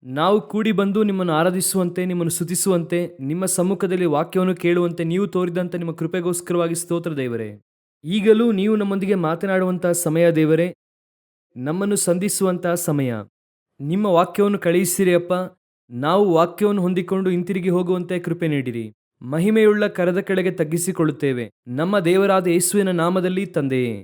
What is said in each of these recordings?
ನಾವು ಕೂಡಿ ಬಂದು ನಿಮ್ಮನ್ನು ಆರಾಧಿಸುವಂತೆ, ನಿಮ್ಮನ್ನು ಸ್ತುತಿಸುವಂತೆ, ನಿಮ್ಮ ಸಮ್ಮುಖದಲ್ಲಿ ವಾಕ್ಯವನ್ನು ಕೇಳುವಂತೆ ನೀವು ತೋರಿದಂಥ ನಿಮ್ಮ ಕೃಪೆಗೋಸ್ಕರವಾಗಿ ಸ್ತೋತ್ರ ದೇವರೇ. ಈಗಲೂ ನೀವು ನಮ್ಮೊಂದಿಗೆ ಮಾತನಾಡುವಂತಹ ಸಮಯ ದೇವರೇ, ನಮ್ಮನ್ನು ಸಂಧಿಸುವಂತಹ ಸಮಯ. ನಿಮ್ಮ ವಾಕ್ಯವನ್ನು ಕಳುಹಿಸಿರಿ ಅಪ್ಪ. ನಾವು ವಾಕ್ಯವನ್ನು ಹೊಂದಿಕೊಂಡು ಹಿಂತಿರುಗಿ ಹೋಗುವಂತೆ ಕೃಪೆ ನೀಡಿರಿ. ಮಹಿಮೆಯುಳ್ಳ ಕರದ ಕೆಳಗೆ ತಗ್ಗಿಸಿಕೊಳ್ಳುತ್ತೇವೆ ನಮ್ಮ ದೇವರಾದ ಯೇಸುವಿನ ನಾಮದಲ್ಲಿ ತಂದೆಯೇ.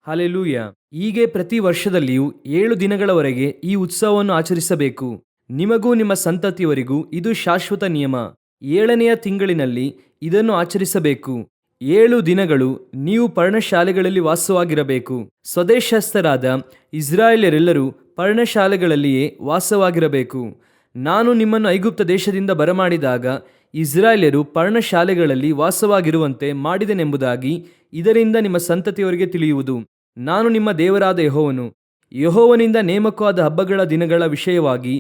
ಹಾಲೆಲೂಯ. ಹೀಗೆ ಪ್ರತಿ ವರ್ಷದಲ್ಲಿಯೂ 7 ದಿನಗಳವರೆಗೆ ಈ ಉತ್ಸವವನ್ನು ಆಚರಿಸಬೇಕು. ನಿಮಗೂ ನಿಮ್ಮ ಸಂತತಿಯವರಿಗೂ ಇದು ಶಾಶ್ವತ ನಿಯಮ. 7ನೆಯ ತಿಂಗಳಿನಲ್ಲಿ ಇದನ್ನು ಆಚರಿಸಬೇಕು. 7 ದಿನಗಳು ನೀವು ಪರ್ಣಶಾಲೆಗಳಲ್ಲಿ ವಾಸವಾಗಿರಬೇಕು. ಸ್ವದೇಶಸ್ಥರಾದ ಇಸ್ರಾಯೇಲ್ಯರೆಲ್ಲರೂ ಪರ್ಣಶಾಲೆಗಳಲ್ಲಿಯೇ ವಾಸವಾಗಿರಬೇಕು. ನಾನು ನಿಮ್ಮನ್ನು ಐಗುಪ್ತ ದೇಶದಿಂದ ಬರಮಾಡಿದಾಗ ಇಸ್ರಾಯೇಲ್ಯರು ಪರ್ಣಶಾಲೆಗಳಲ್ಲಿ ವಾಸವಾಗಿರುವಂತೆ ಮಾಡಿದೆನೆಂಬುದಾಗಿ ಇದರಿಂದ ನಿಮ್ಮ ಸಂತತಿಯವರಿಗೆ ತಿಳಿಯುವುದು. ನಾನು ನಿಮ್ಮ ದೇವರಾದ ಯೆಹೋವನು. ಯೆಹೋವನಿಂದ ನೇಮಕವಾದ ಹಬ್ಬಗಳ ದಿನಗಳ ವಿಷಯವಾಗಿ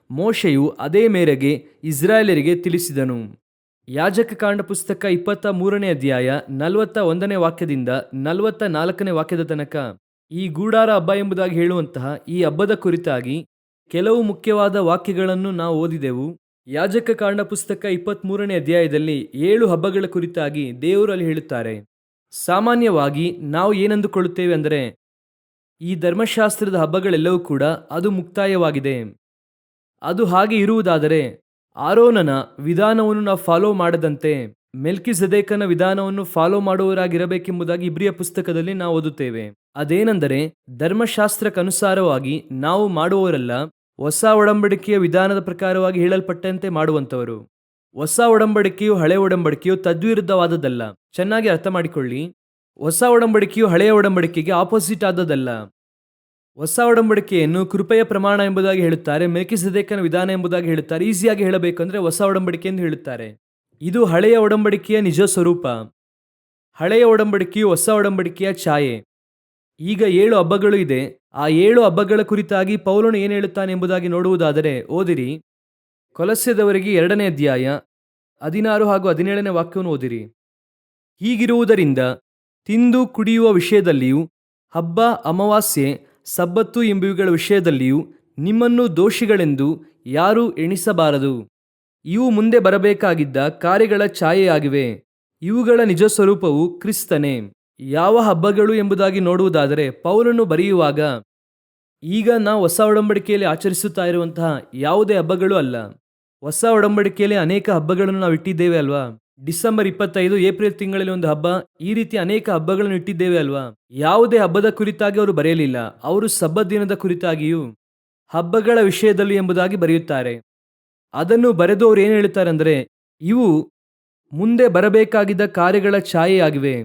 ಮೋಶೆಯು ಅದೇ ಮೇರೆಗೆ ಇಸ್ರಾಯೇಲರಿಗೆ ತಿಳಿಸಿದನು. ಯಾಜಕಕಾಂಡ ಪುಸ್ತಕ 23ನೇ ಅಧ್ಯಾಯ 41ನೇ ವಾಕ್ಯದಿಂದ 44ನೇ ವಾಕ್ಯದ ತನಕ. ಈ ಗೂಡಾರ ಹಬ್ಬ ಎಂಬುದಾಗಿ ಹೇಳುವಂತಹ ಈ ಹಬ್ಬದ ಕುರಿತಾಗಿ ಕೆಲವು ಮುಖ್ಯವಾದ ವಾಕ್ಯಗಳನ್ನು ನಾವು ಓದಿದೆವು. ಯಾಜಕಕಾಂಡ ಪುಸ್ತಕ 23ನೇ ಅಧ್ಯಾಯದಲ್ಲಿ 7 ಹಬ್ಬಗಳ ಕುರಿತಾಗಿ ದೇವರು ಅಲ್ಲಿ ಹೇಳುತ್ತಾರೆ. ಸಾಮಾನ್ಯವಾಗಿ ನಾವು ಏನಂದುಕೊಳ್ಳುತ್ತೇವೆ ಅಂದರೆ, ಈ ಧರ್ಮಶಾಸ್ತ್ರದ ಹಬ್ಬಗಳೆಲ್ಲವೂ ಕೂಡ ಅದು ಮುಕ್ತಾಯವಾಗಿದೆ. ಅದು ಹಾಗೆ ಇರುವುದಾದರೆ ಆರೋನನ ವಿಧಾನವನ್ನು ನಾವು ಫಾಲೋ ಮಾಡದಂತೆ ಮೆಲ್ಕಿಸೆದೇಕನ ವಿಧಾನವನ್ನು ಫಾಲೋ ಮಾಡುವವರಾಗಿರಬೇಕೆಂಬುದಾಗಿ ಇಬ್ರಿಯ ಪುಸ್ತಕದಲ್ಲಿ ನಾವು ಓದುತ್ತೇವೆ. ಅದೇನೆಂದರೆ, ಧರ್ಮಶಾಸ್ತ್ರಕ್ಕನುಸಾರವಾಗಿ ನಾವು ಮಾಡುವವರಲ್ಲ, ಹೊಸ ಒಡಂಬಡಿಕೆಯ ವಿಧಾನದ ಪ್ರಕಾರವಾಗಿ ಹೇಳಲ್ಪಟ್ಟಂತೆ ಮಾಡುವಂಥವರು. ಹೊಸ ಒಡಂಬಡಿಕೆಯು ಹಳೆ ಒಡಂಬಡಿಕೆಯು ತದ್ವಿರುದ್ಧವಾದದ್ದಲ್ಲ. ಚೆನ್ನಾಗಿ ಅರ್ಥ ಮಾಡಿಕೊಳ್ಳಿ. ಹೊಸ ಒಡಂಬಡಿಕೆಯು ಹಳೆಯ ಒಡಂಬಡಿಕೆಗೆ ಆಪೋಸಿಟ್ ಆದದ್ದಲ್ಲ. ಹೊಸ ಒಡಂಬಡಿಕೆಯನ್ನು ಕೃಪೆಯ ಪ್ರಮಾಣ ಎಂಬುದಾಗಿ ಹೇಳುತ್ತಾರೆ, ಮೆಲ್ಕಿಸೆದೇಕನ ವಿಧಾನ ಎಂಬುದಾಗಿ ಹೇಳುತ್ತಾರೆ. ಈಸಿಯಾಗಿ ಹೇಳಬೇಕಂದ್ರೆ ಹೊಸ ಒಡಂಬಡಿಕೆ ಎಂದು ಹೇಳುತ್ತಾರೆ. ಇದು ಹಳೆಯ ಒಡಂಬಡಿಕೆಯ ನಿಜ ಸ್ವರೂಪ. ಹಳೆಯ ಒಡಂಬಡಿಕೆಯು ಹೊಸ ಒಡಂಬಡಿಕೆಯ ಛಾಯೆ. ಈಗ 7 ಹಬ್ಬಗಳು ಇದೆ. ಆ 7 ಹಬ್ಬಗಳ ಕುರಿತಾಗಿ ಪೌಲನು ಏನು ಹೇಳುತ್ತಾನೆ ಎಂಬುದಾಗಿ ನೋಡುವುದಾದರೆ ಓದಿರಿ. ಕೊಲಸ್ಯದವರಿಗೆ 2ನೇ ಅಧ್ಯಾಯ 16 ಹಾಗೂ 17ನೇ ವಾಕ್ಯವನ್ನು ಓದಿರಿ. ಹೀಗಿರುವುದರಿಂದ ತಿಂದು ಕುಡಿಯುವ ವಿಷಯದಲ್ಲಿಯೂ ಹಬ್ಬ, ಅಮಾವಾಸ್ಯೆ, ಸಬ್ಬತ್ತು ಎಂಬುವುಗಳ ವಿಷಯದಲ್ಲಿಯೂ ನಿಮ್ಮನ್ನು ದೋಷಿಗಳೆಂದು ಯಾರೂ ಎಣಿಸಬಾರದು. ಇವು ಮುಂದೆ ಬರಬೇಕಾಗಿದ್ದ ಕಾರ್ಯಗಳ ಛಾಯೆಯಾಗಿವೆ. ಇವುಗಳ ನಿಜ ಸ್ವರೂಪವು ಕ್ರಿಸ್ತನೇ. ಯಾವ ಹಬ್ಬಗಳು ಎಂಬುದಾಗಿ ನೋಡುವುದಾದರೆ ಪೌಲನು ಬರೆಯುವಾಗ ಈಗ ನಾವು ಹೊಸ ಒಡಂಬಡಿಕೆಯಲ್ಲಿ ಆಚರಿಸುತ್ತಾ ಇರುವಂತಹ ಯಾವುದೇ ಹಬ್ಬಗಳು ಅಲ್ಲ. ಹೊಸ ಒಡಂಬಡಿಕೆಯಲ್ಲಿ ಅನೇಕ ಹಬ್ಬಗಳನ್ನು ನಾವು ಇಟ್ಟಿದ್ದೇವೆ ಅಲ್ವಾ. ಡಿಸೆಂಬರ್ 25, ಏಪ್ರಿಲ್ ತಿಂಗಳಲ್ಲಿ ಒಂದು ಹಬ್ಬ, ಈ ರೀತಿ ಅನೇಕ ಹಬ್ಬಗಳನ್ನು ಇಟ್ಟಿದ್ದೇವೆ ಅಲ್ವಾ. ಯಾವುದೇ ಹಬ್ಬದ ಕುರಿತಾಗಿ ಅವರು ಬರೆಯಲಿಲ್ಲ. ಅವರು ಸಬ್ಬತ್ ದಿನದ ಕುರಿತಾಗಿಯೂ ಹಬ್ಬಗಳ ವಿಷಯದಲ್ಲಿ ಎಂಬುದಾಗಿ ಬರೆಯುತ್ತಾರೆ. ಅದನ್ನು ಬರೆದು ಅವರು ಏನು ಹೇಳುತ್ತಾರೆ ಅಂದರೆ, ಇವು ಮುಂದೆ ಬರಬೇಕಾಗಿದ್ದ ಕಾರ್ಯಗಳ ಛಾಯೆಯಾಗಿವೆ.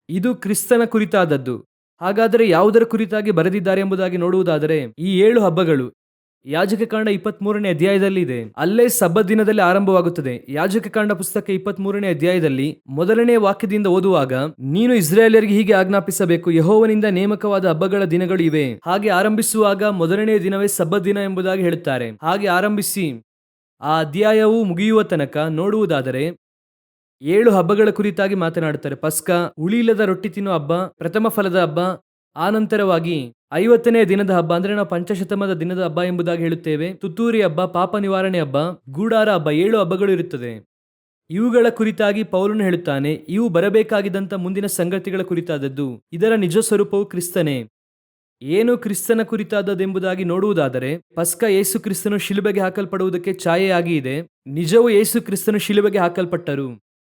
ಇದು ಕ್ರಿಸ್ತನ ಕುರಿತಾದದ್ದು. ಹಾಗಾದರೆ ಯಾವುದರ ಕುರಿತಾಗಿ ಬರೆದಿದ್ದಾರೆ ಎಂಬುದಾಗಿ ನೋಡುವುದಾದರೆ ಈ 7 ಹಬ್ಬಗಳು ಯಾಜಕಕಾಂಡ 23ನೇ ಅಧ್ಯಾಯದಲ್ಲಿ ಇದೆ. ಅಲ್ಲೇ ಸಬ್ಬತ್ ದಿನದಲ್ಲಿ ಆರಂಭವಾಗುತ್ತದೆ. ಯಾಜಕಕಾಂಡ ಪುಸ್ತಕ 23ನೇ ಅಧ್ಯಾಯದಲ್ಲಿ 1ನೇ ವಾಕ್ಯದಿಂದ ಓದುವಾಗ, ನೀನು ಇಸ್ರಾಯೇಲ್ಯರಿಗೆ ಹೀಗೆ ಆಜ್ಞಾಪಿಸಬೇಕು, ಯೆಹೋವನಿಂದ ನೇಮಕವಾದ ಹಬ್ಬಗಳ ದಿನಗಳು ಇವೆ. ಹಾಗೆ ಆರಂಭಿಸುವಾಗ 1ನೇ ದಿನವೇ ಸಬ್ಬತ್ ದಿನ ಎಂಬುದಾಗಿ ಹೇಳುತ್ತಾರೆ. ಹಾಗೆ ಆರಂಭಿಸಿ ಆ ಅಧ್ಯಾಯವು ಮುಗಿಯುವ ತನಕ ನೋಡುವುದಾದರೆ 7 ಹಬ್ಬಗಳ ಕುರಿತಾಗಿ ಮಾತನಾಡುತ್ತಾರೆ. ಪಸ್ಕ, ಹುಳಿಯಿಲ್ಲದ ರೊಟ್ಟಿ ತಿನ್ನುವ ಹಬ್ಬ, ಪ್ರಥಮ ಫಲದ ಹಬ್ಬ, ಆನಂತರವಾಗಿ 50ನೇ ದಿನದ ಹಬ್ಬ, ಅಂದ್ರೆ ನಾವು ಪಂಚಶತಮದ ದಿನದ ಹಬ್ಬ ಎಂಬುದಾಗಿ ಹೇಳುತ್ತೇವೆ. ತುತ್ತೂರಿ ಹಬ್ಬ, ಪಾಪ ನಿವಾರಣೆ ಹಬ್ಬ, ಗೂಡಾರ ಹಬ್ಬ, 7 ಹಬ್ಬಗಳು ಇರುತ್ತದೆ. ಇವುಗಳ ಕುರಿತಾಗಿ ಪೌಲನು ಹೇಳುತ್ತಾನೆ, ಇವು ಬರಬೇಕಾಗಿದ್ದಂಥ ಮುಂದಿನ ಸಂಗತಿಗಳ ಕುರಿತಾದದ್ದು. ಇದರ ನಿಜ ಸ್ವರೂಪವು ಕ್ರಿಸ್ತನೇ. ಏನು ಕ್ರಿಸ್ತನ ಕುರಿತಾದದ್ದೆಂಬುದಾಗಿ ನೋಡುವುದಾದರೆ, ಪಸ್ಕ ಯೇಸು ಕ್ರಿಸ್ತನು ಶಿಲುಬೆಗೆ ಹಾಕಲ್ಪಡುವುದಕ್ಕೆ ಛಾಯೆಯಾಗಿ ಇದೆ. ನಿಜವು ಯೇಸು ಕ್ರಿಸ್ತನು ಶಿಲುಬೆಗೆ ಹಾಕಲ್ಪಟ್ಟರು.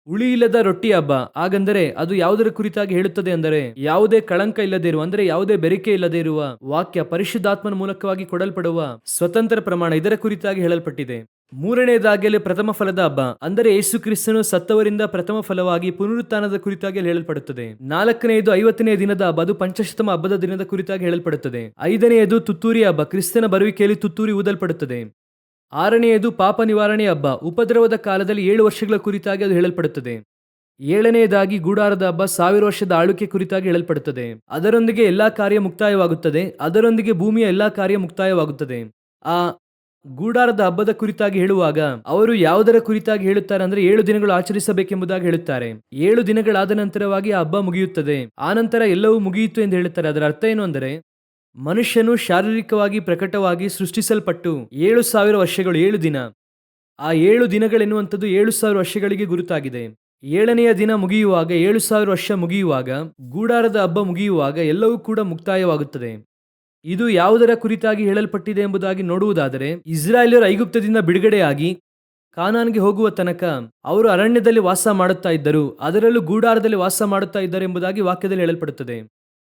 ಹುಳಿಯಿಲ್ಲದ ರೊಟ್ಟಿ ಹಬ್ಬ, ಹಾಗಂದರೆ ಅದು ಯಾವುದರ ಕುರಿತಾಗಿ ಹೇಳುತ್ತದೆ ಅಂದರೆ, ಯಾವುದೇ ಕಳಂಕ ಇಲ್ಲದೆ ಇರುವ, ಅಂದರೆ ಯಾವುದೇ ಬೆರಿಕೆ ಇಲ್ಲದೆ ಇರುವ ವಾಕ್ಯ, ಪರಿಶುದ್ಧಾತ್ಮನ ಮೂಲಕವಾಗಿ ಕೊಡಲ್ಪಡುವ ಸ್ವತಂತ್ರ ಪ್ರಮಾಣ, ಇದರ ಕುರಿತಾಗಿ ಹೇಳಲ್ಪಟ್ಟಿದೆ. 3ನೇದಾಗಿಯಲ್ಲಿ ಪ್ರಥಮ ಫಲದ ಹಬ್ಬ, ಅಂದರೆ ಯೇಸು ಕ್ರಿಸ್ತನು ಸತ್ತವರಿಂದ ಪ್ರಥಮ ಫಲವಾಗಿ ಪುನರುತ್ಥಾನದ ಕುರಿತಾಗಿ ಹೇಳಲ್ಪಡುತ್ತದೆ. 4ನೇದು 50ನೇ ದಿನದ ಹಬ್ಬ, ಅದು ಪಂಚಶತಮ ಹಬ್ಬದ ದಿನದ ಕುರಿತಾಗಿ ಹೇಳಲ್ಪಡುತ್ತದೆ. 5ನೇದು ತುತ್ತೂರಿ ಹಬ್ಬ, ಕ್ರಿಸ್ತನ ಬರುವಿಕೆಯಲ್ಲಿ ತುತ್ತೂರಿ ಊದಲ್ಪಡುತ್ತದೆ. 6ನೇದು ಪಾಪ ನಿವಾರಣೆ ಹಬ್ಬ, ಉಪದ್ರವದ ಕಾಲದಲ್ಲಿ 7 ವರ್ಷಗಳ ಕುರಿತಾಗಿ ಅದು ಹೇಳಲ್ಪಡುತ್ತದೆ. 7ನೇದಾಗಿ ಗೂಡಾರದ ಹಬ್ಬ, 1000 ವರ್ಷದ ಆಳ್ವಿಕೆ ಕುರಿತಾಗಿ ಹೇಳಲ್ಪಡುತ್ತದೆ. ಅದರೊಂದಿಗೆ ಎಲ್ಲಾ ಕಾರ್ಯ ಮುಕ್ತಾಯವಾಗುತ್ತದೆ. ಅದರೊಂದಿಗೆ ಭೂಮಿಯ ಎಲ್ಲಾ ಕಾರ್ಯ ಮುಕ್ತಾಯವಾಗುತ್ತದೆ. ಆ ಗೂಡಾರದ ಹಬ್ಬದ ಕುರಿತಾಗಿ ಹೇಳುವಾಗ ಅವರು ಯಾವುದರ ಕುರಿತಾಗಿ ಹೇಳುತ್ತಾರೆ ಅಂದ್ರೆ 7 ದಿನಗಳು ಆಚರಿಸಬೇಕೆಂಬುದಾಗಿ ಹೇಳುತ್ತಾರೆ. 7 ದಿನಗಳಾದ ನಂತರವಾಗಿ ಆ ಹಬ್ಬ ಮುಗಿಯುತ್ತದೆ. ಆ ನಂತರ ಎಲ್ಲವೂ ಮುಗಿಯಿತು ಎಂದು ಹೇಳುತ್ತಾರೆ. ಅದರ ಅರ್ಥ ಏನು ಅಂದರೆ ಮನುಷ್ಯನು ಶಾರೀರಿಕವಾಗಿ ಪ್ರಕಟವಾಗಿ ಸೃಷ್ಟಿಸಲ್ಪಟ್ಟು 7,000 ವರ್ಷಗಳು 7 ದಿನ. ಆ 7 ದಿನಗಳೆನ್ನುವಂಥದ್ದು 7,000 ವರ್ಷಗಳಿಗೆ ಗುರುತಾಗಿದೆ. 7ನೆಯ ದಿನ ಮುಗಿಯುವಾಗ 7,000 ವರ್ಷ ಮುಗಿಯುವಾಗ ಗೂಡಾರದ ಹಬ್ಬ ಮುಗಿಯುವಾಗ ಎಲ್ಲವೂ ಕೂಡ ಮುಕ್ತಾಯವಾಗುತ್ತದೆ. ಇದು ಯಾವುದರ ಕುರಿತಾಗಿ ಹೇಳಲ್ಪಟ್ಟಿದೆ ಎಂಬುದಾಗಿ ನೋಡುವುದಾದರೆ, ಇಸ್ರಾಯೇಲ್ಯರು ಐಗುಪ್ತದಿಂದ ಬಿಡುಗಡೆಯಾಗಿ ಕಾನಾನ್ಗೆ ಹೋಗುವ ತನಕ ಅವರು ಅರಣ್ಯದಲ್ಲಿ ವಾಸ ಮಾಡುತ್ತಾ ಇದ್ದರು, ಅದರಲ್ಲೂ ಗೂಡಾರದಲ್ಲಿ ವಾಸ ಮಾಡುತ್ತಾ ಇದ್ದಾರೆ ಎಂಬುದಾಗಿ ವಾಕ್ಯದಲ್ಲಿ ಹೇಳಲ್ಪಡುತ್ತದೆ.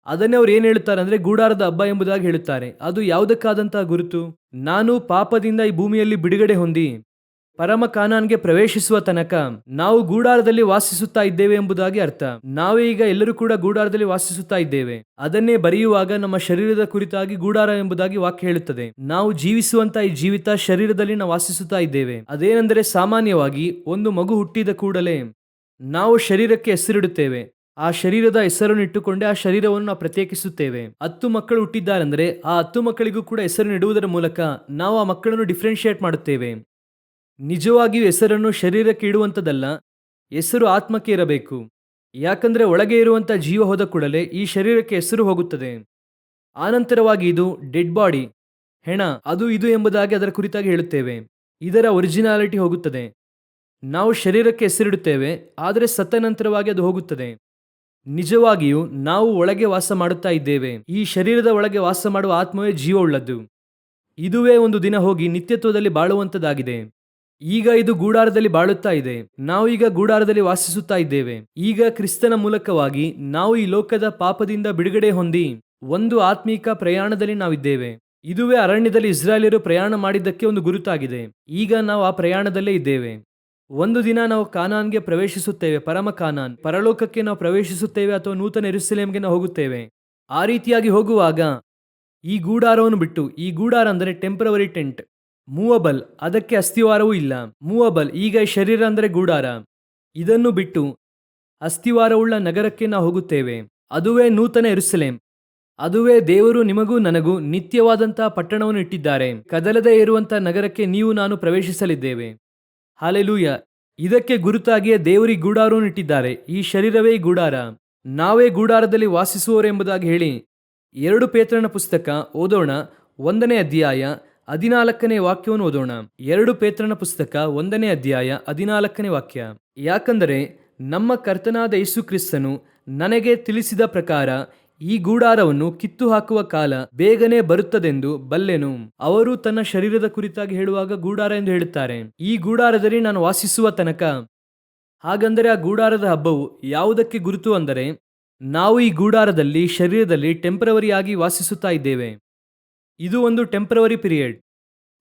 ಅದನ್ನೇ ಅವ್ರು ಏನು ಹೇಳುತ್ತಾರೆ ಅಂದರೆ ಗೂಡಾರದ ಹಬ್ಬ ಎಂಬುದಾಗಿ ಹೇಳುತ್ತಾರೆ. ಅದು ಯಾವುದಕ್ಕಾದಂತಹ ಗುರುತು? ನಾನು ಪಾಪದಿಂದ ಈ ಭೂಮಿಯಲ್ಲಿ ಬಿಡುಗಡೆ ಹೊಂದಿ ಪರಮ ಕಾನಾನ್ಗೆ ಪ್ರವೇಶಿಸುವ ತನಕ ನಾವು ಗೂಡಾರದಲ್ಲಿ ವಾಸಿಸುತ್ತಾ ಇದ್ದೇವೆ ಎಂಬುದಾಗಿ ಅರ್ಥ. ನಾವೇ ಈಗ ಎಲ್ಲರೂ ಕೂಡ ಗೂಡಾರದಲ್ಲಿ ವಾಸಿಸುತ್ತಾ ಇದ್ದೇವೆ. ಅದನ್ನೇ ಬರೆಯುವಾಗ ನಮ್ಮ ಶರೀರದ ಕುರಿತಾಗಿ ಗೂಡಾರ ಎಂಬುದಾಗಿ ವಾಕ್ಯ ಹೇಳುತ್ತದೆ. ನಾವು ಜೀವಿಸುವಂತ ಈ ಜೀವಿತ ಶರೀರದಲ್ಲಿ ನಾವು ವಾಸಿಸುತ್ತಾ ಇದ್ದೇವೆ. ಅದೇನೆಂದರೆ, ಸಾಮಾನ್ಯವಾಗಿ ಒಂದು ಮಗು ಹುಟ್ಟಿದ ಕೂಡಲೇ ನಾವು ಶರೀರಕ್ಕೆ ಹೆಸರಿಡುತ್ತೇವೆ. ಆ ಶರೀರದ ಹೆಸರನ್ನು ಇಟ್ಟುಕೊಂಡೇ ಆ ಶರೀರವನ್ನು ನಾವು ಪ್ರತ್ಯೇಕಿಸುತ್ತೇವೆ. 10 ಮಕ್ಕಳು ಹುಟ್ಟಿದ್ದಾರೆಂದರೆ ಆ 10 ಮಕ್ಕಳಿಗೂ ಕೂಡ ಹೆಸರನ್ನು ಇಡುವುದರ ಮೂಲಕ ನಾವು ಆ ಮಕ್ಕಳನ್ನು ಡಿಫ್ರೆನ್ಶಿಯೇಟ್ ಮಾಡುತ್ತೇವೆ. ನಿಜವಾಗಿಯೂ ಹೆಸರನ್ನು ಶರೀರಕ್ಕೆ ಇಡುವಂಥದ್ದಲ್ಲ, ಹೆಸರು ಆತ್ಮಕ್ಕೆ ಇರಬೇಕು. ಯಾಕಂದರೆ ಒಳಗೆ ಇರುವಂಥ ಜೀವ ಹೋದ ಕೂಡಲೇ ಈ ಶರೀರಕ್ಕೆ ಹೆಸರು ಹೋಗುತ್ತದೆ. ಆನಂತರವಾಗಿ ಇದು ಡೆಡ್ ಬಾಡಿ, ಹೆಣ, ಅದು ಇದು ಎಂಬುದಾಗಿ ಅದರ ಕುರಿತಾಗಿ ಹೇಳುತ್ತೇವೆ. ಇದರ ಒರಿಜಿನಾಲಿಟಿ ಹೋಗುತ್ತದೆ. ನಾವು ಶರೀರಕ್ಕೆ ಹೆಸರಿಡುತ್ತೇವೆ, ಆದರೆ ಸತ್ತ ನಂತರವಾಗಿ ಅದು ಹೋಗುತ್ತದೆ. ನಿಜವಾಗಿಯೂ ನಾವು ಒಳಗೆ ವಾಸ ಮಾಡುತ್ತಾ ಇದ್ದೇವೆ. ಈ ಶರೀರದ ಒಳಗೆ ವಾಸ ಮಾಡುವ ಆತ್ಮವೇ ಜೀವವುಳ್ಳದ್ದು. ಇದುವೇ ಒಂದು ದಿನ ಹೋಗಿ ನಿತ್ಯತ್ವದಲ್ಲಿ ಬಾಳುವಂಥದ್ದಾಗಿದೆ. ಈಗ ಇದು ಗೂಡಾರದಲ್ಲಿ ಬಾಳುತ್ತಾ ಇದೆ. ನಾವು ಈಗ ಗೂಡಾರದಲ್ಲಿ ವಾಸಿಸುತ್ತಾ ಇದ್ದೇವೆ. ಈಗ ಕ್ರಿಸ್ತನ ಮೂಲಕವಾಗಿ ನಾವು ಈ ಲೋಕದ ಪಾಪದಿಂದ ಬಿಡುಗಡೆ ಹೊಂದಿ ಒಂದು ಆತ್ಮೀಕ ಪ್ರಯಾಣದಲ್ಲಿ ನಾವಿದ್ದೇವೆ. ಇದುವೇ ಅರಣ್ಯದಲ್ಲಿ ಇಸ್ರಾಯೇಲ್ಯರು ಪ್ರಯಾಣ ಮಾಡಿದ್ದಕ್ಕೆ ಒಂದು ಗುರುತಾಗಿದೆ. ಈಗ ನಾವು ಆ ಪ್ರಯಾಣದಲ್ಲೇ ಇದ್ದೇವೆ. ಒಂದು ದಿನ ನಾವು ಕಾನಾನ್ಗೆ ಪ್ರವೇಶಿಸುತ್ತೇವೆ, ಪರಮ ಕಾನಾನ್, ಪರಲೋಕಕ್ಕೆ ನಾವು ಪ್ರವೇಶಿಸುತ್ತೇವೆ ಅಥವಾ ನೂತನ ಯೆರೂಸಲೇಮಿಗೆ ನಾವು ಹೋಗುತ್ತೇವೆ. ಆ ರೀತಿಯಾಗಿ ಹೋಗುವಾಗ ಈ ಗೂಡಾರವನ್ನು ಬಿಟ್ಟು, ಈ ಗೂಡಾರ ಅಂದರೆ ಟೆಂಪರವರಿ ಟೆಂಟ್, ಮೂವಬಲ್, ಅದಕ್ಕೆ ಅಸ್ಥಿವಾರವೂ ಇಲ್ಲ. ಮೂವಬಲ್, ಈಗ ಈ ಶರೀರ ಅಂದರೆ ಗೂಡಾರ, ಇದನ್ನು ಬಿಟ್ಟು ಅಸ್ಥಿವಾರವುಳ್ಳ ನಗರಕ್ಕೆ ನಾವು ಹೋಗುತ್ತೇವೆ. ಅದುವೇ ನೂತನ ಯೆರೂಸಲೇಮ್. ಅದುವೇ ದೇವರು ನಿಮಗೂ ನನಗೂ ನಿತ್ಯವಾದಂತಹ ಪಟ್ಟಣವನ್ನು ಇಟ್ಟಿದ್ದಾರೆ. ಕದಲದೇ ಇರುವಂತಹ ನಗರಕ್ಕೆ ನೀವು ನಾನು ಪ್ರವೇಶಿಸಲಿದ್ದೇವೆ. ಹಾಲೆಲೂಯ. ಇದಕ್ಕೆ ಗುರುತಾಗಿಯೇ ದೇವರಿ ಗೂಡಾರವನ್ನು ಇಟ್ಟಿದ್ದಾರೆ. ಈ ಶರೀರವೇ ಈ ಗೂಡಾರ. ನಾವೇ ಗೂಡಾರದಲ್ಲಿ ವಾಸಿಸುವವರೆಂಬುದಾಗಿ ಹೇಳಿ 2 ಪೇತ್ರನ ಪುಸ್ತಕ ಓದೋಣ. 1ನೇ ಅಧ್ಯಾಯ 14ನೇ ವಾಕ್ಯವನ್ನು ಓದೋಣ. 2 ಪೇತ್ರನ ಪುಸ್ತಕ 1ನೇ ಅಧ್ಯಾಯ 14ನೇ ವಾಕ್ಯ. ಯಾಕಂದರೆ ನಮ್ಮ ಕರ್ತನಾದ ಯೇಸು ಕ್ರಿಸ್ತನು ನನಗೆ ತಿಳಿಸಿದ ಪ್ರಕಾರ ಈ ಗೂಡಾರವನ್ನು ಕಿತ್ತು ಹಾಕುವ ಕಾಲ ಬೇಗನೆ ಬರುತ್ತದೆಂದು ಬಲ್ಲೆನು. ಅವರು ತನ್ನ ಶರೀರದ ಕುರಿತಾಗಿ ಹೇಳುವಾಗ ಗೂಡಾರ ಎಂದು ಹೇಳುತ್ತಾರೆ. ಈ ಗೂಡಾರದಲ್ಲಿ ನಾನು ವಾಸಿಸುವ ತನಕ. ಹಾಗಂದರೆ ಆ ಗೂಡಾರದ ಹಬ್ಬವು ಯಾವುದಕ್ಕೆ ಗುರುತು ಅಂದರೆ, ನಾವು ಈ ಗೂಡಾರದಲ್ಲಿ ಶರೀರದಲ್ಲಿ ಟೆಂಪರವರಿ ಆಗಿ ವಾಸಿಸುತ್ತಾ ಇದ್ದೇವೆ. ಇದು ಒಂದು ಟೆಂಪರವರಿ ಪೀರಿಯಡ್.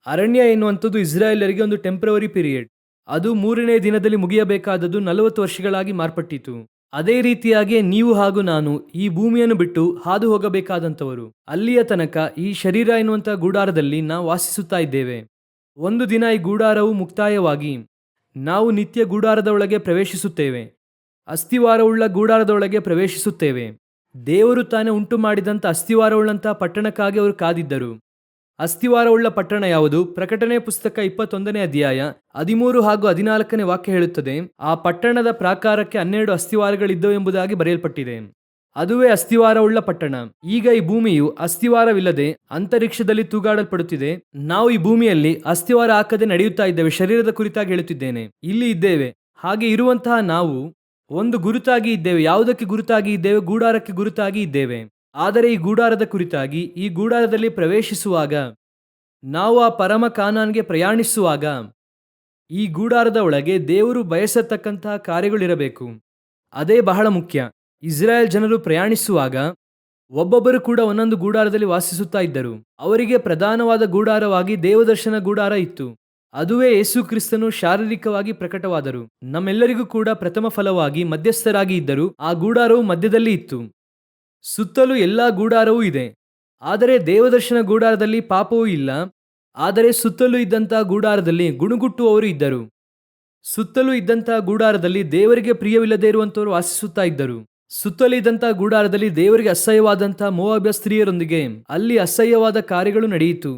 ಅರಣ್ಯ ಎನ್ನುವಂಥದ್ದು ಇಸ್ರಾಯೇಲರಿಗೆ ಒಂದು ಟೆಂಪರವರಿ ಪೀರಿಯಡ್. ಅದು 3ನೇ ದಿನದಲ್ಲಿ ಮುಗಿಯಬೇಕಾದದ್ದು 40 ವರ್ಷಗಳಾಗಿ ಮಾರ್ಪಟ್ಟಿತು. ಅದೇ ರೀತಿಯಾಗಿ ನೀವು ಹಾಗೂ ನಾನು ಈ ಭೂಮಿಯನ್ನು ಬಿಟ್ಟು ಹಾದು ಹೋಗಬೇಕಾದಂಥವರು. ಅಲ್ಲಿಯ ತನಕ ಈ ಶರೀರ ಎನ್ನುವಂಥ ಗೂಡಾರದಲ್ಲಿ ನಾವು ವಾಸಿಸುತ್ತಾ ಇದ್ದೇವೆ. ಒಂದು ದಿನ ಈ ಗೂಡಾರವು ಮುಕ್ತಾಯವಾಗಿ ನಾವು ನಿತ್ಯ ಗೂಡಾರದ ಒಳಗೆ ಪ್ರವೇಶಿಸುತ್ತೇವೆ. ಅಸ್ಥಿವಾರವುಳ್ಳ ಗೂಡಾರದೊಳಗೆ ಪ್ರವೇಶಿಸುತ್ತೇವೆ. ದೇವರು ತಾನೇ ಉಂಟು ಮಾಡಿದಂಥ ಅಸ್ಥಿವಾರವುಳ್ಳಂಥ ಪಟ್ಟಣಕ್ಕಾಗಿ ಅವರು ಕಾದಿದ್ದರು. ಅಸ್ಥಿವಾರವುಳ್ಳ ಪಟ್ಟಣ ಯಾವುದು? ಪ್ರಕಟಣೆ ಪುಸ್ತಕ 21ನೇ ಅಧ್ಯಾಯ 13 ಹಾಗೂ 14ನೇ ವಾಕ್ಯ ಹೇಳುತ್ತದೆ. ಆ ಪಟ್ಟಣದ ಪ್ರಾಕಾರಕ್ಕೆ 12 ಅಸ್ಥಿವಾರಗಳಿದ್ದವು ಎಂಬುದಾಗಿ ಬರೆಯಲ್ಪಟ್ಟಿದೆ. ಅದುವೇ ಅಸ್ಥಿವಾರವುಳ್ಳ ಪಟ್ಟಣ. ಈಗ ಈ ಭೂಮಿಯು ಅಸ್ಥಿವಾರವಿಲ್ಲದೆ ಅಂತರಿಕ್ಷದಲ್ಲಿ ತೂಗಾಡಲ್ಪಡುತ್ತಿದೆ. ನಾವು ಈ ಭೂಮಿಯಲ್ಲಿ ಅಸ್ಥಿವಾರ ಹಾಕದೆ ನಡೆಯುತ್ತಾ ಇದ್ದೇವೆ. ಶರೀರದ ಕುರಿತಾಗಿ ಹೇಳುತ್ತಿದ್ದೇನೆ. ಇಲ್ಲಿ ಇದ್ದೇವೆ. ಹಾಗೆ ಇರುವಂತಹ ನಾವು ಒಂದು ಗುರುತಾಗಿ ಇದ್ದೇವೆ. ಯಾವುದಕ್ಕೆ ಗುರುತಾಗಿ ಇದ್ದೇವೆ? ಗೂಡಾರಕ್ಕೆ ಗುರುತಾಗಿ ಇದ್ದೇವೆ. ಆದರೆ ಈ ಗೂಡಾರದ ಕುರಿತಾಗಿ, ಈ ಗೂಡಾರದಲ್ಲಿ ಪ್ರವೇಶಿಸುವಾಗ, ನಾವು ಆ ಪರಮ ಕಾನಾನ್ಗೆ ಪ್ರಯಾಣಿಸುವಾಗ, ಈ ಗೂಡಾರದ ಒಳಗೆ ದೇವರು ಬಯಸತಕ್ಕಂತಹ ಕಾರ್ಯಗಳಿರಬೇಕು. ಅದೇ ಬಹಳ ಮುಖ್ಯ. ಇಸ್ರಾಯೇಲ್ ಜನರು ಪ್ರಯಾಣಿಸುವಾಗ ಒಬ್ಬೊಬ್ಬರು ಕೂಡ ಒಂದೊಂದು ಗೂಡಾರದಲ್ಲಿ ವಾಸಿಸುತ್ತಾ ಇದ್ದರು. ಅವರಿಗೆ ಪ್ರಧಾನವಾದ ಗೂಡಾರವಾಗಿ ದೇವದರ್ಶನ ಗೂಡಾರ ಇತ್ತು. ಅದುವೇ ಯೇಸು ಕ್ರಿಸ್ತನು ಶಾರೀರಿಕವಾಗಿ ಪ್ರಕಟವಾದರು. ನಮ್ಮೆಲ್ಲರಿಗೂ ಕೂಡ ಪ್ರಥಮ ಫಲವಾಗಿ ಮಧ್ಯಸ್ಥರಾಗಿ ಇದ್ದರು. ಆ ಗೂಡಾರವು ಮಧ್ಯದಲ್ಲಿ ಇತ್ತು. ಸುತ್ತಲೂ ಎಲ್ಲಾ ಗೂಡಾರವೂ ಇದೆ. ಆದರೆ ದೇವದರ್ಶನ ಗೂಡಾರದಲ್ಲಿ ಪಾಪವೂ ಇಲ್ಲ. ಆದರೆ ಸುತ್ತಲೂ ಇದ್ದಂತಹ ಗೂಡಾರದಲ್ಲಿ ಗುಣುಗುಟ್ಟುವವರು ಇದ್ದರು. ಸುತ್ತಲೂ ಇದ್ದಂತಹ ಗೂಡಾರದಲ್ಲಿ ದೇವರಿಗೆ ಪ್ರಿಯವಿಲ್ಲದೆ ಇರುವಂತವರು ವಾಸಿಸುತ್ತಾ ಇದ್ದರು. ಸುತ್ತಲೂ ಇದ್ದಂತಹ ಗೂಡಾರದಲ್ಲಿ ದೇವರಿಗೆ ಅಸಹ್ಯವಾದಂತಹ ಮೋವಾಬ್ಯ ಸ್ತ್ರೀಯರೊಂದಿಗೆ ಅಲ್ಲಿ ಅಸಹ್ಯವಾದ ಕಾರ್ಯಗಳು ನಡೆಯಿತು.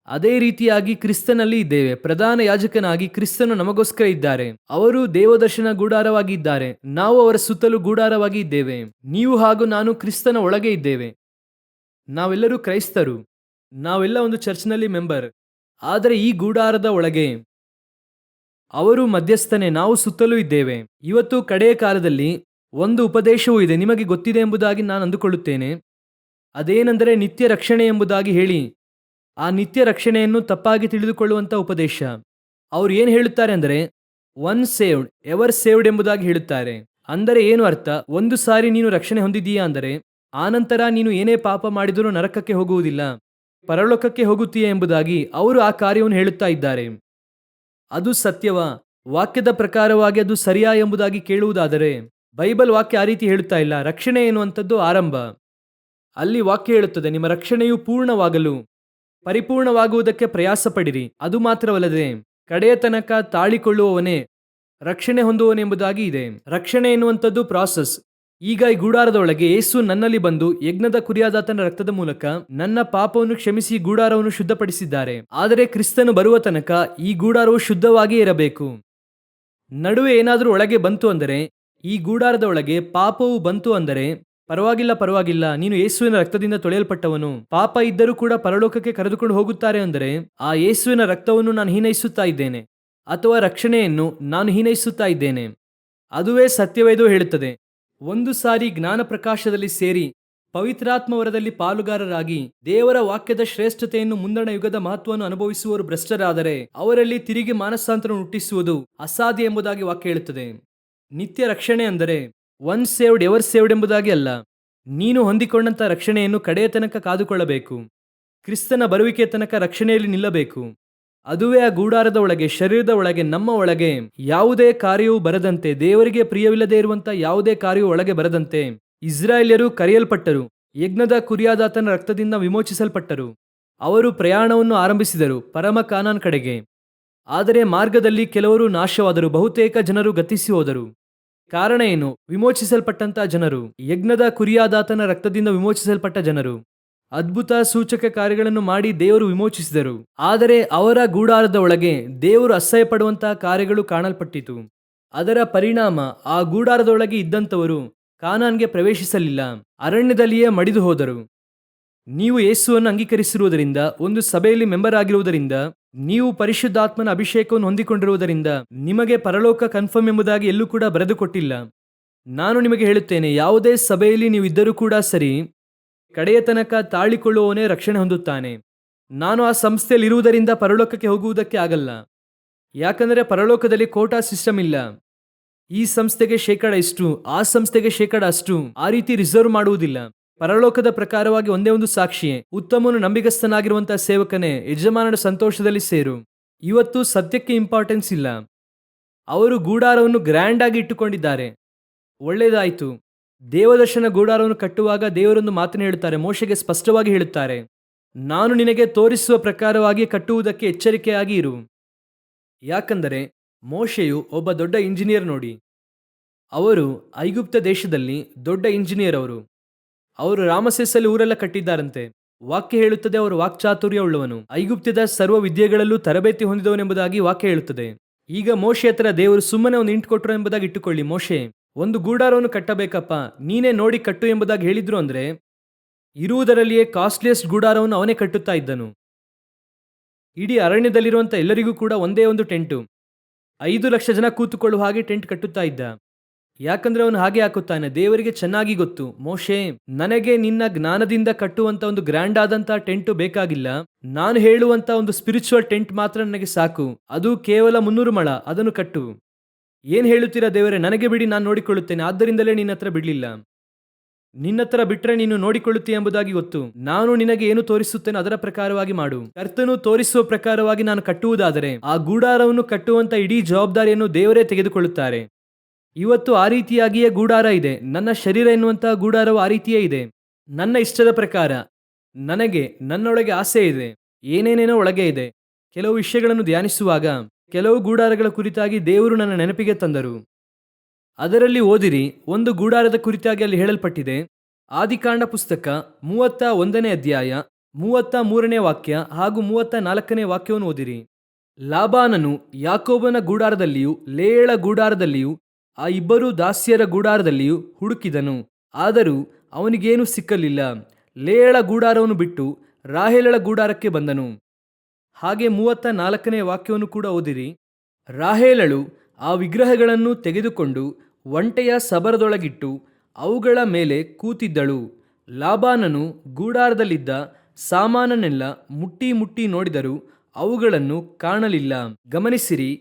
ಅದೇ ರೀತಿಯಾಗಿ ಕ್ರಿಸ್ತನಲ್ಲಿ ಇದ್ದೇವೆ. ಪ್ರಧಾನ ಯಾಜಕನಾಗಿ ಕ್ರಿಸ್ತನು ನಮಗೋಸ್ಕರ ಇದ್ದಾರೆ. ಅವರು ದೇವದರ್ಶನ ಗೂಡಾರವಾಗಿ ಇದ್ದಾರೆ. ನಾವು ಅವರ ಸುತ್ತಲೂ ಗೂಡಾರವಾಗಿ ಇದ್ದೇವೆ. ನೀವು ಹಾಗೂ ನಾನು ಕ್ರಿಸ್ತನ ಒಳಗೆ ಇದ್ದೇವೆ. ನಾವೆಲ್ಲರೂ ಕ್ರೈಸ್ತರು, ನಾವೆಲ್ಲ ಒಂದು ಚರ್ಚ್ನಲ್ಲಿ ಮೆಂಬರ್. ಆದರೆ ಈ ಗೂಡಾರದ ಒಳಗೆ ಅವರು ಮಧ್ಯಸ್ಥನೆ, ನಾವು ಸುತ್ತಲೂ ಇದ್ದೇವೆ. ಇವತ್ತು ಕಡೆಯ ಕಾಲದಲ್ಲಿ ಒಂದು ಉಪದೇಶವೂ ಇದೆ, ನಿಮಗೆ ಗೊತ್ತಿದೆ ಎಂಬುದಾಗಿ ನಾನು ಅಂದುಕೊಳ್ಳುತ್ತೇನೆ. ಅದೇನೆಂದರೆ ನಿತ್ಯ ರಕ್ಷಣೆ ಎಂಬುದಾಗಿ ಹೇಳಿ ಆ ನಿತ್ಯ ರಕ್ಷಣೆಯನ್ನು ತಪ್ಪಾಗಿ ತಿಳಿದುಕೊಳ್ಳುವಂಥ ಉಪದೇಶ. ಅವ್ರು ಏನು ಹೇಳುತ್ತಾರೆ ಅಂದರೆ ಒನ್ ಸೇವ್ಡ್ ಎವರ್ ಸೇವ್ಡ್ ಎಂಬುದಾಗಿ ಹೇಳುತ್ತಾರೆ. ಅಂದರೆ ಏನು ಅರ್ಥ? ಒಂದು ಸಾರಿ ನೀನು ರಕ್ಷಣೆ ಹೊಂದಿದೀಯಾ ಅಂದರೆ ಆನಂತರ ನೀನು ಏನೇ ಪಾಪ ಮಾಡಿದರೂ ನರಕಕ್ಕೆ ಹೋಗುವುದಿಲ್ಲ, ಪರಲೋಕಕ್ಕೆ ಹೋಗುತ್ತೀಯ ಎಂಬುದಾಗಿ ಅವರು ಆ ಕಾರ್ಯವನ್ನು ಹೇಳುತ್ತಾ ಇದ್ದಾರೆ. ಅದು ಸತ್ಯವಾ? ವಾಕ್ಯದ ಪ್ರಕಾರವಾಗಿ ಅದು ಸರಿಯಾ ಎಂಬುದಾಗಿ ಕೇಳುವುದಾದರೆ ಬೈಬಲ್ ವಾಕ್ಯ ಆ ರೀತಿ ಹೇಳುತ್ತಾ ಇಲ್ಲ. ರಕ್ಷಣೆ ಎನ್ನುವಂಥದ್ದು ಆರಂಭ. ಅಲ್ಲಿ ವಾಕ್ಯ ಹೇಳುತ್ತದೆ, ನಿಮ್ಮ ರಕ್ಷಣೆಯು ಪೂರ್ಣವಾಗಲು, ಪರಿಪೂರ್ಣವಾಗುವುದಕ್ಕೆ ಪ್ರಯಾಸ ಪಡಿರಿ. ಅದು ಮಾತ್ರವಲ್ಲದೆ ಕಡೆಯ ತನಕ ತಾಳಿಕೊಳ್ಳುವವನೇ ರಕ್ಷಣೆ ಹೊಂದುವನೆಂಬುದಾಗಿ ಇದೆ. ರಕ್ಷಣೆ ಎನ್ನುವಂಥದ್ದು ಪ್ರಾಸೆಸ್. ಈಗ ಈ ಗುಡಾರದ ಒಳಗೆ ಯೇಸು ನನ್ನಲ್ಲಿ ಬಂದು ಯಜ್ಞದ ಕುರಿಯಾದಾತನ ರಕ್ತದ ಮೂಲಕ ನನ್ನ ಪಾಪವನ್ನು ಕ್ಷಮಿಸಿ ಗೂಡಾರವನ್ನು ಶುದ್ಧಪಡಿಸಿದ್ದಾರೆ. ಆದರೆ ಕ್ರಿಸ್ತನು ಬರುವ ತನಕ ಈ ಗೂಡಾರವು ಶುದ್ಧವಾಗಿಯೇ ಇರಬೇಕು. ನಡುವೆ ಏನಾದರೂ ಒಳಗೆ ಬಂತು ಅಂದರೆ, ಈ ಗೂಡಾರದ ಒಳಗೆ ಪಾಪವು ಬಂತು ಅಂದರೆ ಪರವಾಗಿಲ್ಲ, ನೀನು ಯೇಸುವಿನ ರಕ್ತದಿಂದ ತೊಳೆಯಲ್ಪಟ್ಟವನು, ಪಾಪ ಇದ್ದರೂ ಕೂಡ ಪರಲೋಕಕ್ಕೆ ಕರೆದುಕೊಂಡು ಹೋಗುತ್ತಾರೆ ಅಂದರೆ ಆ ಯೇಸುವಿನ ರಕ್ತವನ್ನು ನಾನು ಹೀನೈಸುತ್ತಾ ಇದ್ದೇನೆ, ಅಥವಾ ರಕ್ಷಣೆಯನ್ನು ನಾನು ಹೀನೈಸುತ್ತಾ ಇದ್ದೇನೆ. ಅದುವೇ ಸತ್ಯವೇದವು ಹೇಳುತ್ತದೆ. ಒಂದು ಸಾರಿ ಜ್ಞಾನ ಪ್ರಕಾಶದಲ್ಲಿ ಸೇರಿ ಪವಿತ್ರಾತ್ಮವರದಲ್ಲಿ ಪಾಲುಗಾರರಾಗಿ ದೇವರ ವಾಕ್ಯದ ಶ್ರೇಷ್ಠತೆಯನ್ನು, ಮುಂದಣ ಯುಗದ ಮಹತ್ವವನ್ನು ಅನುಭವಿಸುವವರು ಭ್ರಷ್ಟರಾದರೆ ಅವರಲ್ಲಿ ತಿರುಗಿ ಮಾನಸಾಂತರ ಹುಟ್ಟಿಸುವುದು ಅಸಾಧ್ಯ ಎಂಬುದಾಗಿ ವಾಕ್ಯ ಹೇಳುತ್ತದೆ. ನಿತ್ಯ ರಕ್ಷಣೆ ಅಂದರೆ ಒನ್ ಸೇವ್ಡ್ ಎವರ್ ಸೇವ್ಡ್ ಎಂಬುದಾಗಿ ಅಲ್ಲ. ನೀನು ಹೊಂದಿಕೊಂಡಂತ ರಕ್ಷಣೆಯನ್ನು ಕಡೆಯ ತನಕ ಕಾದುಕೊಳ್ಳಬೇಕು. ಕ್ರಿಸ್ತನ ಬರುವಿಕೆ ತನಕ ರಕ್ಷಣೆಯಲ್ಲಿ ನಿಲ್ಲಬೇಕು. ಅದುವೇ ಆ ಗೂಡಾರದ ಒಳಗೆ, ಶರೀರದ ಒಳಗೆ, ನಮ್ಮ ಒಳಗೆ ಯಾವುದೇ ಕಾರ್ಯವೂ ಬರದಂತೆ, ದೇವರಿಗೆ ಪ್ರಿಯವಿಲ್ಲದೆ ಇರುವಂತ ಯಾವುದೇ ಕಾರ್ಯವೂ ಒಳಗೆ ಬರದಂತೆ ಇಸ್ರಾಯೇಲ್ಯರು ಕರೆಯಲ್ಪಟ್ಟರು. ಯಜ್ಞದ ಕುರಿಯಾದಾತನ ರಕ್ತದಿಂದ ವಿಮೋಚಿಸಲ್ಪಟ್ಟರು. ಅವರು ಪ್ರಯಾಣವನ್ನು ಆರಂಭಿಸಿದರು ಪರಮ ಕಾನಾನ್ ಕಡೆಗೆ. ಆದರೆ ಮಾರ್ಗದಲ್ಲಿ ಕೆಲವರು ನಾಶವಾದರು, ಬಹುತೇಕ ಜನರು ಗತಿಸಿ ಹೋದರು. ಕಾರಣ ಏನು? ವಿಮೋಚಿಸಲ್ಪಟ್ಟಂತ ಜನರು, ಯಜ್ಞದ ಕುರಿಯಾದಾತನ ರಕ್ತದಿಂದ ವಿಮೋಚಿಸಲ್ಪಟ್ಟ ಜನರು ಅದ್ಭುತ ಸೂಚಕ ಕಾರ್ಯಗಳನ್ನು ಮಾಡಿ ದೇವರು ವಿಮೋಚಿಸಿದರು. ಆದರೆ ಅವರ ಗೂಡಾರದ ಒಳಗೆ ದೇವರು ಅಸಹ್ಯ ಪಡುವಂತಹ ಕಾರ್ಯಗಳು ಕಾಣಲ್ಪಟ್ಟಿತು. ಅದರ ಪರಿಣಾಮ ಆ ಗೂಡಾರದ ಒಳಗೆ ಇದ್ದಂಥವರು ಕಾನಾನ್ಗೆ ಪ್ರವೇಶಿಸಲಿಲ್ಲ, ಅರಣ್ಯದಲ್ಲಿಯೇ ಮಡಿದು ಹೋದರು. ನೀವು ಯೇಸುವನ್ನು ಅಂಗೀಕರಿಸಿರುವುದರಿಂದ, ಒಂದು ಸಭೆಯಲ್ಲಿ ಮೆಂಬರ್ ಆಗಿರುವುದರಿಂದ, ನೀವು ಪರಿಶುದ್ಧಾತ್ಮನ ಅಭಿಷೇಕವನ್ನು ಹೊಂದಿಕೊಂಡಿರುವುದರಿಂದ ನಿಮಗೆ ಪರಲೋಕ ಕನ್ಫರ್ಮ್ ಎಂಬುದಾಗಿ ಎಲ್ಲೂ ಕೂಡ ಬರೆದುಕೊಟ್ಟಿಲ್ಲ. ನಾನು ನಿಮಗೆ ಹೇಳುತ್ತೇನೆ, ಯಾವುದೇ ಸಭೆಯಲ್ಲಿ ನೀವು ಇದ್ದರೂ ಕೂಡ ಸರಿ, ಕಡೆಯ ತನಕ ತಾಳಿಕೊಳ್ಳುವವನೇ ರಕ್ಷಣೆ ಹೊಂದುತ್ತಾನೆ. ನಾನು ಆ ಸಂಸ್ಥೆಯಲ್ಲಿ ಇರುವುದರಿಂದ ಪರಲೋಕಕ್ಕೆ ಹೋಗುವುದಕ್ಕೆ ಆಗಲ್ಲ. ಯಾಕಂದರೆ ಪರಲೋಕದಲ್ಲಿ ಕೋಟಾ ಸಿಸ್ಟಮ್ ಇಲ್ಲ. ಈ ಸಂಸ್ಥೆಗೆ ಶೇಕಡ ಇಷ್ಟು, ಆ ಸಂಸ್ಥೆಗೆ ಶೇಕಡ ಅಷ್ಟು, ಆ ರೀತಿ ರಿಸರ್ವ್ ಮಾಡುವುದಿಲ್ಲ. ಪರಲೋಕದ ಪ್ರಕಾರವಾಗಿ ಒಂದೇ ಒಂದು ಸಾಕ್ಷಿಯೇ, ಉತ್ತಮನು ನಂಬಿಗಸ್ತನಾಗಿರುವಂತಹ ಸೇವಕನೇ, ಯಜಮಾನನ ಸಂತೋಷದಲ್ಲಿ ಸೇರು. ಇವತ್ತು ಸತ್ಯಕ್ಕೆ ಇಂಪಾರ್ಟೆನ್ಸ್ ಇಲ್ಲ. ಅವರು ಗೂಡಾರವನ್ನು ಗ್ರ್ಯಾಂಡ್ ಆಗಿ ಇಟ್ಟುಕೊಂಡಿದ್ದಾರೆ. ಒಳ್ಳೆಯದಾಯಿತು. ದೇವದರ್ಶನ ಗೂಡಾರವನ್ನು ಕಟ್ಟುವಾಗ ದೇವರೊಂದು ಮಾತನ್ನು ಹೇಳುತ್ತಾರೆ, ಮೋಶೆಗೆ ಸ್ಪಷ್ಟವಾಗಿ ಹೇಳುತ್ತಾರೆ, ನಾನು ನಿನಗೆ ತೋರಿಸುವ ಪ್ರಕಾರವಾಗಿ ಕಟ್ಟುವುದಕ್ಕೆ ಎಚ್ಚರಿಕೆಯಾಗಿ ಇರು. ಯಾಕಂದರೆ ಮೋಶೆಯು ಒಬ್ಬ ದೊಡ್ಡ ಇಂಜಿನಿಯರ್ ನೋಡಿ. ಅವರು ಐಗುಪ್ತ ದೇಶದಲ್ಲಿ ದೊಡ್ಡ ಇಂಜಿನಿಯರ್. ಅವರು ರಾಮಸೇಸಲ್ಲಿ ಊರೆಲ್ಲ ಕಟ್ಟಿದ್ದಾರಂತೆ. ವಾಕ್ಯ ಹೇಳುತ್ತದೆ ಅವರು ವಾಕ್ಚಾತುರ್ಯ ಉಳ್ಳವನು, ಐಗುಪ್ತದ ಸರ್ವ ವಿದ್ಯೆಗಳಲ್ಲೂ ತರಬೇತಿ ಹೊಂದಿದವನೆಂಬುದಾಗಿ ವಾಕ್ಯ ಹೇಳುತ್ತದೆ. ಈಗ ಮೋಶೆ ಹತ್ರ ದೇವರು ಸುಮ್ಮನೆ ಒಂದು ಇಂಟು ಕೊಟ್ಟರು ಎಂಬುದಾಗಿ ಇಟ್ಟುಕೊಳ್ಳಿ. ಮೋಶೆ ಒಂದು ಗೂಡಾರವನ್ನು ಕಟ್ಟಬೇಕಪ್ಪ, ನೀನೇ ನೋಡಿ ಕಟ್ಟು ಎಂಬುದಾಗಿ ಹೇಳಿದ್ರು ಅಂದ್ರೆ ಇರುವುದರಲ್ಲಿಯೇ ಕಾಸ್ಟ್ಲಿಯಸ್ಟ್ ಗೂಡಾರವನ್ನು ಅವನೇ ಕಟ್ಟುತ್ತಾ ಇದ್ದನು. ಇಡೀ ಅರಣ್ಯದಲ್ಲಿರುವಂಥ ಎಲ್ಲರಿಗೂ ಕೂಡ ಒಂದೇ ಒಂದು ಟೆಂಟು, 5 ಲಕ್ಷ ಜನ ಕೂತುಕೊಳ್ಳುವ ಹಾಗೆ ಟೆಂಟ್ ಕಟ್ಟುತ್ತಾ ಇದ್ದ. ಯಾಕಂದ್ರೆ ಅವನು ಹಾಗೆ ಹಾಕುತ್ತಾನೆ. ದೇವರಿಗೆ ಚೆನ್ನಾಗಿ ಗೊತ್ತು, ಮೋಶೆ ನನಗೆ ನಿನ್ನ ಜ್ಞಾನದಿಂದ ಕಟ್ಟುವಂತ ಒಂದು ಗ್ರ್ಯಾಂಡ್ ಆದಂತಹ ಟೆಂಟು ಬೇಕಾಗಿಲ್ಲ, ನಾನು ಹೇಳುವಂತ ಒಂದು ಸ್ಪಿರಿಚುವಲ್ ಟೆಂಟ್ ಮಾತ್ರ ನನಗೆ ಸಾಕು, ಅದು ಕೇವಲ 300 ಮೊಳ, ಅದನ್ನು ಕಟ್ಟು. ಏನ್ ಹೇಳುತ್ತೀರಾ ದೇವರೇ? ನನಗೆ ಬಿಡಿ, ನಾನು ನೋಡಿಕೊಳ್ಳುತ್ತೇನೆ. ಆದ್ದರಿಂದಲೇ ನಿನ್ನ ಹತ್ರ ಬಿಡಲಿಲ್ಲ. ನಿನ್ನ ಹತ್ರ ಬಿಟ್ರೆ ನೀನು ನೋಡಿಕೊಳ್ಳುತ್ತೀಯ ಎಂಬುದಾಗಿ ಗೊತ್ತು. ನಾನು ನಿನಗೆ ಏನು ತೋರಿಸುತ್ತೇನೆ ಅದರ ಪ್ರಕಾರವಾಗಿ ಮಾಡು. ಕರ್ತನು ತೋರಿಸುವ ಪ್ರಕಾರವಾಗಿ ನಾನು ಕಟ್ಟುವುದಾದರೆ ಆ ಗೂಡಾರವನ್ನು ಕಟ್ಟುವಂತ ಇಡೀ ಜವಾಬ್ದಾರಿಯನ್ನು ದೇವರೇ ತೆಗೆದುಕೊಳ್ಳುತ್ತಾರೆ. ಇವತ್ತು ಆ ರೀತಿಯಾಗಿಯೇ ಗೂಡಾರ ಇದೆ. ನನ್ನ ಶರೀರ ಎನ್ನುವಂತಹ ಗೂಡಾರವು ಆ ರೀತಿಯೇ ಇದೆ. ನನ್ನ ಇಷ್ಟದ ಪ್ರಕಾರ ನನಗೆ ನನ್ನೊಳಗೆ ಆಸೆ ಇದೆ, ಏನೇನೇನೋ ಒಳಗೆ ಇದೆ. ಕೆಲವು ವಿಷಯಗಳನ್ನು ಧ್ಯಾನಿಸುವಾಗ ಕೆಲವು ಗೂಡಾರಗಳ ಕುರಿತಾಗಿ ದೇವರು ನನ್ನ ನೆನಪಿಗೆ ತಂದರು. ಅದರಲ್ಲಿ ಓದಿರಿ, ಒಂದು ಗೂಡಾರದ ಕುರಿತಾಗಿ ಅಲ್ಲಿ ಹೇಳಲ್ಪಟ್ಟಿದೆ. ಆದಿಕಾಂಡ ಪುಸ್ತಕ 31ನೇ ಅಧ್ಯಾಯ 33ನೇ ವಾಕ್ಯ ಹಾಗೂ 34ನೇ ವಾಕ್ಯವನ್ನು ಓದಿರಿ. ಲಾಬಾನನು ಯಾಕೋಬನ ಗೂಡಾರದಲ್ಲಿಯೂ ಲೇಯಳ ಗೂಡಾರದಲ್ಲಿಯೂ ಆ ಇಬ್ಬರೂ ದಾಸಿಯರ ಗೂಡಾರದಲ್ಲಿಯೂ ಹುಡುಕಿದನು, ಆದರೂ ಅವನಿಗೇನೂ ಸಿಕ್ಕಲಿಲ್ಲ. ಲೇಯಳ ಗೂಡಾರವನ್ನು ಬಿಟ್ಟು ರಾಹೇಲಳ ಗೂಡಾರಕ್ಕೆ ಬಂದನು. ಹಾಗೆ 34ನೇ ವಾಕ್ಯವನ್ನು ಕೂಡ ಓದಿರಿ. ರಾಹೇಲಳು ಆ ವಿಗ್ರಹಗಳನ್ನು ತೆಗೆದುಕೊಂಡು ಒಂಟೆಯ ಸಬರದೊಳಗಿಟ್ಟು ಅವುಗಳ ಮೇಲೆ ಕೂತಿದ್ದಳು. ಲಾಬಾನನು ಗೂಡಾರದಲ್ಲಿದ್ದ ಸಾಮಾನನ್ನೆಲ್ಲ ಮುಟ್ಟಿ ಮುಟ್ಟಿ ನೋಡಿದರೂ ಅವುಗಳನ್ನು ಕಾಣಲಿಲ್ಲ. ಗಮನಿಸಿರಿ,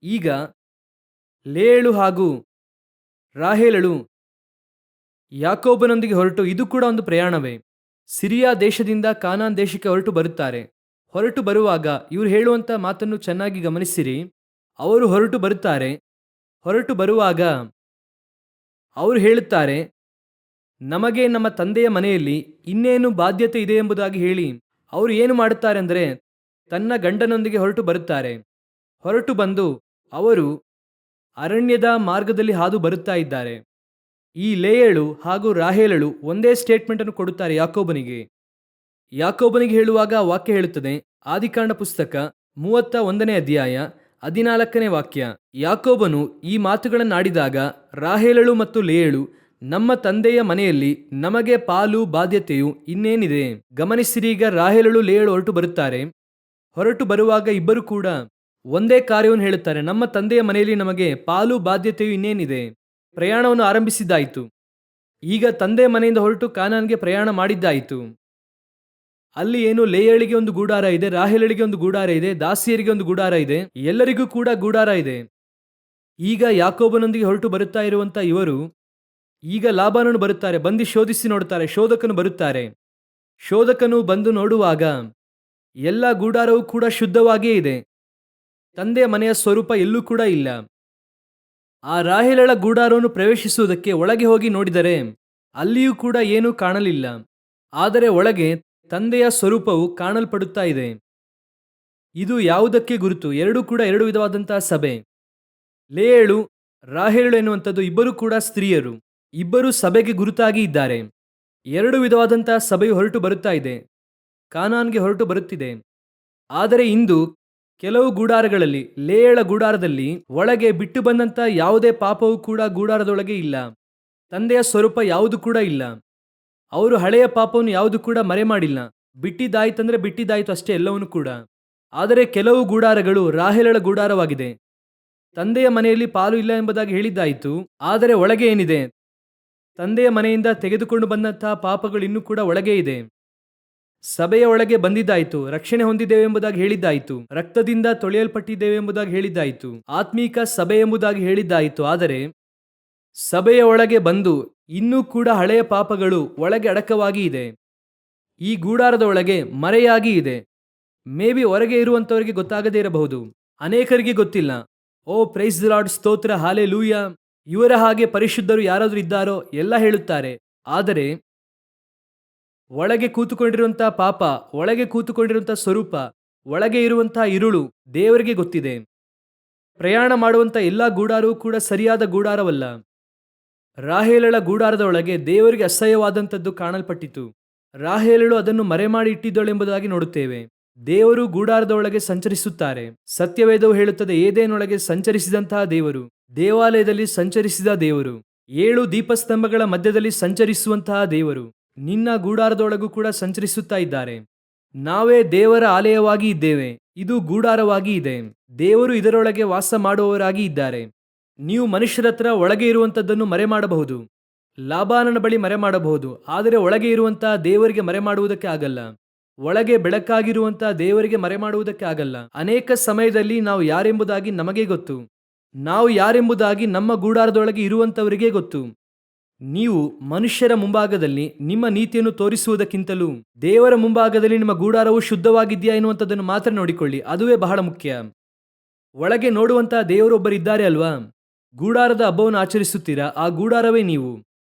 ಈಗ ಲೇಯಳು ಹಾಗೂ ರಾಹೇಲಳು ಯಾಕೋಬನೊಂದಿಗೆ ಹೊರಟು, ಇದು ಕೂಡ ಒಂದು ಪ್ರಯಾಣವೇ, ಸಿರಿಯಾ ದೇಶದಿಂದ ಕಾನಾನ್ ದೇಶಕ್ಕೆ ಹೊರಟು ಬರುತ್ತಾರೆ. ಹೊರಟು ಬರುವಾಗ ಇವರು ಹೇಳುವಂಥ ಮಾತನ್ನು ಚೆನ್ನಾಗಿ ಗಮನಿಸಿರಿ. ಅವರು ಹೊರಟು ಬರುತ್ತಾರೆ. ಹೊರಟು ಬರುವಾಗ ಅವರು ಹೇಳುತ್ತಾರೆ, ನಮಗೆ ನಮ್ಮ ತಂದೆಯ ಮನೆಯಲ್ಲಿ ಇನ್ನೇನು ಬಾಧ್ಯತೆ ಇದೆ ಎಂಬುದಾಗಿ ಹೇಳಿ ಅವರು ಏನು ಮಾಡುತ್ತಾರೆ ಅಂದರೆ ತನ್ನ ಗಂಡನೊಂದಿಗೆ ಹೊರಟು ಬರುತ್ತಾರೆ. ಹೊರಟು ಬಂದು ಅವರು ಅರಣ್ಯದ ಮಾರ್ಗದಲ್ಲಿ ಹಾದು ಬರುತ್ತಾ ಇದ್ದಾರೆ. ಈ ಲೇಯಳು ಹಾಗೂ ರಾಹೇಲಳು ಒಂದೇ ಸ್ಟೇಟ್ಮೆಂಟನ್ನು ಕೊಡುತ್ತಾರೆ ಯಾಕೋಬನಿಗೆ. ಯಾಕೋಬನಿಗೆ ಹೇಳುವಾಗ ವಾಕ್ಯ ಹೇಳುತ್ತದೆ, ಆದಿಕಾಂಡ ಪುಸ್ತಕ 31ನೇ ಅಧ್ಯಾಯ 14ನೇ ವಾಕ್ಯ. ಯಾಕೋಬನು ಈ ಮಾತುಗಳನ್ನಾಡಿದಾಗ ರಾಹೇಲಳು ಮತ್ತು ಲೇಯಳು, ನಮ್ಮ ತಂದೆಯ ಮನೆಯಲ್ಲಿ ನಮಗೆ ಪಾಲು ಬಾಧ್ಯತೆಯು ಇನ್ನೇನಿದೆ. ಗಮನಿಸಿರೀಗ, ರಾಹೇಲಳು ಲೇಯಳು ಹೊರಟು ಬರುತ್ತಾರೆ. ಹೊರಟು ಬರುವಾಗ ಇಬ್ಬರು ಕೂಡ ಒಂದೇ ಕಾರ್ಯವನ್ನು ಹೇಳುತ್ತಾರೆ, ನಮ್ಮ ತಂದೆಯ ಮನೆಯಲ್ಲಿ ನಮಗೆ ಪಾಲು ಬಾಧ್ಯತೆಯು ಇನ್ನೇನಿದೆ. ಪ್ರಯಾಣವನ್ನು ಆರಂಭಿಸಿದ್ದಾಯಿತು. ಈಗ ತಂದೆ ಮನೆಯಿಂದ ಹೊರಟು ಕಾನಾನ್ಗೆ ಪ್ರಯಾಣ ಮಾಡಿದ್ದಾಯಿತು. ಅಲ್ಲಿ ಏನು, ಲೇಯಳಿಗೆ ಒಂದು ಗೂಡಾರ ಇದೆ, ರಾಹೇಲಳಿಗೆ ಒಂದು ಗೂಡಾರ ಇದೆ, ದಾಸಿಯರಿಗೆ ಒಂದು ಗೂಡಾರ ಇದೆ, ಎಲ್ಲರಿಗೂ ಕೂಡ ಗೂಡಾರ ಇದೆ. ಈಗ ಯಾಕೋಬನೊಂದಿಗೆ ಹೊರಟು ಬರುತ್ತಾ ಇರುವಂತ ಇವರು ಈಗ ಲಾಬಾನನು ಬರುತ್ತಾರೆ. ಬಂದು ಶೋಧಿಸಿ ನೋಡುತ್ತಾರೆ. ಶೋಧಕನು ಬರುತ್ತಾರೆ. ಶೋಧಕನು ಬಂದು ನೋಡುವಾಗ ಎಲ್ಲ ಗೂಡಾರವೂ ಕೂಡ ಶುದ್ಧವಾಗಿಯೇ ಇದೆ. ತಂದೆಯ ಮನೆಯ ಸ್ವರೂಪ ಎಲ್ಲೂ ಕೂಡ ಇಲ್ಲ. ಆ ರಾಹೇಲಳ ಗೂಡಾರವನ್ನು ಪ್ರವೇಶಿಸುವುದಕ್ಕೆ ಒಳಗೆ ಹೋಗಿ ನೋಡಿದರೆ ಅಲ್ಲಿಯೂ ಕೂಡ ಏನೂ ಕಾಣಲಿಲ್ಲ. ಆದರೆ ಒಳಗೆ ತಂದೆಯ ಸ್ವರೂಪವು ಕಾಣಲ್ಪಡುತ್ತಾ ಇದೆ. ಇದು ಯಾವುದಕ್ಕೆ ಗುರುತು? ಎರಡೂ ಕೂಡ ಎರಡು ವಿಧವಾದಂತಹ ಸಭೆ. ಲೇಯಳು, ರಾಹೇಲಳು ಎನ್ನುವಂಥದ್ದು ಇಬ್ಬರು ಕೂಡ ಸ್ತ್ರೀಯರು. ಇಬ್ಬರು ಸಭೆಗೆ ಗುರುತಾಗಿ ಇದ್ದಾರೆ. ಎರಡು ವಿಧವಾದಂತಹ ಸಭೆಯು ಹೊರಟು ಬರುತ್ತಾ ಇದೆ, ಕಾನಾನ್ಗೆ ಹೊರಟು ಬರುತ್ತಿದೆ. ಆದರೆ ಇಂದು ಕೆಲವು ಗೂಡಾರಗಳಲ್ಲಿ, ಲೇಯಳ ಗೂಡಾರದಲ್ಲಿ ಒಳಗೆ ಬಿಟ್ಟು ಬಂದಂತ ಯಾವುದೇ ಪಾಪವೂ ಕೂಡ ಗೂಡಾರದೊಳಗೆ ಇಲ್ಲ. ತಂದೆಯ ಸ್ವರೂಪ ಯಾವುದು ಕೂಡ ಇಲ್ಲ. ಅವರು ಹಳೆಯ ಪಾಪವನ್ನು ಯಾವುದು ಕೂಡ ಮರೆ ಮಾಡಿಲ್ಲ. ಬಿಟ್ಟಿದ್ದಾಯ್ತಂದ್ರೆ ಬಿಟ್ಟಿದ್ದಾಯ್ತು ಅಷ್ಟೇ ಎಲ್ಲವನ್ನೂ ಕೂಡ. ಆದರೆ ಕೆಲವು ಗೂಡಾರಗಳು ರಾಹೇಲಳ ಗೂಡಾರವಾಗಿದೆ. ತಂದೆಯ ಮನೆಯಲ್ಲಿ ಪಾಲು ಇಲ್ಲ ಎಂಬುದಾಗಿ ಹೇಳಿದ್ದಾಯಿತು. ಆದರೆ ಒಳಗೆ ಏನಿದೆ? ತಂದೆಯ ಮನೆಯಿಂದ ತೆಗೆದುಕೊಂಡು ಬಂದಂತಹ ಪಾಪಗಳು ಇನ್ನೂ ಕೂಡ ಒಳಗೆ ಇದೆ. ಸಭೆಯ ಒಳಗೆ ಬಂದಿದ್ದಾಯಿತು. ರಕ್ಷಣೆ ಹೊಂದಿದ್ದೇವೆ ಎಂಬುದಾಗಿ ಹೇಳಿದ್ದಾಯಿತು. ರಕ್ತದಿಂದ ತೊಳೆಯಲ್ಪಟ್ಟಿದ್ದೇವೆ ಎಂಬುದಾಗಿ ಹೇಳಿದ್ದಾಯಿತು. ಆತ್ಮೀಕ ಸಭೆ ಎಂಬುದಾಗಿ ಹೇಳಿದ್ದಾಯಿತು. ಆದರೆ ಸಭೆಯ ಒಳಗೆ ಬಂದು ಇನ್ನೂ ಕೂಡ ಹಳೆಯ ಪಾಪಗಳು ಒಳಗೆ ಅಡಕವಾಗಿ ಇದೆ. ಈ ಗೂಡಾರದ ಒಳಗೆ ಮರೆಯಾಗಿ ಇದೆ. ಮೇ ಬಿ ಹೊರಗೆ ಇರುವಂತವರಿಗೆ ಗೊತ್ತಾಗದೇ ಇರಬಹುದು, ಅನೇಕರಿಗೆ ಗೊತ್ತಿಲ್ಲ. ಓ ಪ್ರೈಸ್ ದಿ ಲಾರ್ಡ್, ಸ್ತೋತ್ರ, ಹಾಲೆಲೂಯ, ಇವರ ಹಾಗೆ ಪರಿಶುದ್ಧರು ಯಾರಾದರೂ ಇದ್ದಾರೋ ಎಲ್ಲ ಹೇಳುತ್ತಾರೆ. ಆದರೆ ಒಳಗೆ ಕೂತುಕೊಂಡಿರುವಂತಹ ಪಾಪ, ಒಳಗೆ ಕೂತುಕೊಂಡಿರುವಂತಹ ಸ್ವರೂಪ, ಒಳಗೆ ಇರುವಂತಹ ಇರುಳು ದೇವರಿಗೆ ಗೊತ್ತಿದೆ. ಪ್ರಯಾಣ ಮಾಡುವಂಥ ಎಲ್ಲ ಗೂಡಾರವೂ ಕೂಡ ಸರಿಯಾದ ಗೂಡಾರವಲ್ಲ. ರಾಹೇಲಳ ಗೂಡಾರದ ಒಳಗೆ ದೇವರಿಗೆ ಅಸಹ್ಯವಾದಂಥದ್ದು ಕಾಣಲ್ಪಟ್ಟಿತು. ರಾಹೇಲಳು ಅದನ್ನು ಮರೆಮಾಡಿ ಇಟ್ಟಿದ್ದಳೆಂಬುದಾಗಿ ನೋಡುತ್ತೇವೆ. ದೇವರು ಗೂಡಾರದ ಒಳಗೆ ಸಂಚರಿಸುತ್ತಾರೆ. ಸತ್ಯವೇದವು ಹೇಳುತ್ತದೆ, ಏದೇನೊಳಗೆ ಸಂಚರಿಸಿದಂತಹ ದೇವರು, ದೇವಾಲಯದಲ್ಲಿ ಸಂಚರಿಸಿದ ದೇವರು, 7 ದೀಪಸ್ತಂಭಗಳ ಮಧ್ಯದಲ್ಲಿ ಸಂಚರಿಸುವಂತಹ ದೇವರು ನಿನ್ನ ಗೂಡಾರದೊಳಗೂ ಕೂಡ ಸಂಚರಿಸುತ್ತಾ ಇದ್ದಾರೆ. ನಾವೇ ದೇವರ ಆಲಯವಾಗಿ ಇದ್ದೇವೆ. ಇದು ಗೂಡಾರವಾಗಿ ಇದೆ. ದೇವರು ಇದರೊಳಗೆ ವಾಸ ಮಾಡುವವರಾಗಿ ಇದ್ದಾರೆ. ನೀವು ಮನುಷ್ಯರ ಹತ್ರ ಒಳಗೆ ಇರುವಂಥದ್ದನ್ನು ಮರೆ ಮಾಡಬಹುದು, ಲಾಬಾನನ ಬಳಿ ಮರೆ ಮಾಡಬಹುದು. ಆದರೆ ಒಳಗೆ ಇರುವಂತಹ ದೇವರಿಗೆ ಮರೆ ಮಾಡುವುದಕ್ಕೆ ಆಗಲ್ಲ. ಒಳಗೆ ಬೆಳಕಾಗಿರುವಂತಹ ದೇವರಿಗೆ ಮರೆ ಮಾಡುವುದಕ್ಕೆ ಆಗಲ್ಲ. ಅನೇಕ ಸಮಯದಲ್ಲಿ ನಾವು ಯಾರೆಂಬುದಾಗಿ ನಮಗೆ ಗೊತ್ತು. ನಾವು ಯಾರೆಂಬುದಾಗಿ ನಮ್ಮ ಗೂಡಾರದೊಳಗೆ ಇರುವಂತವರಿಗೆ ಗೊತ್ತು. ನೀವು ಮನುಷ್ಯರ ಮುಂಭಾಗದಲ್ಲಿ ನಿಮ್ಮ ನೀತಿಯನ್ನು ತೋರಿಸುವುದಕ್ಕಿಂತಲೂ ದೇವರ ಮುಂಭಾಗದಲ್ಲಿ ನಿಮ್ಮ ಗೂಡಾರವು ಶುದ್ಧವಾಗಿದೆಯಾ ಎನ್ನುವಂಥದ್ದನ್ನು ಮಾತ್ರ ನೋಡಿಕೊಳ್ಳಿ. ಅದುವೇ ಬಹಳ ಮುಖ್ಯ. ಒಳಗೆ ನೋಡುವಂತಹ ದೇವರೊಬ್ಬರಿದ್ದಾರೆ ಅಲ್ವಾ? ಗೂಡಾರದ ಹಬ್ಬವನ್ನು ಆಚರಿಸುತ್ತೀರಾ, ಆ ಗೂಡಾರವೇ ನೀವು.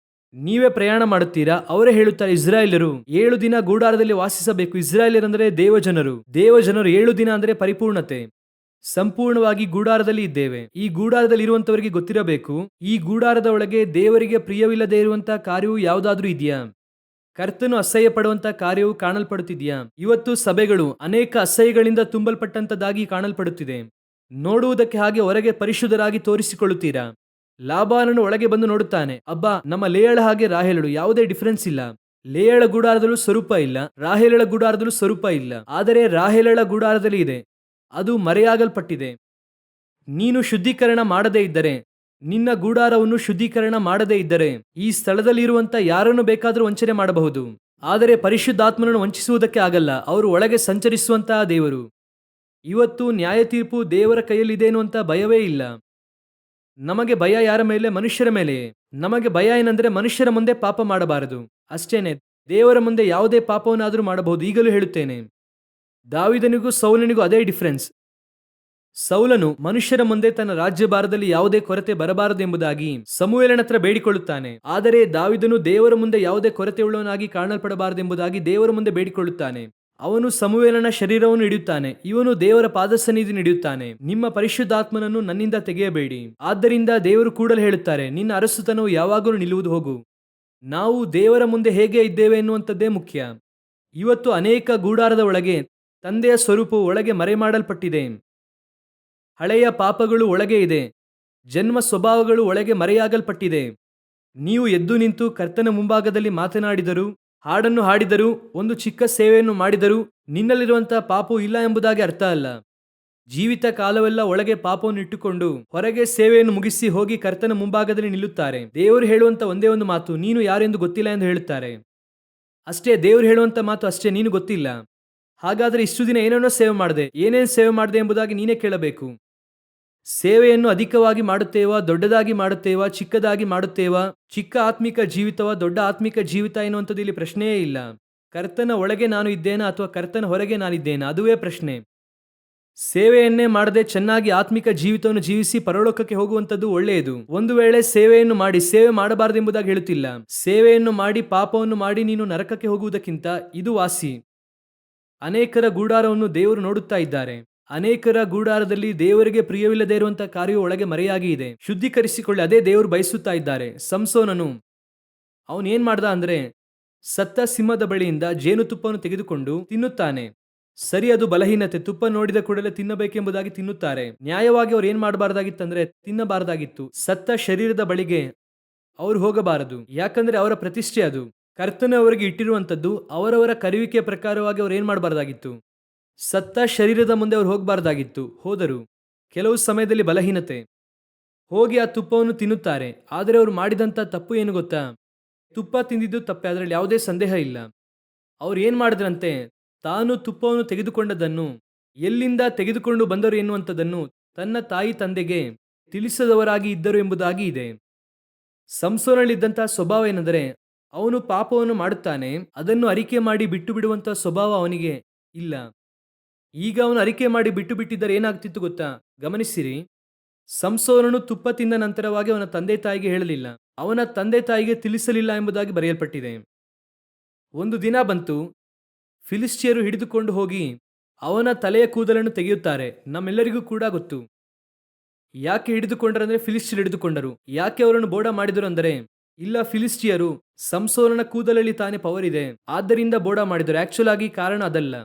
ನೀವೇ ಪ್ರಯಾಣ ಮಾಡುತ್ತೀರಾ. ಅವರೇ ಹೇಳುತ್ತಾರೆ, ಇಸ್ರಾಯೇಲರು 7 ದಿನ ಗೂಡಾರದಲ್ಲಿ ವಾಸಿಸಬೇಕು. ಇಸ್ರಾಯೇಲರಂದ್ರೆ ದೇವಜನರು. 7 ದಿನ ಅಂದರೆ ಪರಿಪೂರ್ಣತೆ. ಸಂಪೂರ್ಣವಾಗಿ ಗೂಡಾರದಲ್ಲಿ ಇದ್ದೇವೆ. ಈ ಗೂಡಾರದಲ್ಲಿ ಇರುವಂತವರಿಗೆ ಗೊತ್ತಿರಬೇಕು, ಈ ಗೂಡಾರದ ಒಳಗೆ ದೇವರಿಗೆ ಪ್ರಿಯವಿಲ್ಲದೆ ಇರುವಂತಹ ಕಾರ್ಯವು ಯಾವುದಾದ್ರೂ ಇದೆಯಾ? ಕರ್ತನು ಅಸಹ್ಯ ಪಡುವಂತಹ ಕಾರ್ಯವು ಕಾಣಲ್ಪಡುತ್ತಿದೆಯಾ? ಇವತ್ತು ಸಭೆಗಳು ಅನೇಕ ಅಸಹ್ಯಗಳಿಂದ ತುಂಬಲ್ಪಟ್ಟಂತದ್ದಾಗಿ ಕಾಣಲ್ಪಡುತ್ತಿದೆ. ನೋಡುವುದಕ್ಕೆ ಹಾಗೆ ಹೊರಗೆ ಪರಿಶುದ್ಧರಾಗಿ ತೋರಿಸಿಕೊಳ್ಳುತ್ತೀರಾ. ಲಾಬಾನನು ಒಳಗೆ ಬಂದು ನೋಡುತ್ತಾನೆ, ಅಬ್ಬಾ, ನಮ್ಮ ಲೇಯಳ ಹಾಗೆ ರಾಹೇಲಳು, ಯಾವುದೇ ಡಿಫರೆನ್ಸ್ ಇಲ್ಲ. ಲೇಯಳ ಗುಡಾರದಲ್ಲೂ ಸ್ವರೂಪ ಇಲ್ಲ, ರಾಹೇಲಳ ಗುಡಾರದಲ್ಲೂ ಸ್ವರೂಪ ಇಲ್ಲ. ಆದರೆ ರಾಹೇಲಳ ಗುಡಾರದಲ್ಲಿ ಇದೆ, ಅದು ಮರೆಯಾಗಲ್ಪಟ್ಟಿದೆ. ನೀನು ಶುದ್ಧೀಕರಣ ಮಾಡದೇ ಇದ್ದರೆ, ನಿನ್ನ ಗುಡಾರವನ್ನು ಶುದ್ಧೀಕರಣ ಮಾಡದೇ ಇದ್ದರೆ, ಈ ಸ್ಥಳದಲ್ಲಿರುವಂತ ಯಾರನ್ನು ಬೇಕಾದರೂ ವಂಚನೆ ಮಾಡಬಹುದು. ಆದರೆ ಪರಿಶುದ್ಧಾತ್ಮನನ್ನು ವಂಚಿಸುವುದಕ್ಕೆ ಆಗಲ್ಲ. ಅವರು ಒಳಗೆ ಸಂಚರಿಸುವಂತಹ ದೇವರು. ಇವತ್ತು ನ್ಯಾಯ ತೀರ್ಪು ದೇವರ ಕೈಯಲ್ಲಿದೇನು ಅಂತ ಭಯವೇ ಇಲ್ಲ. ನಮಗೆ ಭಯ ಯಾರ ಮೇಲೆ? ಮನುಷ್ಯರ ಮೇಲೆಯೇ. ನಮಗೆ ಭಯ ಏನಂದ್ರೆ ಮನುಷ್ಯರ ಮುಂದೆ ಪಾಪ ಮಾಡಬಾರದು ಅಷ್ಟೇನೆ. ದೇವರ ಮುಂದೆ ಯಾವುದೇ ಪಾಪವನ್ನಾದರೂ ಮಾಡಬಹುದು. ಈಗಲೂ ಹೇಳುತ್ತೇನೆ, ದಾವೀದನಿಗೂ ಸೌಲನಿಗೂ ಅದೇ ಡಿಫರೆನ್ಸ್. ಸೌಲನು ಮನುಷ್ಯರ ಮುಂದೆ ತನ್ನ ರಾಜ್ಯಭಾರದಲ್ಲಿ ಯಾವುದೇ ಕೊರತೆ ಬರಬಾರದೆಂಬುದಾಗಿ ಸಮುವೇಲನ ಹತ್ರ ಬೇಡಿಕೊಳ್ಳುತ್ತಾನೆ. ಆದರೆ ದಾವೀದನು ದೇವರ ಮುಂದೆ ಯಾವುದೇ ಕೊರತೆಯುಳ್ಳವನಾಗಿ ಕಾಣಲ್ಪಡಬಾರದೆಂಬುದಾಗಿ ದೇವರ ಮುಂದೆ ಬೇಡಿಕೊಳ್ಳುತ್ತಾನೆ. ಅವನು ಸಮುವೇಲನ ಶರೀರವನ್ನು ಹಿಡಿಯುತ್ತಾನೆ, ಇವನು ದೇವರ ಪಾದಸನ್ನಿಧಿಯನ್ನು ಹಿಡಿಯುತ್ತಾನೆ. ನಿಮ್ಮ ಪರಿಶುದ್ಧಾತ್ಮನನ್ನು ನನ್ನಿಂದ ತೆಗೆಯಬೇಡಿ. ಆದ್ದರಿಂದ ದೇವರು ಕೂಡಲೇ ಹೇಳುತ್ತಾರೆ, ನಿನ್ನ ಅರಸುತನವು ಯಾವಾಗಲೂ ನಿಲ್ಲುವುದು ಹೋಗು. ನಾವು ದೇವರ ಮುಂದೆ ಹೇಗೆ ಇದ್ದೇವೆ ಎನ್ನುವಂಥದ್ದೇ ಮುಖ್ಯ. ಇವತ್ತು ಅನೇಕ ಗೂಡಾರದ ಒಳಗೆ ತಂದೆಯ ಸ್ವರೂಪವು ಒಳಗೆ ಮರೆಮಾಡಲ್ಪಟ್ಟಿದೆ. ಹಳೆಯ ಪಾಪಗಳು ಒಳಗೆ ಇದೆ, ಜನ್ಮ ಸ್ವಭಾವಗಳು ಒಳಗೆ ಮರೆಯಾಗಲ್ಪಟ್ಟಿದೆ. ನೀವು ಎದ್ದು ನಿಂತು ಕರ್ತನ ಮುಂಭಾಗದಲ್ಲಿ ಮಾತನಾಡಿದರು, ಹಾಡನ್ನು ಹಾಡಿದರು, ಒಂದು ಚಿಕ್ಕ ಸೇವೆಯನ್ನು ಮಾಡಿದರು, ನಿನ್ನಲ್ಲಿರುವಂತಹ ಪಾಪವು ಇಲ್ಲ ಎಂಬುದಾಗಿ ಅರ್ಥ ಅಲ್ಲ. ಜೀವಿತ ಕಾಲವೆಲ್ಲ ಒಳಗೆ ಪಾಪವನ್ನು ಇಟ್ಟುಕೊಂಡು ಹೊರಗೆ ಸೇವೆಯನ್ನು ಮುಗಿಸಿ ಹೋಗಿ ಕರ್ತನ ಮುಂಭಾಗದಲ್ಲಿ ನಿಲ್ಲುತ್ತಾರೆ. ದೇವರು ಹೇಳುವಂತ ಒಂದೇ ಒಂದು ಮಾತು, ನೀನು ಯಾರೆಂದು ಗೊತ್ತಿಲ್ಲ ಎಂದು ಹೇಳುತ್ತಾರೆ. ಅಷ್ಟೇ, ದೇವರು ಹೇಳುವಂತ ಮಾತು ಅಷ್ಟೇ, ನೀನು ಗೊತ್ತಿಲ್ಲ. ಹಾಗಾದ್ರೆ ಇಷ್ಟು ದಿನ ಏನೇನೋ ಸೇವೆ ಮಾಡಿದೆ, ಏನೇನು ಸೇವೆ ಮಾಡಿದೆ ಎಂಬುದಾಗಿ ನೀನೇ ಕೇಳಬೇಕು. ಸೇವೆಯನ್ನು ಅಧಿಕವಾಗಿ ಮಾಡುತ್ತೇವಾ, ದೊಡ್ಡದಾಗಿ ಮಾಡುತ್ತೇವಾ, ಚಿಕ್ಕದಾಗಿ ಮಾಡುತ್ತೇವಾ? ಚಿಕ್ಕ ಆತ್ಮಿಕ ಜೀವಿತವ, ದೊಡ್ಡ ಆತ್ಮಿಕ ಜೀವಿತ ಎನ್ನುವಂಥದ್ದು ಇಲ್ಲಿ ಪ್ರಶ್ನೆಯೇ ಇಲ್ಲ. ಕರ್ತನ ಒಳಗೆ ನಾನು ಇದ್ದೇನಾ ಅಥವಾ ಕರ್ತನ ಹೊರಗೆ ನಾನಿದ್ದೇನಾ? ಅದುವೇ ಪ್ರಶ್ನೆ. ಸೇವೆಯನ್ನೇ ಮಾಡದೆ ಚೆನ್ನಾಗಿ ಆತ್ಮಿಕ ಜೀವಿತವನ್ನು ಜೀವಿಸಿ ಪರಲೋಕಕ್ಕೆ ಹೋಗುವಂಥದ್ದು ಒಳ್ಳೆಯದು. ಒಂದು ವೇಳೆ ಸೇವೆಯನ್ನು ಮಾಡಿ ಸೇವೆ ಮಾಡಬಾರದೆಂಬುದಾಗಿ ಹೇಳುತ್ತಿಲ್ಲ. ಸೇವೆಯನ್ನು ಮಾಡಿ ಪಾಪವನ್ನು ಮಾಡಿ ನೀನು ನರಕಕ್ಕೆ ಹೋಗುವುದಕ್ಕಿಂತ ಇದು ವಾಸಿ. ಅನೇಕರ ಗೂಡಾರವನ್ನು ದೇವರು ನೋಡುತ್ತಾ ಇದ್ದಾರೆ. ಅನೇಕರ ಗೂಡಾರದಲ್ಲಿ ದೇವರಿಗೆ ಪ್ರಿಯವಿಲ್ಲದೆ ಇರುವಂತಹ ಕಾರ್ಯವು ಒಳಗೆ ಮರೆಯಾಗಿ ಇದೆ. ಶುದ್ಧೀಕರಿಸಿಕೊಳ್ಳಿ, ಅದೇ ದೇವರು ಬಯಸುತ್ತಾ ಇದ್ದಾರೆ. ಸಂಸೋನನು ಅವನೇನ್ ಮಾಡ್ದ ಅಂದ್ರೆ, ಸತ್ತ ಸಿಂಹದ ಬಳಿಯಿಂದ ಜೇನುತುಪ್ಪವನ್ನು ತೆಗೆದುಕೊಂಡು ತಿನ್ನುತ್ತಾನೆ. ಸರಿ, ಅದು ಬಲಹೀನತೆ. ತುಪ್ಪ ನೋಡಿದ ಕೂಡಲೇ ತಿನ್ನಬೇಕೆಂಬುದಾಗಿ ತಿನ್ನುತ್ತಾರೆ. ನ್ಯಾಯವಾಗಿ ಅವ್ರು ಏನ್ ಮಾಡಬಾರ್ದಾಗಿತ್ತಂದ್ರೆ ತಿನ್ನಬಾರದಾಗಿತ್ತು. ಸತ್ತ ಶರೀರದ ಬಳಿಗೆ ಅವ್ರು ಹೋಗಬಾರದು, ಯಾಕಂದ್ರೆ ಅವರ ಪ್ರತಿಷ್ಠೆ ಅದು. ಕರ್ತನ ಅವರಿಗೆ ಇಟ್ಟಿರುವಂತದ್ದು. ಅವರವರ ಕರೆಯುವಿಕೆಯ ಪ್ರಕಾರವಾಗಿ ಅವ್ರು ಏನ್ ಮಾಡಬಾರ್ದಾಗಿತ್ತು, ಸತ್ತ ಶರೀರದ ಮುಂದೆ ಅವ್ರು ಹೋಗಬಾರ್ದಾಗಿತ್ತು. ಹೋದರು. ಕೆಲವು ಸಮಯದಲ್ಲಿ ಬಲಹೀನತೆ ಹೋಗಿ ಆ ತುಪ್ಪವನ್ನು ತಿನ್ನುತ್ತಾರೆ. ಆದರೆ ಅವರು ಮಾಡಿದಂಥ ತಪ್ಪು ಏನು ಗೊತ್ತಾ? ತುಪ್ಪ ತಿಂದಿದ್ದು ತಪ್ಪೆ, ಅದರಲ್ಲಿ ಯಾವುದೇ ಸಂದೇಹ ಇಲ್ಲ. ಅವ್ರು ಏನ್ ಮಾಡಿದ್ರಂತೆ, ತಾನು ತುಪ್ಪವನ್ನು ತೆಗೆದುಕೊಂಡದನ್ನು ಎಲ್ಲಿಂದ ತೆಗೆದುಕೊಂಡು ಬಂದರು ಎನ್ನುವಂಥದ್ದನ್ನು ತನ್ನ ತಾಯಿ ತಂದೆಗೆ ತಿಳಿಸದವರಾಗಿ ಇದ್ದರು ಎಂಬುದಾಗಿ ಇದೆ. ಸಂಸೋನಲ್ಲಿದ್ದಂತಹ ಸ್ವಭಾವ ಏನೆಂದರೆ, ಅವನು ಪಾಪವನ್ನು ಮಾಡುತ್ತಾನೆ, ಅದನ್ನು ಅರಿಕೆ ಮಾಡಿ ಬಿಟ್ಟು ಬಿಡುವಂತಹ ಸ್ವಭಾವ ಅವನಿಗೆ ಇಲ್ಲ. ಈಗ ಅವನು ಅರಿಕೆ ಮಾಡಿ ಬಿಟ್ಟು ಬಿಟ್ಟಿದ್ದರೆ ಏನಾಗ್ತಿತ್ತು ಗೊತ್ತಾ? ಗಮನಿಸಿರಿ. ಸಂಸೋನನು ತುಪ್ಪ ತಿಂದ ನಂತರವಾಗಿ ಅವನ ತಂದೆ ತಾಯಿಗೆ ಹೇಳಲಿಲ್ಲ, ಅವನ ತಂದೆ ತಾಯಿಗೆ ತಿಳಿಸಲಿಲ್ಲ ಎಂಬುದಾಗಿ ಬರೆಯಲ್ಪಟ್ಟಿದೆ. ಒಂದು ದಿನ ಬಂತು, ಫಿಲಿಸ್ಟಿಯರು ಹಿಡಿದುಕೊಂಡು ಹೋಗಿ ಅವನ ತಲೆಯ ಕೂದಲನ್ನು ತೆಗೆಯುತ್ತಾರೆ. ನಮ್ಮೆಲ್ಲರಿಗೂ ಕೂಡ ಗೊತ್ತು ಯಾಕೆ ಹಿಡಿದುಕೊಂಡರಂದ್ರೆ ಫಿಲಿಸ್ಟಿಯರು ಹಿಡಿದುಕೊಂಡರು. ಯಾಕೆ ಅವರನ್ನು ಬೋಡ ಮಾಡಿದರು ಅಂದರೆ, ಇಲ್ಲ, ಫಿಲಿಸ್ಟಿಯರು ಸಂಸೋನನ ಕೂದಲಲ್ಲಿ ತಾನೇ ಪವರ್ ಇದೆ, ಆದ್ದರಿಂದ ಬೋಡ ಮಾಡಿದರು. ಆಕ್ಚುಲ್ ಆಗಿ ಕಾರಣ ಅದಲ್ಲ,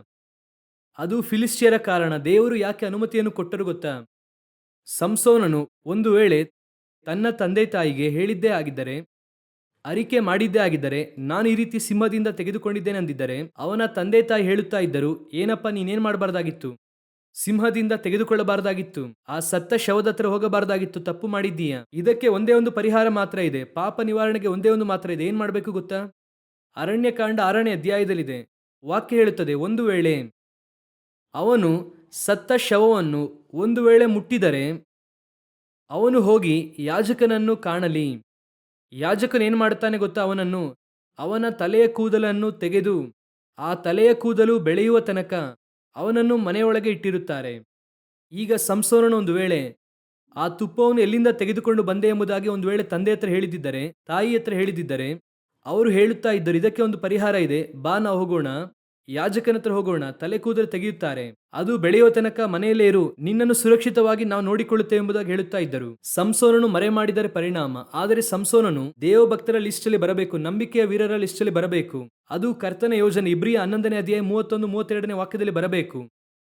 ಅದು ಫಿಲಿಸ್ಟಿಯರ ಕಾರಣ. ದೇವರು ಯಾಕೆ ಅನುಮತಿಯನ್ನು ಕೊಟ್ಟರು ಗೊತ್ತಾ? ಸಂಸೋನನು ಒಂದು ವೇಳೆ ತನ್ನ ತಂದೆ ತಾಯಿಗೆ ಹೇಳಿದ್ದೇ ಆಗಿದ್ದರೆ, ಅರಿಕೆ ಮಾಡಿದ್ದೇ ಆಗಿದ್ದರೆ, ನಾನು ಈ ರೀತಿ ಸಿಂಹದಿಂದ ತೆಗೆದುಕೊಂಡಿದ್ದೇನೆ ಅಂದಿದ್ದರೆ, ಅವನ ತಂದೆ ತಾಯಿ ಹೇಳುತ್ತಾ ಇದ್ದರು, ಏನಪ್ಪ ನೀನೇನ್ ಮಾಡಬಾರ್ದಾಗಿತ್ತು, ಸಿಂಹದಿಂದ ತೆಗೆದುಕೊಳ್ಳಬಾರ್ದಾಗಿತ್ತು, ಆ ಸತ್ತ ಶವದ ಹತ್ರ ಹೋಗಬಾರ್ದಾಗಿತ್ತು, ತಪ್ಪು ಮಾಡಿದ್ದೀಯ. ಇದಕ್ಕೆ ಒಂದೇ ಒಂದು ಪರಿಹಾರ ಮಾತ್ರ ಇದೆ, ಪಾಪ ನಿವಾರಣೆಗೆ ಒಂದೇ ಒಂದು ಮಾತ್ರ ಇದೆ. ಏನ್ ಮಾಡಬೇಕು ಗೊತ್ತಾ? ಅರಣ್ಯಕಾಂಡ 6ನೇ ಅಧ್ಯಾಯದಲ್ಲಿದೆ. ವಾಕ್ಯ ಹೇಳುತ್ತದೆ, ಒಂದು ವೇಳೆ ಅವನು ಸತ್ತ ಶವವನ್ನು ಒಂದು ವೇಳೆ ಮುಟ್ಟಿದರೆ ಅವನು ಹೋಗಿ ಯಾಜಕನನ್ನು ಕಾಣಲಿ. ಯಾಜಕನು ಏನು ಮಾಡುತ್ತಾನೆ ಗೊತ್ತಾ? ಅವನ ತಲೆಯ ಕೂದಲನ್ನು ತೆಗೆದು ಆ ತಲೆಯ ಕೂದಲು ಬೆಳೆಯುವ ತನಕ ಅವನನ್ನು ಮನೆಯೊಳಗೆ ಇಟ್ಟಿರುತ್ತಾರೆ. ಈಗ ಸಂಸೋನನು ಒಂದು ವೇಳೆ ಆ ತುಪ್ಪವನ್ನು ಎಲ್ಲಿಂದ ತೆಗೆದುಕೊಂಡು ಬಂದೆ ಎಂಬುದಾಗಿ ಒಂದು ವೇಳೆ ತಂದೆ ಹತ್ರ ಹೇಳಿದ್ದರೆ, ತಾಯಿ ಹತ್ರ ಹೇಳಿದ್ದರೆ, ಅವರು ಹೇಳುತ್ತಾ ಇದ್ದರು, ಇದಕ್ಕೆ ಒಂದು ಪರಿಹಾರ ಇದೆ, ಬಾ ನಾವು ಹೋಗೋಣ, ಯಾಜಕನ ಹತ್ರ ಹೋಗೋಣ, ತಲೆ ಕೂದಲು ತೆಗೆಯುತ್ತಾರೆ, ಅದು ಬೆಳೆಯುವ ತನಕ ಮನೆಯಲ್ಲೇ ಇರು, ನಿನ್ನನ್ನು ಸುರಕ್ಷಿತವಾಗಿ ನಾವು ನೋಡಿಕೊಳ್ಳುತ್ತೇವೆ ಎಂಬುದಾಗಿ ಹೇಳುತ್ತಾ ಇದ್ದರು. ಸಂಸೋನನು ಮರೆ ಮಾಡಿದರೆ ಪರಿಣಾಮ. ಆದರೆ ಸಂಸೋನನು ದೇವಭಕ್ತರ ಲಿಸ್ಟಲ್ಲಿ ಬರಬೇಕು, ನಂಬಿಕೆಯ ವೀರರ ಲಿಸ್ಟಲ್ಲಿ ಬರಬೇಕು. ಅದು ಕರ್ತನ ಯೋಜನೆ. ಇಬ್ರಿಯ 11ನೇ ಅಧ್ಯಾಯ 31-32ನೇ ವಾಕ್ಯದಲ್ಲಿ ಬರಬೇಕು.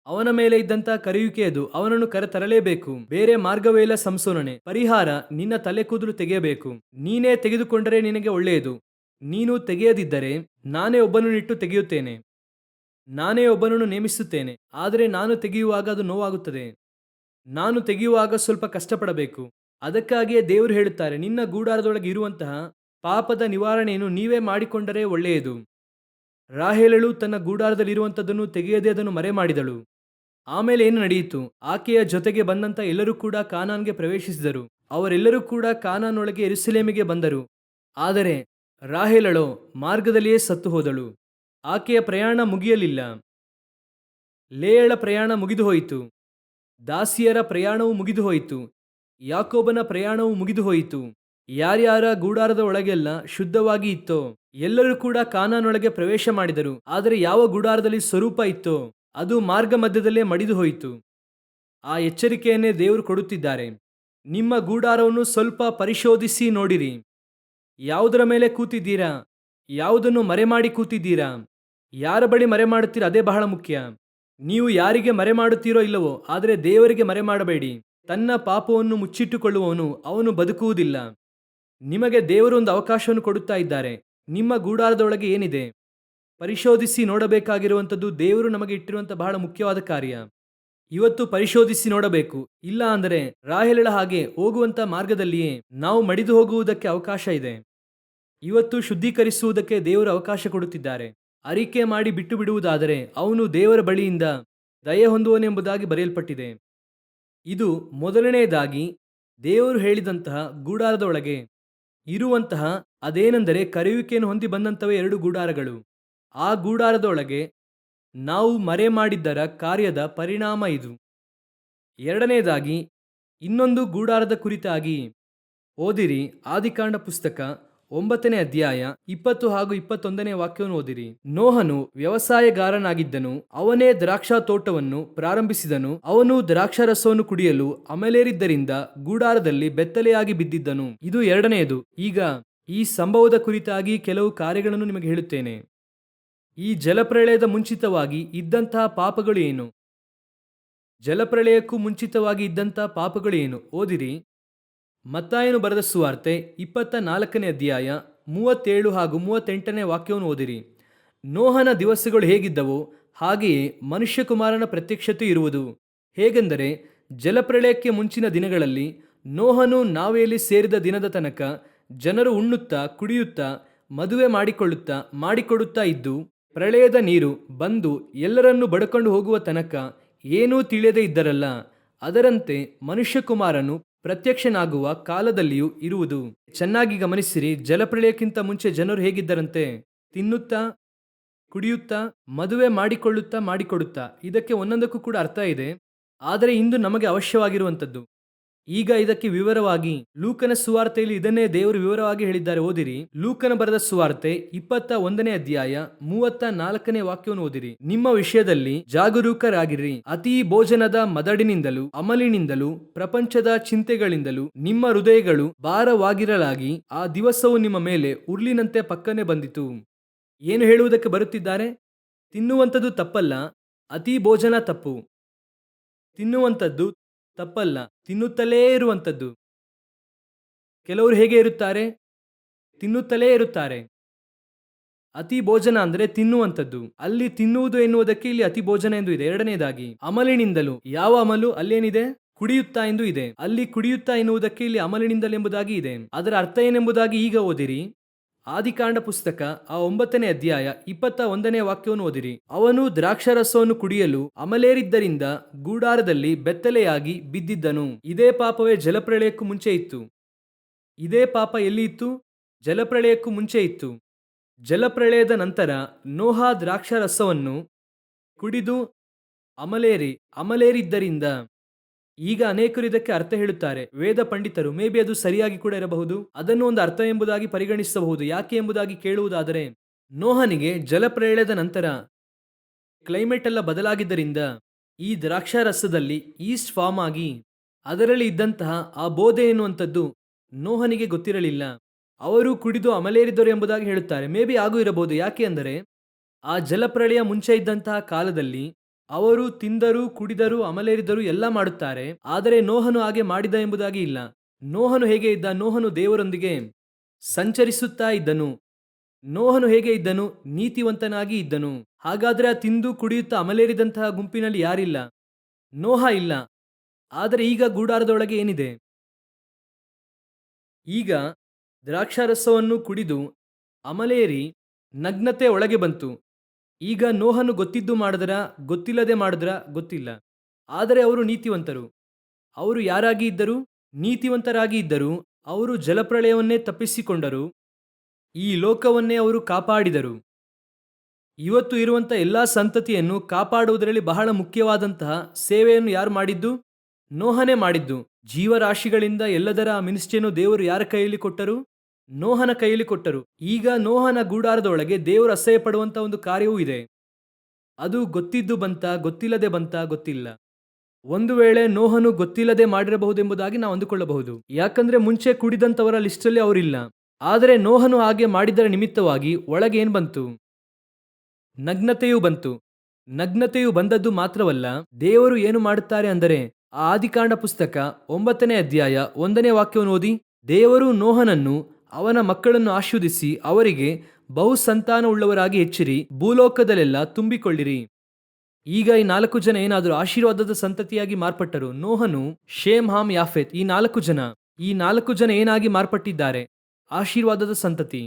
ಅವನ ಮೇಲೆ ಇದ್ದಂತಹ ಕರೆಯುವಿಕೆ ಅದು, ಅವನನ್ನು ಕರೆ ತರಲೇಬೇಕು. ಬೇರೆ ಮಾರ್ಗವೇ ಇಲ್ಲ. ಸಂಸೋನನೇ, ಪರಿಹಾರ ನಿನ್ನ ತಲೆ ಕೂದಲು ತೆಗೆಯಬೇಕು. ನೀನೇ ತೆಗೆದುಕೊಂಡರೆ ನಿನಗೆ ಒಳ್ಳೆಯದು. ನೀನು ತೆಗೆಯದಿದ್ದರೆ ನಾನೇ ಒಬ್ಬನನ್ನಿಟ್ಟು ತೆಗೆಯುತ್ತೇನೆ. ನಾನೇ ಒಬ್ಬನನ್ನು ನೇಮಿಸುತ್ತೇನೆ. ಆದರೆ ನಾನು ತೆಗೆಯುವಾಗ ಅದು ನೋವಾಗುತ್ತದೆ. ನಾನು ತೆಗೆಯುವಾಗ ಸ್ವಲ್ಪ ಕಷ್ಟಪಡಬೇಕು. ಅದಕ್ಕಾಗಿಯೇ ದೇವರು ಹೇಳುತ್ತಾರೆ, ನಿನ್ನ ಗೂಡಾರದೊಳಗೆ ಇರುವಂತಹ ಪಾಪದ ನಿವಾರಣೆಯನ್ನು ನೀವೇ ಮಾಡಿಕೊಂಡರೆ ಒಳ್ಳೆಯದು. ರಾಹೇಲಳು ತನ್ನ ಗೂಡಾರದಲ್ಲಿರುವಂಥದ್ದನ್ನು ತೆಗೆಯದೆ ಅದನ್ನು ಮರೆ ಮಾಡಿದಳು. ಆಮೇಲೆ ಏನು ನಡೆಯಿತು? ಆಕೆಯ ಜೊತೆಗೆ ಬಂದಂಥ ಎಲ್ಲರೂ ಕೂಡ ಕಾನಾನ್ಗೆ ಪ್ರವೇಶಿಸಿದರು. ಅವರೆಲ್ಲರೂ ಕೂಡ ಕಾನಾನೊಳಗೆ ಯೆರೂಸಲೇಮಿಗೆ ಬಂದರು. ಆದರೆ ರಾಹೇಲಳೋ ಮಾರ್ಗದಲ್ಲಿಯೇ ಸತ್ತು ಹೋದಳು. ಆಕೆಯ ಪ್ರಯಾಣ ಮುಗಿಯಲಿಲ್ಲ. ಲೇಯಳ ಪ್ರಯಾಣ ಮುಗಿದು ಹೋಯಿತು. ದಾಸಿಯರ ಪ್ರಯಾಣವು ಮುಗಿದು ಹೋಯಿತು. ಯಾಕೋಬನ ಪ್ರಯಾಣವು ಮುಗಿದು ಹೋಯಿತು. ಯಾರ್ಯಾರ ಗೂಡಾರದ ಒಳಗೆಲ್ಲ ಶುದ್ಧವಾಗಿ ಇತ್ತೋ ಎಲ್ಲರೂ ಕೂಡ ಕಾನಾನೊಳಗೆ ಪ್ರವೇಶ ಮಾಡಿದರು. ಆದರೆ ಯಾವ ಗುಡಾರದಲ್ಲಿ ಸ್ವರೂಪ ಇತ್ತೋ ಅದು ಮಾರ್ಗ ಮಧ್ಯದಲ್ಲೇ ಮಡಿದು ಹೋಯಿತು. ಆ ಎಚ್ಚರಿಕೆಯನ್ನೇ ದೇವರು ಕೊಡುತ್ತಿದ್ದಾರೆ. ನಿಮ್ಮ ಗೂಡಾರವನ್ನು ಸ್ವಲ್ಪ ಪರಿಶೋಧಿಸಿ ನೋಡಿರಿ. ಯಾವುದರ ಮೇಲೆ ಕೂತಿದ್ದೀರಾ? ಯಾವುದನ್ನು ಮರೆಮಾಡಿ ಕೂತಿದ್ದೀರಾ? ಯಾರ ಬಳಿ ಮರೆ ಮಾಡುತ್ತೀರಾ? ಅದೇ ಬಹಳ ಮುಖ್ಯ. ನೀವು ಯಾರಿಗೆ ಮರೆ ಮಾಡುತ್ತೀರೋ ಇಲ್ಲವೋ, ಆದರೆ ದೇವರಿಗೆ ಮರೆ ಮಾಡಬೇಡಿ. ತನ್ನ ಪಾಪವನ್ನು ಮುಚ್ಚಿಟ್ಟುಕೊಳ್ಳುವವನು ಅವನು ಬದುಕುವುದಿಲ್ಲ. ನಿಮಗೆ ದೇವರು ಒಂದು ಅವಕಾಶವನ್ನು ಕೊಡುತ್ತಾ ಇದ್ದಾರೆ. ನಿಮ್ಮ ಗೂಡಾರದೊಳಗೆ ಏನಿದೆ ಪರಿಶೋಧಿಸಿ ನೋಡಬೇಕಾಗಿರುವಂಥದ್ದು ದೇವರು ನಮಗೆ ಇಟ್ಟಿರುವಂಥ ಬಹಳ ಮುಖ್ಯವಾದ ಕಾರ್ಯ. ಇವತ್ತು ಪರಿಶೋಧಿಸಿ ನೋಡಬೇಕು. ಇಲ್ಲ ಅಂದರೆ ರಾಹೇಲಳ ಹಾಗೆ ಹೋಗುವಂಥ ಮಾರ್ಗದಲ್ಲಿಯೇ ನಾವು ಮಡಿದು ಹೋಗುವುದಕ್ಕೆ ಅವಕಾಶ ಇದೆ. ಇವತ್ತು ಶುದ್ಧೀಕರಿಸುವುದಕ್ಕೆ ದೇವರು ಅವಕಾಶ ಕೊಡುತ್ತಿದ್ದಾರೆ. ಅರಿಕೆ ಮಾಡಿ ಬಿಟ್ಟು ಬಿಡುವುದಾದರೆ ಅವನು ದೇವರ ಬಳಿಯಿಂದ ದಯೆ ಹೊಂದುವನೆಂಬುದಾಗಿ ಬರೆಯಲ್ಪಟ್ಟಿದೆ. ಇದು ಮೊದಲನೆಯದಾಗಿ ದೇವರು ಹೇಳಿದಂತಹ ಗೂಡಾರದ ಒಳಗೆ ಇರುವಂತಹ ಅದೇನೆಂದರೆ ಕರೆಯುವಿಕೆಯನ್ನು ಹೊಂದಿ ಬಂದಂಥವೇ 2 ಗೂಡಾರಗಳು. ಆ ಗೂಡಾರದ ಒಳಗೆ ನಾವು ಮರೆ ಮಾಡಿದ್ದರ ಕಾರ್ಯದ ಪರಿಣಾಮ ಇದು. ಎರಡನೆಯದಾಗಿ ಇನ್ನೊಂದು ಗೂಡಾರದ ಕುರಿತಾಗಿ ಓದಿರಿ. ಆದಿಕಾಂಡ ಪುಸ್ತಕ 9ನೇ ಅಧ್ಯಾಯ 20 ಹಾಗೂ 21ನೇ ವಾಕ್ಯವನ್ನು ಓದಿರಿ. ನೋಹನು ವ್ಯವಸಾಯಗಾರನಾಗಿದ್ದನು. ಅವನೇ ದ್ರಾಕ್ಷಾ ತೋಟವನ್ನು ಪ್ರಾರಂಭಿಸಿದನು. ಅವನು ದ್ರಾಕ್ಷಾರಸವನ್ನು ಕುಡಿಯಲು ಅಮಲೇರಿದ್ದರಿಂದ ಗೂಡಾರದಲ್ಲಿ ಬೆತ್ತಲೆಯಾಗಿ ಬಿದ್ದಿದ್ದನು. ಇದು ಎರಡನೆಯದು. ಈಗ ಈ ಸಂಭವದ ಕುರಿತಾಗಿ ಕೆಲವು ಕಾರ್ಯಗಳನ್ನು ನಿಮಗೆ ಹೇಳುತ್ತೇನೆ. ಈ ಜಲಪ್ರಳಯದ ಮುಂಚಿತವಾಗಿ ಇದ್ದಂತಹ ಪಾಪಗಳು ಏನು? ಜಲಪ್ರಳಯಕ್ಕೂ ಮುಂಚಿತವಾಗಿ ಇದ್ದಂತಹ ಪಾಪಗಳು ಏನು? ಓದಿರಿ. ಮತ್ತಾಯನು ಬರೆದ ಸುವಾರ್ತೆ 24ನೇ ಅಧ್ಯಾಯ 37 ಹಾಗೂ 38ನೇ ವಾಕ್ಯವನ್ನು ಓದಿರಿ. ನೋಹನ ದಿವಸಗಳು ಹೇಗಿದ್ದವೋ ಹಾಗೆಯೇ ಮನುಷ್ಯಕುಮಾರನ ಪ್ರತ್ಯಕ್ಷತೆ ಇರುವುದು. ಹೇಗೆಂದರೆ ಜಲಪ್ರಳಯಕ್ಕೆ ಮುಂಚಿನ ದಿನಗಳಲ್ಲಿ ನೋಹನು ನಾವೆಯಲ್ಲಿ ಸೇರಿದ ದಿನದ ತನಕ ಜನರು ಉಣ್ಣುತ್ತಾ ಕುಡಿಯುತ್ತಾ ಮದುವೆ ಮಾಡಿಕೊಡುತ್ತಾ ಇದ್ದು, ಪ್ರಳಯದ ನೀರು ಬಂದು ಎಲ್ಲರನ್ನೂ ಬಡಕೊಂಡು ಹೋಗುವ ತನಕ ಏನೂ ತಿಳಿಯದೇ ಇದ್ದರಲ್ಲ. ಅದರಂತೆ ಮನುಷ್ಯಕುಮಾರನು ಪ್ರತ್ಯಕ್ಷನಾಗುವ ಕಾಲದಲ್ಲಿಯೂ ಇರುವುದು. ಚೆನ್ನಾಗಿ ಗಮನಿಸಿರಿ. ಜಲಪ್ರಳಯಕ್ಕಿಂತ ಮುಂಚೆ ಜನರು ಹೇಗಿದ್ದರಂತೆ? ತಿನ್ನುತ್ತಾ ಕುಡಿಯುತ್ತಾ ಮದುವೆ ಮಾಡಿಕೊಡುತ್ತಾ. ಇದಕ್ಕೆ ಒಂದೊಂದಕ್ಕೂ ಕೂಡ ಅರ್ಥ ಇದೆ. ಆದರೆ ಇಂದು ನಮಗೆ ಅವಶ್ಯವಾಗಿರುವಂಥದ್ದು ಈಗ ಇದಕ್ಕೆ ವಿವರವಾಗಿ ಲೂಕನ ಸುವಾರ್ತೆಯಲ್ಲಿ ಇದನ್ನೇ ದೇವರು ವಿವರವಾಗಿ ಹೇಳಿದ್ದಾರೆ. ಓದಿರಿ. ಲೂಕನ ಬರೆದ ಸುವಾರ್ತೆ 21ನೇ ಅಧ್ಯಾಯ 34ನೇ ವಾಕ್ಯವನ್ನು ಓದಿರಿ. ನಿಮ್ಮ ವಿಷಯದಲ್ಲಿ ಜಾಗರೂಕರಾಗಿರಿ. ಅತಿ ಭೋಜನದ ಮದಡಿನಿಂದಲೂ ಅಮಲಿನಿಂದಲೂ ಪ್ರಪಂಚದ ಚಿಂತೆಗಳಿಂದಲೂ ನಿಮ್ಮ ಹೃದಯಗಳು ಭಾರವಾಗಿರಲಾಗಿ ಆ ದಿವಸವು ನಿಮ್ಮ ಮೇಲೆ ಉರ್ಲಿನಂತೆ ಪಕ್ಕನೆ ಬಂದಿತು. ಏನು ಹೇಳುವುದಕ್ಕೆ ಬರುತ್ತಿದ್ದಾರೆ? ತಿನ್ನುವಂಥದ್ದು ತಪ್ಪಲ್ಲ, ಅತಿ ಭೋಜನ ತಪ್ಪು. ತಿನ್ನುವಂಥದ್ದು ತಪ್ಪಲ್ಲ, ತಿನ್ನುತ್ತಲೇ ಇರುವಂಥದ್ದು. ಕೆಲವರು ಹೇಗೆ ಇರುತ್ತಾರೆ? ತಿನ್ನುತ್ತಲೇ ಇರುತ್ತಾರೆ. ಅತಿ ಭೋಜನ ಅಂದರೆ ತಿನ್ನುವಂಥದ್ದು. ಅಲ್ಲಿ ತಿನ್ನುವುದು ಎನ್ನುವುದಕ್ಕೆ ಇಲ್ಲಿ ಅತಿ ಭೋಜನ ಎಂದು ಇದೆ. ಎರಡನೇದಾಗಿ ಅಮಲಿನಿಂದಲೂ. ಯಾವ ಅಮಲು? ಅಲ್ಲೇನಿದೆ? ಕುಡಿಯುತ್ತಾ ಎಂದು ಇದೆ. ಅಲ್ಲಿ ಕುಡಿಯುತ್ತಾ ಎನ್ನುವುದಕ್ಕೆ ಇಲ್ಲಿ ಅಮಲಿನಿಂದಲೆಂಬುದಾಗಿ ಇದೆ. ಅದರ ಅರ್ಥ ಏನೆಂಬುದಾಗಿ ಈಗ ಓದಿರಿ. ಆದಿಕಾಂಡ ಪುಸ್ತಕ 9ನೇ ಅಧ್ಯಾಯ 21ನೇ ವಾಕ್ಯವನ್ನು ಓದಿರಿ. ಅವನು ದ್ರಾಕ್ಷಾರಸವನ್ನು ಕುಡಿಯಲು ಅಮಲೇರಿದ್ದರಿಂದ ಗೂಡಾರದಲ್ಲಿ ಬೆತ್ತಲೆಯಾಗಿ ಬಿದ್ದಿದ್ದನು. ಇದೇ ಪಾಪವೇ ಜಲಪ್ರಳಯಕ್ಕೂ ಮುಂಚೆ ಇತ್ತು. ಇದೇ ಪಾಪ ಎಲ್ಲಿ ಇತ್ತು? ಜಲಪ್ರಳಯಕ್ಕೂ ಮುಂಚೆ ಇತ್ತು. ಜಲಪ್ರಳಯದ ನಂತರ ನೋಹ ದ್ರಾಕ್ಷಾರಸವನ್ನು ಕುಡಿದು ಅಮಲೇರಿದ್ದರಿಂದ. ಈಗ ಅನೇಕರು ಇದಕ್ಕೆ ಅರ್ಥ ಹೇಳುತ್ತಾರೆ. ವೇದ ಪಂಡಿತರು, ಮೇ ಬಿ ಅದು ಸರಿಯಾಗಿ ಕೂಡ ಇರಬಹುದು, ಅದನ್ನು ಒಂದು ಅರ್ಥ ಎಂಬುದಾಗಿ ಪರಿಗಣಿಸಬಹುದು. ಯಾಕೆ ಎಂಬುದಾಗಿ ಕೇಳುವುದಾದರೆ, ನೋಹನಿಗೆ ಜಲಪ್ರಳಯದ ನಂತರ ಕ್ಲೈಮೇಟ್ ಎಲ್ಲ ಬದಲಾಗಿದ್ದರಿಂದ ಈ ದ್ರಾಕ್ಷಾರಸದಲ್ಲಿ ಈಸ್ಟ್ ಫಾರ್ಮ್ ಆಗಿ ಅದರಲ್ಲಿ ಇದ್ದಂತಹ ಆ ಬೋಧೆ ಎನ್ನುವಂಥದ್ದು ನೋಹನಿಗೆ ಗೊತ್ತಿರಲಿಲ್ಲ. ಅವರು ಕುಡಿದು ಅಮಲೇರಿದರು ಎಂಬುದಾಗಿ ಹೇಳುತ್ತಾರೆ. ಮೇ ಬಿ ಆಗೂ ಇರಬಹುದು. ಯಾಕೆ ಅಂದರೆ ಆ ಜಲಪ್ರಳಯ ಮುಂಚೆ ಇದ್ದಂತಹ ಕಾಲದಲ್ಲಿ ಅವರು ತಿಂದರು, ಕುಡಿದರು, ಅಮಲೇರಿದರು, ಎಲ್ಲ ಮಾಡುತ್ತಾರೆ. ಆದರೆ ನೋಹನು ಹಾಗೆ ಮಾಡಿದ ಎಂಬುದಾಗಿ ಇಲ್ಲ. ನೋಹನು ಹೇಗೆ ಇದ್ದ? ನೋಹನು ದೇವರೊಂದಿಗೆ ಸಂಚರಿಸುತ್ತಾ ಇದ್ದನು. ನೋಹನು ಹೇಗೆ ಇದ್ದನು? ನೀತಿವಂತನಾಗಿ ಇದ್ದನು. ಹಾಗಾದ್ರೆ ಆ ತಿಂದು ಕುಡಿಯುತ್ತಾ ಅಮಲೇರಿದಂತಹ ಗುಂಪಿನಲ್ಲಿ ಯಾರಿಲ್ಲ? ನೋಹ ಇಲ್ಲ. ಆದರೆ ಈಗ ಗೂಡಾರದೊಳಗೆ ಏನಿದೆ? ಈಗ ದ್ರಾಕ್ಷಾರಸವನ್ನು ಕುಡಿದು ಅಮಲೇರಿ ನಗ್ನತೆ ಒಳಗೆ ಬಂತು. ಈಗ ನೋಹನು ಗೊತ್ತಿದ್ದು ಮಾಡಿದ್ರ, ಗೊತ್ತಿಲ್ಲದೆ ಮಾಡಿದ್ರ ಗೊತ್ತಿಲ್ಲ. ಆದರೆ ಅವರು ನೀತಿವಂತರು. ಅವರು ಯಾರಾಗಿ ಇದ್ದರು? ನೀತಿವಂತರಾಗಿ ಇದ್ದರು. ಅವರು ಜಲಪ್ರಳಯವನ್ನೇ ತಪ್ಪಿಸಿಕೊಂಡರು. ಈ ಲೋಕವನ್ನೇ ಅವರು ಕಾಪಾಡಿದರು. ಇವತ್ತು ಇರುವಂಥ ಎಲ್ಲ ಸಂತತಿಯನ್ನು ಕಾಪಾಡುವುದರಲ್ಲಿ ಬಹಳ ಮುಖ್ಯವಾದಂತಹ ಸೇವೆಯನ್ನು ಯಾರು ಮಾಡಿದ್ದು? ನೋಹನೇ ಮಾಡಿದ್ದು. ಜೀವರಾಶಿಗಳಿಂದ ಎಲ್ಲದರ ಮಿನಿಸ್ಟ್ರಿಯನ್ನು ದೇವರು ಯಾರ ಕೈಯಲ್ಲಿ ಕೊಟ್ಟರು? ನೋಹನ ಕೈಯಲ್ಲಿ ಕೊಟ್ಟರು. ಈಗ ನೋಹನ ಗೂಡಾರದೊಳಗೆ ದೇವರು ಅಸಹ್ಯ ಪಡುವಂತ ಒಂದು ಕಾರ್ಯವೂ ಇದೆ. ಅದು ಗೊತ್ತಿದ್ದು ಬಂತ, ಗೊತ್ತಿಲ್ಲದೆ ಬಂತ ಗೊತ್ತಿಲ್ಲ. ಒಂದು ವೇಳೆ ನೋಹನು ಗೊತ್ತಿಲ್ಲದೆ ಮಾಡಿರಬಹುದೆಂಬುದಾಗಿ ನಾವು ಅಂದುಕೊಳ್ಳಬಹುದು. ಯಾಕಂದ್ರೆ ಮುಂಚೆ ಕುಡಿದಂತವರ ಲಿಸ್ಟಲ್ಲಿ ಅವರಿಲ್ಲ. ಆದರೆ ನೋಹನು ಹಾಗೆ ಮಾಡಿದರ ನಿಮಿತ್ತವಾಗಿ ಒಳಗೆ ಏನ್ ಬಂತು? ನಗ್ನತೆಯೂ ಬಂತು. ನಗ್ನತೆಯು ಬಂದದ್ದು ಮಾತ್ರವಲ್ಲ, ದೇವರು ಏನು ಮಾಡುತ್ತಾರೆ ಅಂದರೆ, ಆ ಆದಿಕಾಂಡ ಪುಸ್ತಕ 9ನೇ ಅಧ್ಯಾಯ 1ನೇ ವಾಕ್ಯವನ್ನು ಓದಿ. ದೇವರು ನೋಹನನ್ನು ಅವನ ಮಕ್ಕಳನ್ನು ಆಶೀರ್ವದಿಸಿ ಅವರಿಗೆ ಬಹು ಸಂತಾನವುಳ್ಳವರಾಗಿ ಹೆಚ್ಚಿರಿ, ಭೂಲೋಕದಲ್ಲೆಲ್ಲ ತುಂಬಿಕೊಳ್ಳಿರಿ. ಈಗ ಈ 4 ಜನ ಏನಾದರೂ ಆಶೀರ್ವಾದದ ಸಂತತಿಯಾಗಿ ಮಾರ್ಪಟ್ಟರು. ನೋಹನು, ಶೇಮ್, ಹಾಮ್, ಯಾಫೆತ್, ಈ 4 ಜನ ಏನಾಗಿ ಮಾರ್ಪಟ್ಟಿದ್ದಾರೆ? ಆಶೀರ್ವಾದದ ಸಂತತಿ.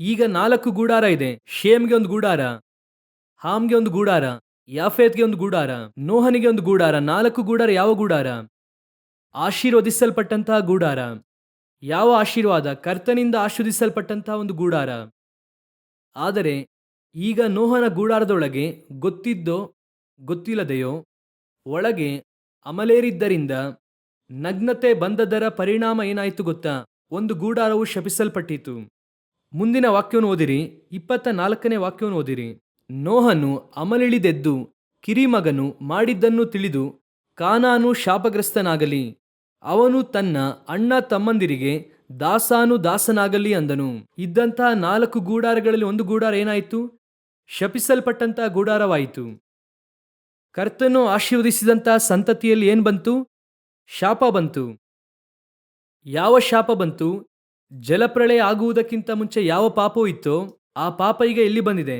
ಈಗ 4 ಗೂಡಾರ ಇದೆ. ಶೇಮ್ಗೆ ಒಂದು ಗೂಡಾರ, ಹಾಮ್ಗೆ ಒಂದು ಗೂಡಾರ, ಯಾಫೇತ್ಗೆ ಒಂದು ಗೂಡಾರ, ನೋಹನಿಗೆ ಒಂದು ಗೂಡಾರ. 4 ಗೂಡಾರ. ಯಾವ ಗೂಡಾರ? ಆಶೀರ್ವದಿಸಲ್ಪಟ್ಟಂತಹ ಗೂಡಾರ. ಯಾವ ಆಶೀರ್ವಾದ? ಕರ್ತನಿಂದ ಆಶೀರ್ವದಿಸಲ್ಪಟ್ಟಂತಹ ಒಂದು ಗೂಡಾರ. ಆದರೆ ಈಗ ನೋಹನ ಗೂಡಾರದೊಳಗೆ ಗೊತ್ತಿದ್ದೋ ಗೊತ್ತಿಲ್ಲದೆಯೋ ಒಳಗೆ ಅಮಲೇರಿದ್ದರಿಂದ ನಗ್ನತೆ ಬಂದದರ ಪರಿಣಾಮ ಏನಾಯಿತು ಗೊತ್ತಾ? ಒಂದು ಗೂಡಾರವು ಶಪಿಸಲ್ಪಟ್ಟಿತು. ಮುಂದಿನ ವಾಕ್ಯವನ್ನು ಓದಿರಿ. 24ನೇ ವಾಕ್ಯವನ್ನು ಓದಿರಿ. ನೋಹನು ಅಮಲಿಳಿದೆದ್ದು ಕಿರಿಮಗನು ಮಾಡಿದ್ದನ್ನು ತಿಳಿದು ಕಾನಾನು ಶಾಪಗ್ರಸ್ತನಾಗಲಿ, ಅವನು ತನ್ನ ಅಣ್ಣ ತಮ್ಮಂದಿರಿಗೆ ದಾಸನಾಗಲಿ ಅಂದನು. ಇದ್ದಂತಹ 4 ಗೂಡಾರಗಳಲ್ಲಿ ಒಂದು ಗೂಡಾರ ಏನಾಯಿತು? ಶಪಿಸಲ್ಪಟ್ಟಂತಹ ಗೂಡಾರವಾಯಿತು. ಕರ್ತನು ಆಶೀರ್ವದಿಸಿದಂತಹ ಸಂತತಿಯಲ್ಲಿ ಏನ್ ಬಂತು? ಶಾಪ ಬಂತು. ಯಾವ ಶಾಪ ಬಂತು? ಜಲಪ್ರಳಯ ಆಗುವುದಕ್ಕಿಂತ ಮುಂಚೆ ಯಾವ ಪಾಪವೂ ಇತ್ತೋ ಆ ಪಾಪ ಈಗ ಎಲ್ಲಿ ಬಂದಿದೆ?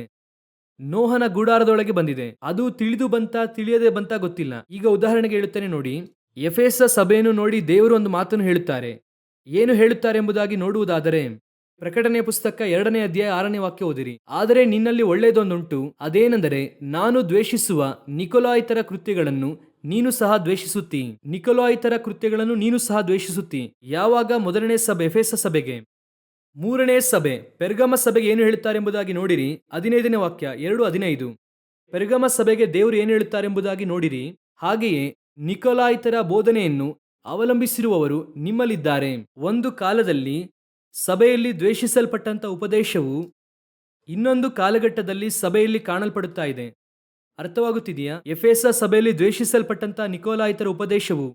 ನೋಹನ ಗೂಡಾರದೊಳಗೆ ಬಂದಿದೆ. ಅದು ತಿಳಿದು ಬಂತ, ತಿಳಿಯದೆ ಬಂತ ಗೊತ್ತಿಲ್ಲ. ಈಗ ಉದಾಹರಣೆಗೆ ಹೇಳುತ್ತೇನೆ ನೋಡಿ. ಎಫೆಸ ಸಭೆಯನ್ನು ನೋಡಿ ದೇವರು ಒಂದು ಮಾತನ್ನು ಹೇಳುತ್ತಾರೆ. ಏನು ಹೇಳುತ್ತಾರೆ ಎಂಬುದಾಗಿ ನೋಡುವುದಾದರೆ, ಪ್ರಕಟಣೆ ಪುಸ್ತಕ 2ನೇ ಅಧ್ಯಾಯ 6ನೇ ವಾಕ್ಯ ಓದಿರಿ. ಆದರೆ ನಿನ್ನಲ್ಲಿ ಒಳ್ಳೆಯದೊಂದುಂಟು, ಅದೇನೆಂದರೆ ನಾನು ದ್ವೇಷಿಸುವ ನಿಕೊಲಾಯಿತರ ಕೃತ್ಯಗಳನ್ನು ನೀನು ಸಹ ದ್ವೇಷಿಸುತ್ತಿ. ನಿಕೊಲಾಯಿತರ ಕೃತ್ಯಗಳನ್ನು ನೀನು ಸಹ ದ್ವೇಷಿಸುತ್ತಿ. ಯಾವಾಗ? ಮೊದಲನೇ ಸಭೆ ಎಫೆಸ ಸಭೆಗೆ. 3ನೇ ಸಭೆ ಪೆರ್ಗಮ ಸಭೆಗೆ ಏನು ಹೇಳುತ್ತಾರೆ ಎಂಬುದಾಗಿ ನೋಡಿರಿ. 15ನೇ ವಾಕ್ಯ 2:15. ಪೆರ್ಗಮ ಸಭೆಗೆ ದೇವರು ಏನು ಹೇಳುತ್ತಾರೆ ಎಂಬುದಾಗಿ ನೋಡಿರಿ. ಹಾಗೆಯೇ ನಿಕೊಲಾಯಿತರ ಬೋಧನೆಯನ್ನು ಅವಲಂಬಿಸಿರುವವರು ನಿಮ್ಮಲ್ಲಿದ್ದಾರೆ. ಒಂದು ಕಾಲದಲ್ಲಿ ಸಭೆಯಲ್ಲಿ ದ್ವೇಷಿಸಲ್ಪಟ್ಟಂತ ಉಪದೇಶವು ಇನ್ನೊಂದು ಕಾಲಘಟ್ಟದಲ್ಲಿ ಸಭೆಯಲ್ಲಿ ಕಾಣಲ್ಪಡುತ್ತಾ ಇದೆ. ಅರ್ಥವಾಗುತ್ತಿದೆಯಾ? ಎಫೆಸ ಸಭೆಯಲ್ಲಿ ದ್ವೇಷಿಸಲ್ಪಟ್ಟಂತ ನಿಕೊಲಾಯಿತರ ಉಪದೇಶವು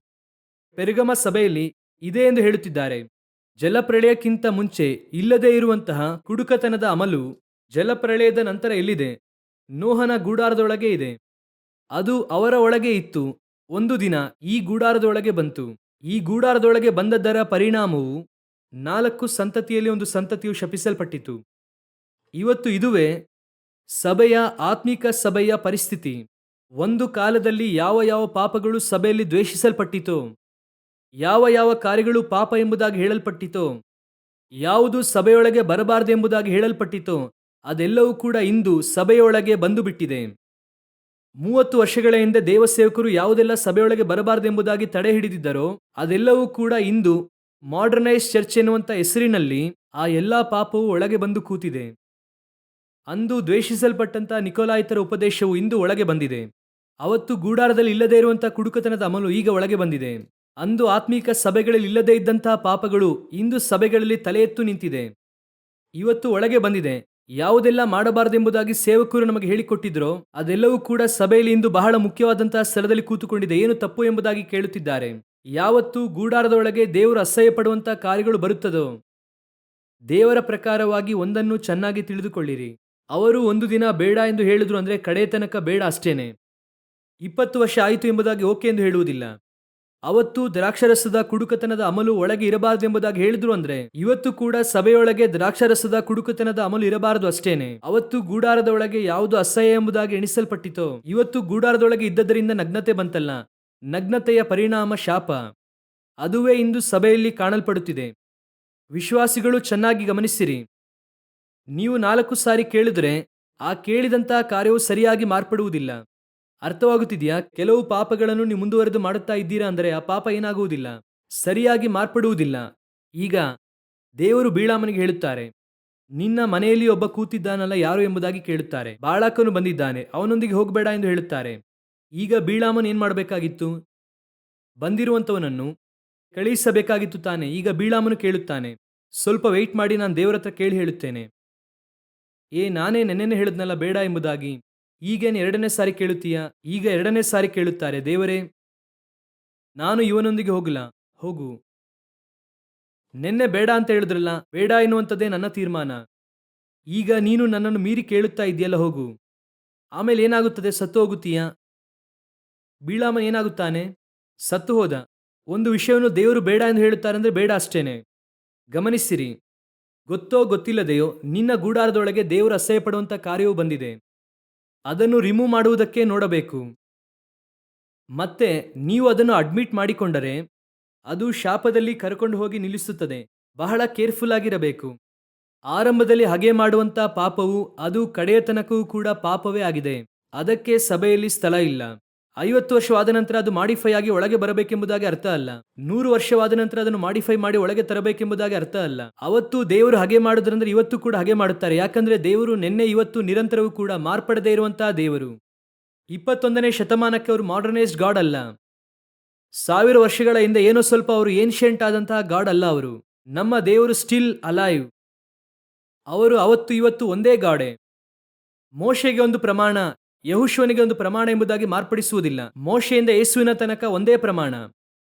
ಪೆರ್ಗಮ ಸಭೆಯಲ್ಲಿ ಇದೆ ಎಂದು ಹೇಳುತ್ತಿದ್ದಾರೆ. ಜಲಪ್ರಳಯಕ್ಕಿಂತ ಮುಂಚೆ ಇಲ್ಲದೇ ಇರುವಂತಹ ಕುಡುಕತನದ ಅಮಲು ಜಲಪ್ರಳಯದ ನಂತರ ಎಲ್ಲಿದೆ? ನೋಹನ ಗೂಡಾರದೊಳಗೆ ಇದೆ. ಅದು ಅವರ ಒಳಗೆ ಇತ್ತು. ಒಂದು ದಿನ ಈ ಗೂಡಾರದೊಳಗೆ ಬಂತು. ಈ ಗೂಡಾರದೊಳಗೆ ಬಂದದ್ದರ ಪರಿಣಾಮವು 4 ಸಂತತಿಯಲ್ಲಿ ಒಂದು ಸಂತತಿಯು ಶಪಿಸಲ್ಪಟ್ಟಿತು. ಇವತ್ತು ಇದುವೇ ಸಭೆಯ, ಆತ್ಮಿಕ ಸಭೆಯ ಪರಿಸ್ಥಿತಿ. ಒಂದು ಕಾಲದಲ್ಲಿ ಯಾವ ಯಾವ ಪಾಪಗಳು ಸಭೆಯಲ್ಲಿ ದ್ವೇಷಿಸಲ್ಪಟ್ಟಿತೋ, ಯಾವ ಯಾವ ಕಾರ್ಯಗಳು ಪಾಪ ಎಂಬುದಾಗಿ ಹೇಳಲ್ಪಟ್ಟಿತೋ, ಯಾವುದು ಸಭೆಯೊಳಗೆ ಬರಬಾರದೆಂಬುದಾಗಿ ಹೇಳಲ್ಪಟ್ಟಿತೋ, ಅದೆಲ್ಲವೂ ಕೂಡ ಇಂದು ಸಭೆಯೊಳಗೆ ಬಂದು ಬಿಟ್ಟಿದೆ. 30 ವರ್ಷಗಳ ಹಿಂದೆ ದೇವಸೇವಕರು ಯಾವುದೆಲ್ಲ ಸಭೆಯೊಳಗೆ ಬರಬಾರದೆಂಬುದಾಗಿ ತಡೆ ಹಿಡಿದಿದ್ದರೋ ಅದೆಲ್ಲವೂ ಕೂಡ ಇಂದು ಮಾಡರ್ನೈಸ್ ಚರ್ಚ್ ಎನ್ನುವಂಥ ಹೆಸರಿನಲ್ಲಿ ಆ ಎಲ್ಲಾ ಪಾಪವು ಒಳಗೆ ಬಂದು ಕೂತಿದೆ. ಅಂದು ದ್ವೇಷಿಸಲ್ಪಟ್ಟಂತ ನಿಕೊಲಾಯಿತರ ಉಪದೇಶವು ಇಂದು ಒಳಗೆ ಬಂದಿದೆ. ಅವತ್ತು ಗೂಡಾರದಲ್ಲಿ ಇಲ್ಲದೇ ಇರುವಂತಹ ಕುಡುಕತನದ ಅಮಲು ಈಗ ಒಳಗೆ ಬಂದಿದೆ. ಅಂದು ಆತ್ಮೀಕ ಸಭೆಗಳಲ್ಲಿ ಇಲ್ಲದೇ ಇದ್ದಂತಹ ಪಾಪಗಳು ಇಂದು ಸಭೆಗಳಲ್ಲಿ ತಲೆ ಎತ್ತು ನಿಂತಿದೆ. ಇವತ್ತು ಒಳಗೆ ಬಂದಿದೆ. ಯಾವುದೆಲ್ಲ ಮಾಡಬಾರದೆಂಬುದಾಗಿ ಸೇವಕರು ನಮಗೆ ಹೇಳಿಕೊಟ್ಟಿದ್ರೋ ಅದೆಲ್ಲವೂ ಕೂಡ ಸಭೆಯಲ್ಲಿ ಇಂದು ಬಹಳ ಮುಖ್ಯವಾದಂತಹ ಸ್ಥಳದಲ್ಲಿ ಕೂತುಕೊಂಡಿದೆ. ಏನು ತಪ್ಪು ಎಂಬುದಾಗಿ ಕೇಳುತ್ತಿದ್ದಾರೆ. ಯಾವತ್ತು ಗೂಡಾರದ ಒಳಗೆ ದೇವರು ಅಸಹ್ಯ ಪಡುವಂತಹ ಕಾರ್ಯಗಳು ಬರುತ್ತದೋ, ದೇವರ ಪ್ರಕಾರವಾಗಿ ಒಂದನ್ನು ಚೆನ್ನಾಗಿ ತಿಳಿದುಕೊಳ್ಳಿರಿ. ಅವರು ಒಂದು ದಿನ ಬೇಡ ಎಂದು ಹೇಳಿದ್ರು ಅಂದ್ರೆ ಕಡೆ ತನಕ ಬೇಡ ಅಷ್ಟೇನೆ. 20 ವರ್ಷ ಆಯಿತು ಎಂಬುದಾಗಿ ಓಕೆ ಎಂದು ಹೇಳುವುದಿಲ್ಲ. ಅವತ್ತು ದ್ರಾಕ್ಷಾರಸದ ಕುಡುಕತನದ ಅಮಲು ಒಳಗೆ ಇರಬಾರದೆಂಬುದಾಗಿ ಹೇಳಿದ್ರು ಅಂದ್ರೆ ಇವತ್ತು ಕೂಡ ಸಭೆಯೊಳಗೆ ದ್ರಾಕ್ಷಾರಸದ ಕುಡುಕತನದ ಅಮಲು ಇರಬಾರದು ಅಷ್ಟೇನೆ. ಅವತ್ತು ಗೂಡಾರದ ಒಳಗೆ ಯಾವುದು ಅಸಹ್ಯ ಎಂಬುದಾಗಿ ಎಣಿಸಲ್ಪಟ್ಟಿತೋ ಇವತ್ತು ಗೂಡಾರದೊಳಗೆ ಇದ್ದದರಿಂದ ನಗ್ನತೆ ಬಂತಲ್ಲ, ನಗ್ನತೆಯ ಪರಿಣಾಮ ಶಾಪ. ಅದುವೇ ಇಂದು ಸಭೆಯಲ್ಲಿ ಕಾಣಲ್ಪಡುತ್ತಿದೆ. ವಿಶ್ವಾಸಿಗಳು ಚೆನ್ನಾಗಿ ಗಮನಿಸಿರಿ. ನೀವು 4 ಸಾರಿ ಕೇಳಿದ್ರೆ ಆ ಕೇಳಿದಂತಹ ಕಾರ್ಯವು ಸರಿಯಾಗಿ ಮಾರ್ಪಡುವುದಿಲ್ಲ. ಅರ್ಥವಾಗುತ್ತಿದೆಯಾ? ಕೆಲವು ಪಾಪಗಳನ್ನು ನೀವು ಮುಂದುವರೆದು ಮಾಡುತ್ತಾ ಇದ್ದೀರಾ ಅಂದರೆ ಆ ಪಾಪ ಏನಾಗುವುದಿಲ್ಲ, ಸರಿಯಾಗಿ ಮಾರ್ಪಡುವುದಿಲ್ಲ. ಈಗ ದೇವರು ಬೀಳಾಮನಿಗೆ ಹೇಳುತ್ತಾರೆ, ನಿನ್ನ ಮನೆಯಲ್ಲಿ ಒಬ್ಬ ಕೂತಿದ್ದಾನಲ್ಲ ಯಾರು ಎಂಬುದಾಗಿ ಕೇಳುತ್ತಾರೆ. ಬಾಳಾಕನು ಬಂದಿದ್ದಾನೆ, ಅವನೊಂದಿಗೆ ಹೋಗಬೇಡ ಎಂದು ಹೇಳುತ್ತಾರೆ. ಈಗ ಬೀಳಾಮನ್ ಏನ್ ಮಾಡಬೇಕಾಗಿತ್ತು? ಬಂದಿರುವಂತವನನ್ನು ಕಳುಹಿಸಬೇಕಾಗಿತ್ತು ತಾನೆ. ಈಗ ಬೀಳಾಮನು ಕೇಳುತ್ತಾನೆ, ಸ್ವಲ್ಪ ವೆಯ್ಟ್ ಮಾಡಿ, ನಾನು ದೇವರ ಹತ್ರ ಕೇಳಿ ಹೇಳುತ್ತೇನೆ. ನಾನೇ ನೆನ್ನೆನೆ ಹೇಳಿದ್ನಲ್ಲ ಬೇಡ ಎಂಬುದಾಗಿ. ಈಗೇನು 2ನೇ ಸಾರಿ ಕೇಳುತ್ತೀಯಾ? ಈಗ 2ನೇ ಸಾರಿ ಕೇಳುತ್ತಾರೆ, ದೇವರೇ ನಾನು ಇವನೊಂದಿಗೆ ಹೋಗಲ್ಲ. ಹೋಗು. ನೆನ್ನೆ ಬೇಡ ಅಂತ ಹೇಳಿದ್ರಲ್ಲ, ಬೇಡ ಎನ್ನುವಂಥದ್ದೇ ನನ್ನ ತೀರ್ಮಾನ. ಈಗ ನೀನು ನನ್ನನ್ನು ಮೀರಿ ಕೇಳುತ್ತಾ ಇದೆಯಲ್ಲ, ಹೋಗು. ಆಮೇಲೆ ಏನಾಗುತ್ತದೆ? ಸತ್ತು ಹೋಗುತ್ತೀಯಾ? ಬೀಳಾಮನ್ ಏನಾಗುತ್ತಾನೆ? ಸತ್ತು ಹೋದ. ಒಂದು ವಿಷಯವನ್ನು ದೇವರು ಬೇಡ ಎಂದು ಹೇಳುತ್ತಾರೆ ಅಂದ್ರೆ ಬೇಡ ಅಷ್ಟೇನೆ. ಗಮನಿಸಿರಿ, ಗೊತ್ತೋ ಗೊತ್ತಿಲ್ಲದೆಯೋ ನಿನ್ನ ಗೂಡಾರದೊಳಗೆ ದೇವರು ಅಸಹ್ಯ ಪಡುವಂತ ಕಾರ್ಯವು ಬಂದಿದೆ. ಅದನ್ನು ರಿಮೂವ್ ಮಾಡುವುದಕ್ಕೆ ನೋಡಬೇಕು. ಮತ್ತೆ ನೀವು ಅದನ್ನು ಅಡ್ಮಿಟ್ ಮಾಡಿಕೊಂಡರೆ ಅದು ಶಾಪದಲ್ಲಿ ಕರ್ಕೊಂಡು ಹೋಗಿ ನಿಲ್ಲಿಸುತ್ತದೆ. ಬಹಳ ಕೇರ್ಫುಲ್ ಆಗಿರಬೇಕು. ಆರಂಭದಲ್ಲಿ ಹಾಗೆ ಮಾಡುವಂತ ಪಾಪವು ಅದು ಕಡೆಯ ತನಕವೂ ಕೂಡ ಪಾಪವೇ ಆಗಿದೆ. ಅದಕ್ಕೆ ಸಭೆಯಲ್ಲಿ ಸ್ಥಳ ಇಲ್ಲ. 50 ವರ್ಷವಾದ ನಂತರ ಅದು ಮಾಡಿಫೈ ಆಗಿ ಒಳಗೆ ಬರಬೇಕೆಂಬುದಾಗಿ ಅರ್ಥ ಅಲ್ಲ. 100 ವರ್ಷವಾದ ನಂತರ ಅದನ್ನು ಮಾಡಿಫೈ ಮಾಡಿ ಒಳಗೆ ತರಬೇಕೆಂಬುದಾಗಿ ಅರ್ಥ ಅಲ್ಲ. ಅವತ್ತು ದೇವರು ಹಾಗೆ ಮಾಡುದ್ರಂದ್ರೆ ಇವತ್ತು ಕೂಡ ಹಾಗೆ ಮಾಡುತ್ತಾರೆ. ಯಾಕಂದ್ರೆ ದೇವರು ನಿನ್ನೆ ಇವತ್ತು ನಿರಂತರವೂ ಕೂಡ ಮಾರ್ಪಡದೇ ಇರುವಂತಹ ದೇವರು. 21ನೇ ಶತಮಾನಕ್ಕೆ ಅವರು ಮಾಡರ್ನೈಸ್ಡ್ ಗಾಡ್ ಅಲ್ಲ. 1000 ವರ್ಷಗಳ ಹಿಂದೆ ಏನೋ ಸ್ವಲ್ಪ ಅವರು ಏನ್ಷಿಯಂಟ್ ಆದಂತಹ ಗಾಡ್ ಅಲ್ಲ. ಅವರು ನಮ್ಮ ದೇವರು ಸ್ಟಿಲ್ ಅಲೈವ್. ಅವರು ಅವತ್ತು ಇವತ್ತು ಒಂದೇ ಗಾಡೆ. ಮೋಶೆಗೆ ಒಂದು ಪ್ರಮಾಣ, ಯೆಹೋಶುವನಿಗೆ ಒಂದು ಪ್ರಮಾಣ ಎಂಬುದಾಗಿ ಮಾರ್ಪಡಿಸುವುದಿಲ್ಲ. ಮೋಶೆಯಿಂದ ಯೇಸುವಿನ ತನಕ ಒಂದೇ ಪ್ರಮಾಣ.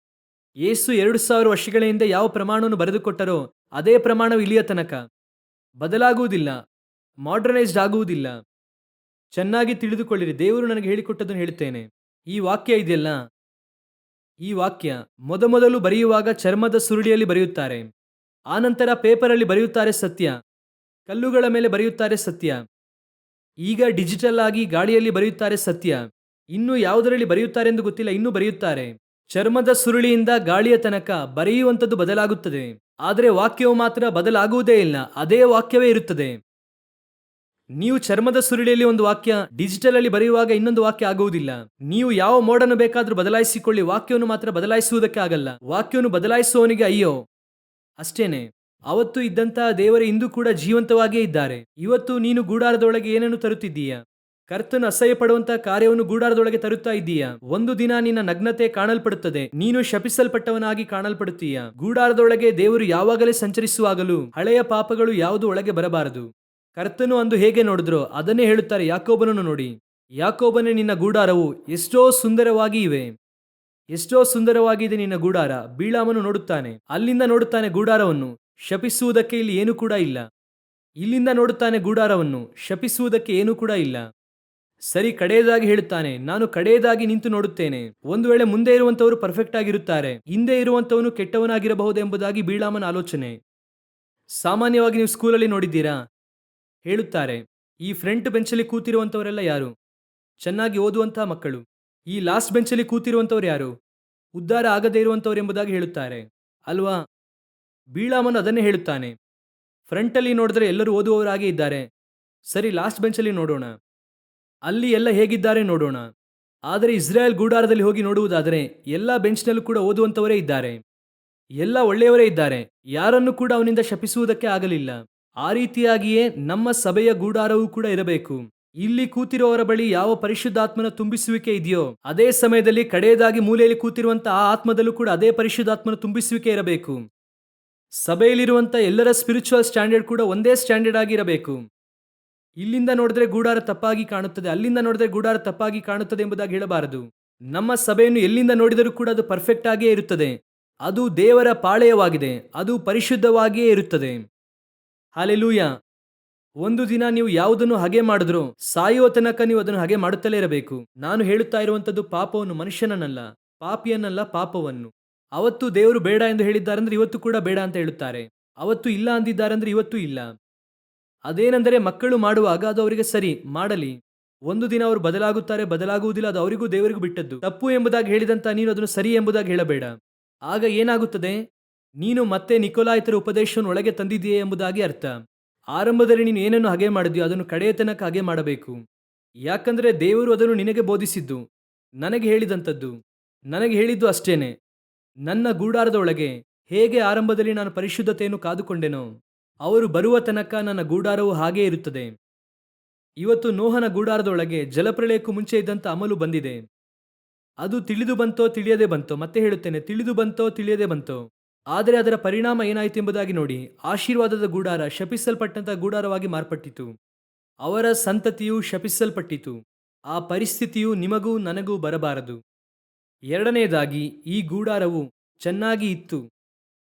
ಯೇಸು 2000 ವರ್ಷಗಳ ಹಿಂದೆ ಯಾವ ಪ್ರಮಾಣವನ್ನು ಬರೆದುಕೊಟ್ಟರೋ ಅದೇ ಪ್ರಮಾಣವು ಇಲ್ಲಿಯ ತನಕ ಬದಲಾಗುವುದಿಲ್ಲ, ಮಾಡರ್ನೈಸ್ಡ್ ಆಗುವುದಿಲ್ಲ. ಚೆನ್ನಾಗಿ ತಿಳಿದುಕೊಳ್ಳಿರಿ. ದೇವರು ನನಗೆ ಹೇಳಿಕೊಟ್ಟದನ್ನು ಹೇಳುತ್ತೇನೆ. ಈ ವಾಕ್ಯ ಇದೆಯಲ್ಲ, ಈ ವಾಕ್ಯ ಮೊದಮೊದಲು ಬರೆಯುವಾಗ ಚರ್ಮದ ಸುರುಳಿಯಲ್ಲಿ ಬರೆಯುತ್ತಾರೆ, ಆನಂತರ ಪೇಪರಲ್ಲಿ ಬರೆಯುತ್ತಾರೆ ಸತ್ಯ, ಕಲ್ಲುಗಳ ಮೇಲೆ ಬರೆಯುತ್ತಾರೆ ಸತ್ಯ. ಈಗ ಡಿಜಿಟಲ್ ಆಗಿ ಗಾಳಿಯಲ್ಲಿ ಬರೆಯುತ್ತಾರೆ ಸತ್ಯ. ಇನ್ನು ಯಾವುದರಲ್ಲಿ ಬರೆಯುತ್ತಾರೆ ಎಂದು ಗೊತ್ತಿಲ್ಲ, ಇನ್ನೂ ಬರೆಯುತ್ತಾರೆ. ಚರ್ಮದ ಸುರುಳಿಯಿಂದ ಗಾಳಿಯ ತನಕ ಬರೆಯುವಂಥದ್ದು ಬದಲಾಗುತ್ತದೆ, ಆದರೆ ವಾಕ್ಯವು ಮಾತ್ರ ಬದಲಾಗುವುದೇ ಇಲ್ಲ. ಅದೇ ವಾಕ್ಯವೇ ಇರುತ್ತದೆ. ನೀವು ಚರ್ಮದ ಸುರುಳಿಯಲ್ಲಿ ಒಂದು ವಾಕ್ಯ, ಡಿಜಿಟಲ್ ಅಲ್ಲಿ ಬರೆಯುವಾಗ ಇನ್ನೊಂದು ವಾಕ್ಯ ಆಗುವುದಿಲ್ಲ. ನೀವು ಯಾವ ಮೋಡನ್ನು ಬೇಕಾದ್ರೂ ಬದಲಾಯಿಸಿಕೊಳ್ಳಿ, ವಾಕ್ಯವನ್ನು ಮಾತ್ರ ಬದಲಾಯಿಸುವುದಕ್ಕೆ ಆಗಲ್ಲ. ವಾಕ್ಯವನ್ನು ಬದಲಾಯಿಸುವವನಿಗೆ ಅಯ್ಯೋ. ಅಷ್ಟೇನೆ. ಅವತ್ತು ಇದ್ದಂತಹ ದೇವರೇ ಇಂದು ಕೂಡ ಜೀವಂತವಾಗಿಯೇ ಇದ್ದಾರೆ. ಇವತ್ತು ನೀನು ಗೂಡಾರದೊಳಗೆ ಏನನ್ನು ತರುತ್ತಿದ್ದೀಯಾ? ಕರ್ತನು ಅಸಹ್ಯ ಪಡುವಂತಹ ಕಾರ್ಯವನ್ನು ಗೂಡಾರದೊಳಗೆ ತರುತ್ತಾ ಇದ್ದೀಯಾ? ಒಂದು ದಿನ ನಿನ್ನ ನಗ್ನತೆ ಕಾಣಲ್ಪಡುತ್ತದೆ. ನೀನು ಶಪಿಸಲ್ಪಟ್ಟವನಾಗಿ ಕಾಣಲ್ಪಡುತ್ತೀಯಾ? ಗೂಡಾರದೊಳಗೆ ದೇವರು ಯಾವಾಗಲೇ ಸಂಚರಿಸುವಾಗಲೂ ಹಳೆಯ ಪಾಪಗಳು ಯಾವುದು ಒಳಗೆ ಬರಬಾರದು. ಕರ್ತನು ಅಂದು ಹೇಗೆ ನೋಡಿದ್ರೋ ಅದನ್ನೇ ಹೇಳುತ್ತಾರೆ ಯಾಕೋಬನನ್ನು ನೋಡಿ. ಯಾಕೋಬನೇ, ನಿನ್ನ ಗೂಡಾರವು ಎಷ್ಟೋ ಸುಂದರವಾಗಿ ಇವೆ, ಎಷ್ಟೋ ಸುಂದರವಾಗಿದೆ ನಿನ್ನ ಗೂಡಾರ. ಬೀಳಾಮನು ನೋಡುತ್ತಾನೆ, ಅಲ್ಲಿಂದ ನೋಡುತ್ತಾನೆ ಗೂಡಾರವನ್ನು, ಶಪಿಸುವುದಕ್ಕೆ ಇಲ್ಲಿ ಏನೂ ಕೂಡ ಇಲ್ಲ. ಇಲ್ಲಿಂದ ನೋಡುತ್ತಾನೆ ಗೂಡಾರವನ್ನು, ಶಪಿಸುವುದಕ್ಕೆ ಏನೂ ಕೂಡ ಇಲ್ಲ. ಸರಿ, ಕಡೆಯದಾಗಿ ಹೇಳುತ್ತಾನೆ, ನಾನು ಕಡೆಯದಾಗಿ ನಿಂತು ನೋಡುತ್ತೇನೆ. ಒಂದು ವೇಳೆ ಮುಂದೆ ಇರುವಂತವರು ಪರ್ಫೆಕ್ಟ್ ಆಗಿರುತ್ತಾರೆ, ಹಿಂದೆ ಇರುವಂತವನು ಕೆಟ್ಟವನಾಗಿರಬಹುದು ಎಂಬುದಾಗಿ ಬೀಳಾಮನ ಆಲೋಚನೆ. ಸಾಮಾನ್ಯವಾಗಿ ನೀವು ಸ್ಕೂಲಲ್ಲಿ ನೋಡಿದ್ದೀರಾ? ಹೇಳುತ್ತಾರೆ, ಈ ಫ್ರಂಟ್ ಬೆಂಚಲ್ಲಿ ಕೂತಿರುವಂತವರೆಲ್ಲ ಯಾರು? ಚೆನ್ನಾಗಿ ಓದುವಂತಹ ಮಕ್ಕಳು. ಈ ಲಾಸ್ಟ್ ಬೆಂಚಲ್ಲಿ ಕೂತಿರುವಂತವ್ರು ಯಾರು? ಉದ್ಧಾರ ಆಗದೇ ಇರುವಂತವ್ರು ಎಂಬುದಾಗಿ ಹೇಳುತ್ತಾರೆ ಅಲ್ವಾ? ಬೀಳಾಮನು ಅದನ್ನೇ ಹೇಳುತ್ತಾನೆ. ಫ್ರಂಟಲ್ಲಿ ನೋಡಿದ್ರೆ ಎಲ್ಲರೂ ಓದುವವರಾಗೇ ಇದ್ದಾರೆ. ಸರಿ, ಲಾಸ್ಟ್ ಬೆಂಚಲ್ಲಿ ನೋಡೋಣ, ಅಲ್ಲಿ ಎಲ್ಲ ಹೇಗಿದ್ದಾರೆ ನೋಡೋಣ. ಆದರೆ ಇಸ್ರಾಯೇಲ್ ಗೂಡಾರದಲ್ಲಿ ಹೋಗಿ ನೋಡುವುದಾದರೆ ಎಲ್ಲ ಬೆಂಚ್ನಲ್ಲೂ ಕೂಡ ಓದುವಂತವರೇ ಇದ್ದಾರೆ, ಎಲ್ಲ ಒಳ್ಳೆಯವರೇ ಇದ್ದಾರೆ. ಯಾರನ್ನು ಕೂಡ ಅವನಿಂದ ಶಪಿಸುವುದಕ್ಕೆ ಆಗಲಿಲ್ಲ. ಆ ರೀತಿಯಾಗಿಯೇ ನಮ್ಮ ಸಭೆಯ ಗೂಡಾರವೂ ಕೂಡ ಇರಬೇಕು. ಇಲ್ಲಿ ಕೂತಿರುವವರ ಬಳಿ ಯಾವ ಪರಿಶುದ್ಧಾತ್ಮನ ತುಂಬಿಸುವಿಕೆ ಇದೆಯೋ ಅದೇ ಸಮಯದಲ್ಲಿ ಕಡೆಯದಾಗಿ ಮೂಲೆಯಲ್ಲಿ ಕೂತಿರುವಂತಹ ಆ ಆತ್ಮದಲ್ಲೂ ಕೂಡ ಅದೇ ಪರಿಶುದ್ಧಾತ್ಮನ ತುಂಬಿಸುವಿಕೆ ಇರಬೇಕು. ಸಭೆಯಲ್ಲಿರುವಂತ ಎಲ್ಲರ ಸ್ಪಿರಿಚುವಲ್ ಸ್ಟ್ಯಾಂಡರ್ಡ್ ಕೂಡ ಒಂದೇ ಸ್ಟ್ಯಾಂಡರ್ಡ್ ಆಗಿರಬೇಕು. ಇಲ್ಲಿಂದ ನೋಡಿದ್ರೆ ಗೂಡಾರ ತಪ್ಪಾಗಿ ಕಾಣುತ್ತದೆ, ಅಲ್ಲಿಂದ ನೋಡಿದ್ರೆ ಗೂಡಾರ ತಪ್ಪಾಗಿ ಕಾಣುತ್ತದೆ ಎಂಬುದಾಗಿ ಹೇಳಬಾರದು. ನಮ್ಮ ಸಭೆಯನ್ನು ಎಲ್ಲಿಂದ ನೋಡಿದರೂ ಕೂಡ ಅದು ಪರ್ಫೆಕ್ಟ್ ಆಗಿಯೇ ಇರುತ್ತದೆ. ಅದು ದೇವರ ಪಾಳೆಯವಾಗಿದೆ, ಅದು ಪರಿಶುದ್ಧವಾಗಿಯೇ ಇರುತ್ತದೆ. ಹಲ್ಲೆಲೂಯ. ಒಂದು ದಿನ ನೀವು ಯಾವುದನ್ನು ಹಾಗೆ ಮಾಡಿದ್ರೋ ಸಾಯುವ ತನಕ ನೀವು ಅದನ್ನು ಹಾಗೆ ಮಾಡುತ್ತಲೇ ಇರಬೇಕು. ನಾನು ಹೇಳುತ್ತಾ ಇರುವಂತದ್ದು ಪಾಪವನ್ನು, ಮನುಷ್ಯನನ್ನಲ್ಲ. ಪಾಪಿಯನ್ನಲ್ಲ ಪಾಪವನ್ನು. ಅವತ್ತು ದೇವರು ಬೇಡ ಎಂದು ಹೇಳಿದ್ದಾರೆಂದ್ರೆ ಇವತ್ತು ಕೂಡ ಬೇಡ ಅಂತ ಹೇಳುತ್ತಾರೆ. ಅವತ್ತು ಇಲ್ಲ ಅಂದಿದ್ದಾರೆಂದ್ರೆ ಇವತ್ತು ಇಲ್ಲ. ಅದೇನೆಂದರೆ ಮಕ್ಕಳು ಮಾಡುವಾಗ ಅದು ಅವರಿಗೆ ಸರಿ, ಮಾಡಲಿ. ಒಂದು ದಿನ ಅವರು ಬದಲಾಗುತ್ತಾರೆ, ಬದಲಾಗುವುದಿಲ್ಲ, ಅದು ಅವರಿಗೂ ದೇವರಿಗೂ ಬಿಟ್ಟದ್ದು. ತಪ್ಪು ಎಂಬುದಾಗಿ ಹೇಳಿದಂತ ನೀನು ಅದನ್ನು ಸರಿ ಎಂಬುದಾಗಿ ಹೇಳಬೇಡ. ಆಗ ಏನಾಗುತ್ತದೆ? ನೀನು ಮತ್ತೆ ನಿಕೊಲಾಯಿತರ ಉಪದೇಶವನ್ನು ಒಳಗೆ ತಂದಿದ್ದೀಯೆ ಎಂಬುದಾಗಿ ಅರ್ಥ. ಆರಂಭದಲ್ಲಿ ನೀನು ಏನನ್ನು ಹಾಗೆ ಮಾಡಿದ್ಯೋ ಅದನ್ನು ಕಡೆಯ ತನಕ ಹಾಗೆ ಮಾಡಬೇಕು. ಯಾಕಂದ್ರೆ ದೇವರು ಅದನ್ನು ನಿನಗೆ ಬೋಧಿಸಿದ್ದು, ನನಗೆ ಹೇಳಿದಂಥದ್ದು, ನನಗೆ ಹೇಳಿದ್ದು ಅಷ್ಟೇನೆ. ನನ್ನ ಗುಡಾರದ ಒಳಗೆ ಹೇಗೆ ಆರಂಭದಲ್ಲಿ ನಾನು ಪರಿಶುದ್ಧತೆಯನ್ನು ಕಾದುಕೊಂಡೆನೋ, ಅವರು ಬರುವ ತನಕ ನನ್ನ ಗುಡಾರವು ಹಾಗೇ ಇರುತ್ತದೆ. ಇವತ್ತು ನೋಹನ ಗುಡಾರದೊಳಗೆ ಜಲಪ್ರಳಯಕ್ಕೂ ಮುಂಚೆ ಇದ್ದಂಥ ಅಮಲು ಬಂದಿದೆ. ಅದು ತಿಳಿದು ಬಂತೋ ತಿಳಿಯದೆ ಬಂತೋ, ಮತ್ತೆ ಹೇಳುತ್ತೇನೆ, ತಿಳಿದು ಬಂತೋ ತಿಳಿಯದೆ ಬಂತೋ, ಆದರೆ ಅದರ ಪರಿಣಾಮ ಏನಾಯಿತು ಎಂಬುದಾಗಿ ನೋಡಿ. ಆಶೀರ್ವಾದದ ಗುಡಾರ ಶಪಿಸಲ್ಪಟ್ಟಂತ ಗುಡಾರವಾಗಿ ಮಾರ್ಪಟ್ಟಿತು. ಅವರ ಸಂತತಿಯು ಶಪಿಸಲ್ಪಟ್ಟಿತು. ಆ ಪರಿಸ್ಥಿತಿಯು ನಿಮಗೂ ನನಗೂ ಬರಬಾರದು. ಎರಡನೆಯದಾಗಿ, ಈ ಗೂಡಾರವು ಚೆನ್ನಾಗಿ ಇತ್ತು,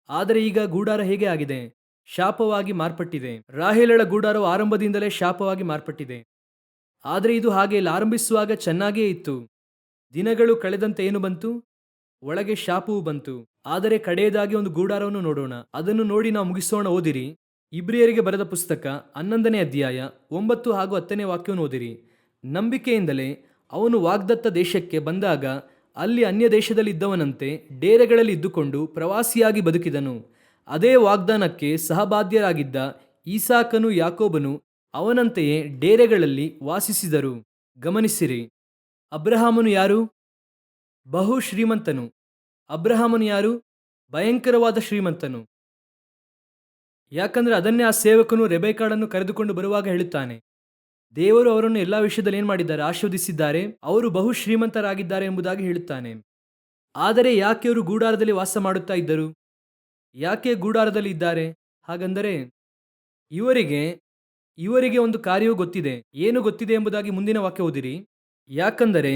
ಆದರೆ ಈಗ ಗೂಡಾರ ಹೇಗೆ ಆಗಿದೆ? ಶಾಪವಾಗಿ ಮಾರ್ಪಟ್ಟಿದೆ. ರಾಹೇಲಳ ಗೂಡಾರವು ಆರಂಭದಿಂದಲೇ ಶಾಪವಾಗಿ ಮಾರ್ಪಟ್ಟಿದೆ. ಆದರೆ ಇದು ಹಾಗೆ ಇಲ್ಲ, ಆರಂಭಿಸುವಾಗ ಚೆನ್ನಾಗಿಯೇ ಇತ್ತು. ದಿನಗಳು ಕಳೆದಂತೆ ಏನು ಬಂತು? ಒಳಗೆ ಶಾಪವು ಬಂತು. ಆದರೆ ಕಡೆಯದಾಗಿ ಒಂದು ಗೂಡಾರವನ್ನು ನೋಡೋಣ. ಅದನ್ನು ನೋಡಿ ನಾವು ಮುಗಿಸೋಣ. ಓದಿರಿ, ಇಬ್ರಿಯರಿಗೆ ಬರೆದ ಪುಸ್ತಕ 11ನೇ ಅಧ್ಯಾಯ 9 ಹಾಗೂ 10ನೇ ವಾಕ್ಯವನ್ನು ಓದಿರಿ. ನಂಬಿಕೆಯಿಂದಲೇ ಅವನು ವಾಗ್ದತ್ತ ದೇಶಕ್ಕೆ ಬಂದಾಗ ಅಲ್ಲಿ ಅನ್ಯ ದೇಶದಲ್ಲಿದ್ದವನಂತೆ ಡೇರೆಗಳಲ್ಲಿ ಇದ್ದುಕೊಂಡು ಪ್ರವಾಸಿಯಾಗಿ ಬದುಕಿದನು. ಅದೇ ವಾಗ್ದಾನಕ್ಕೆ ಸಹಬಾಧ್ಯರಾಗಿದ್ದ ಈಸಾಕನು ಯಾಕೋಬನು ಅವನಂತೆಯೇ ಡೇರೆಗಳಲ್ಲಿ ವಾಸಿಸಿದರು. ಗಮನಿಸಿರಿ, ಅಬ್ರಹಾಮನು ಯಾರು? ಬಹು ಶ್ರೀಮಂತನು. ಅಬ್ರಹಾಮನು ಯಾರು? ಭಯಂಕರವಾದ ಶ್ರೀಮಂತನು. ಯಾಕಂದ್ರೆ ಅದನ್ನೇ ಆ ಸೇವಕನು ರೆಬೆಕಾಳನ್ನು ಕರೆದುಕೊಂಡು ಬರುವಾಗ ಹೇಳುತ್ತಾನೆ. ದೇವರು ಅವರನ್ನು ಎಲ್ಲಾ ವಿಷಯದಲ್ಲಿ ಏನು ಮಾಡಿದ್ದಾರೆ? ಆಶೀರ್ವದಿಸಿದ್ದಾರೆ. ಅವರು ಬಹು ಶ್ರೀಮಂತರಾಗಿದ್ದಾರೆ ಎಂಬುದಾಗಿ ಹೇಳುತ್ತಾನೆ. ಆದರೆ ಯಾಕೆ ಅವರು ಗೂಡಾರದಲ್ಲಿ ವಾಸ ಮಾಡುತ್ತಾ ಇದ್ದರು? ಯಾಕೆ ಗೂಡಾರದಲ್ಲಿ ಇದ್ದಾರೆ? ಹಾಗಂದರೆ ಇವರಿಗೆ ಒಂದು ಕಾರ್ಯವು ಗೊತ್ತಿದೆ. ಏನು ಗೊತ್ತಿದೆ ಎಂಬುದಾಗಿ ಮುಂದಿನ ವಾಕ್ಯ ಓದಿರಿ. ಯಾಕಂದರೆ